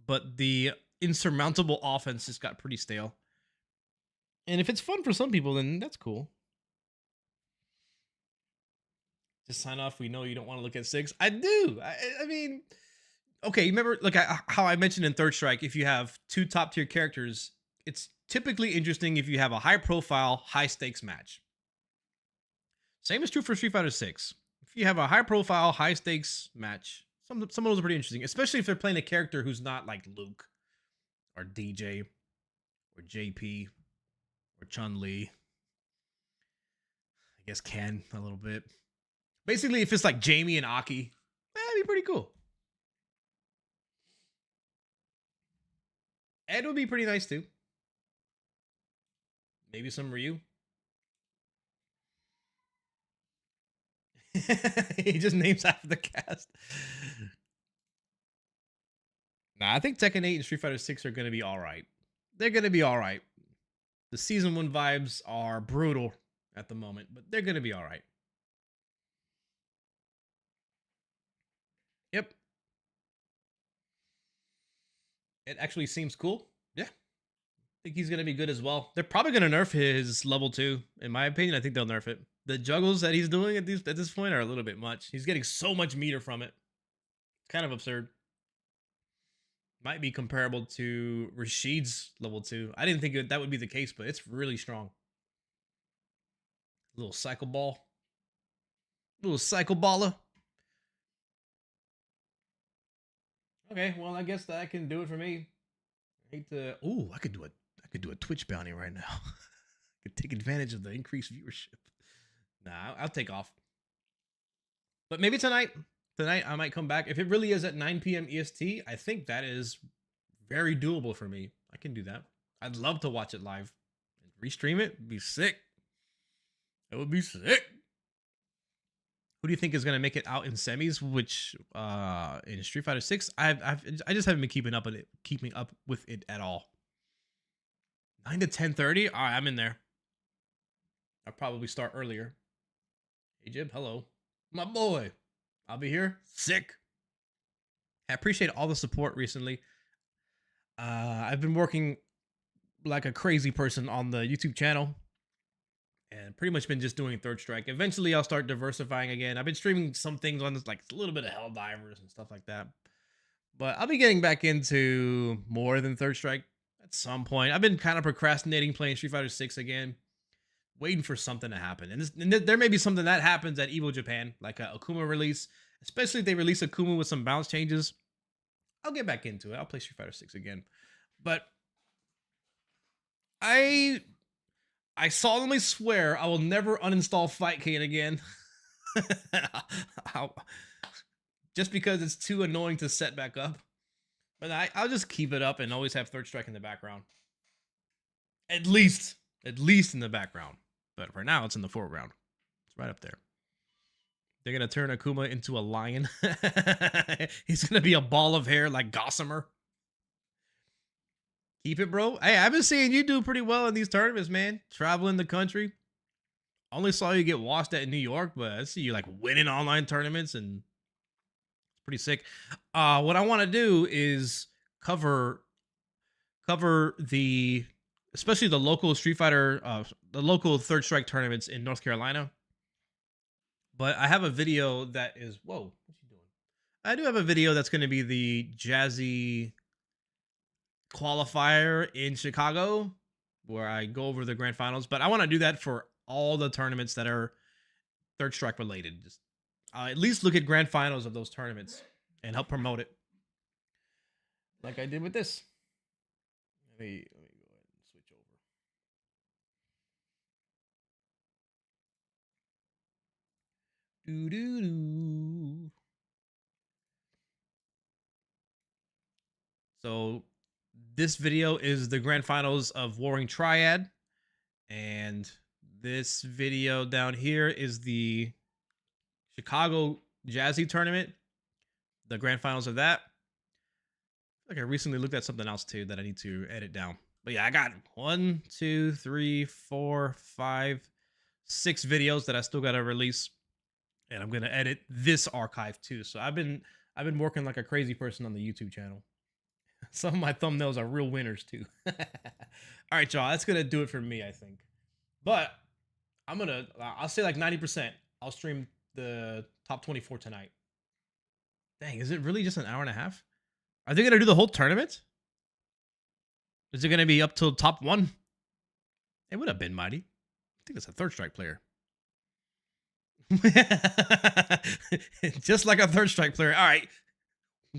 But the insurmountable offense just got pretty stale. And if it's fun for some people, then that's cool. Just sign off. We know you don't want to look at 6. I do. I mean, okay, you remember like how I mentioned in Third Strike, if you have 2 top tier characters, it's typically interesting if you have a high profile, high stakes match. Same is true for Street Fighter 6. If you have a high profile, high stakes match, some of those are pretty interesting, especially if they're playing a character who's not like Luke or DJ or JP or Chun-Li. I guess Ken a little bit. Basically, if it's like Jamie and Aki, that'd be pretty cool. Ed would be pretty nice too. Maybe some Ryu. He just names after the cast. Nah, I think Tekken 8 and Street Fighter 6 are going to be all right. They're going to be all right. The Season 1 vibes are brutal at the moment, but they're going to be all right. Yep. It actually seems cool. Yeah. I think he's going to be good as well. They're probably going to nerf his level 2. In my opinion, I think they'll nerf it. The juggles that he's doing at this point are a little bit much. He's getting so much meter from it. Kind of absurd. Might be comparable to Rashid's level 2. I didn't think that would be the case, but it's really strong. Little cycle ball. Little cycle baller. Okay, well, I guess that can do it for me. I hate to... Ooh, I could do a Twitch bounty right now. I could take advantage of the increased viewership. Nah, I'll take off. But maybe tonight I might come back. If it really is at 9 p.m. EST, I think that is very doable for me. I can do that. I'd love to watch it live. Restream it. It'd be sick. It would be sick. Who do you think is gonna make it out in semis? Which in Street Fighter 6, I just haven't been keeping up with it at all. 9 to 10:30. All right, I'm in there. I'll probably start earlier. Hey Jib, hello, my boy. I'll be here. Sick. I appreciate all the support recently. I've been working like a crazy person on the YouTube channel. And pretty much been just doing Third Strike. Eventually, I'll start diversifying again. I've been streaming some things on this, like a little bit of Helldivers and stuff like that. But I'll be getting back into more than Third Strike at some point. I've been kind of procrastinating playing Street Fighter 6 again. Waiting for something to happen. And there may be something that happens at EVO Japan, like a Akuma release. Especially if they release Akuma with some bounce changes. I'll get back into it. I'll play Street Fighter 6 again. But I solemnly swear I will never uninstall Fightcade again. Just because it's too annoying to set back up. But I'll just keep it up and always have Third Strike in the background. At least in the background. But for now, it's in the foreground. It's right up there. They're going to turn Akuma into a lion. He's going to be a ball of hair like Gossamer. Keep it, bro. Hey, I've been seeing you do pretty well in these tournaments, man. Traveling the country. Only saw you get washed at New York, but I see you like winning online tournaments, and it's pretty sick. What I want to do is cover the, especially the local Street Fighter, the local Third Strike tournaments in North Carolina. But I have a video that is, whoa, what's he doing? I do have a video that's going to be the Jazzy qualifier in Chicago, where I go over the grand finals. But I want to do that for all the tournaments that are Third Strike related. Just at least look at grand finals of those tournaments and help promote it, like I did with this. Let me go ahead and switch over. Doo-doo-doo. So this video is the grand finals of Warring Triad, and this video down here is the Chicago Jazzy tournament, the grand finals of that. Like I recently looked at something else too that I need to edit down. But yeah, I got 1, 2, 3, 4, 5, 6 videos that I still gotta release. And I'm gonna edit this archive too. So I've been working like a crazy person on the YouTube channel. Some of my thumbnails are real winners too. All right, y'all, that's gonna do it for me, I think. But I'll say like 90%. I'll stream the top 24 tonight. Dang, is it really just an hour and a half? Are they gonna do the whole tournament? Is it gonna be up till top 1? It would have been mighty. I think that's a Third Strike player. Just like a Third Strike player. All right.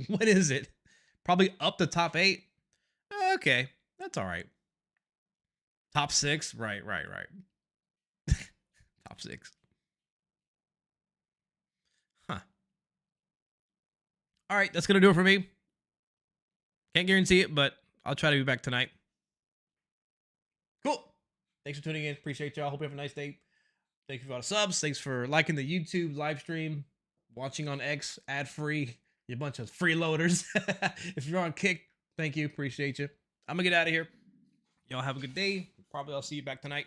What is it? Probably up to top 8. Okay. That's all right. Top 6. Right. Top 6. Huh. All right. That's going to do it for me. Can't guarantee it, but I'll try to be back tonight. Cool. Thanks for tuning in. Appreciate y'all. Hope you have a nice day. Thank you for all the subs. Thanks for liking the YouTube live stream, watching on X ad-free. You bunch of freeloaders. If you're on Kick, thank you. Appreciate you. I'm going to get out of here. Y'all have a good day. Probably I'll see you back tonight.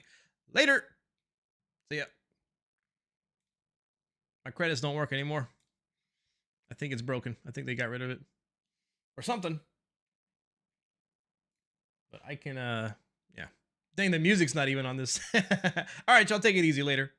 Later. See ya. My credits don't work anymore. I think it's broken. I think they got rid of it. Or something. But I can, yeah. Dang, the music's not even on this. All right, y'all take it easy later.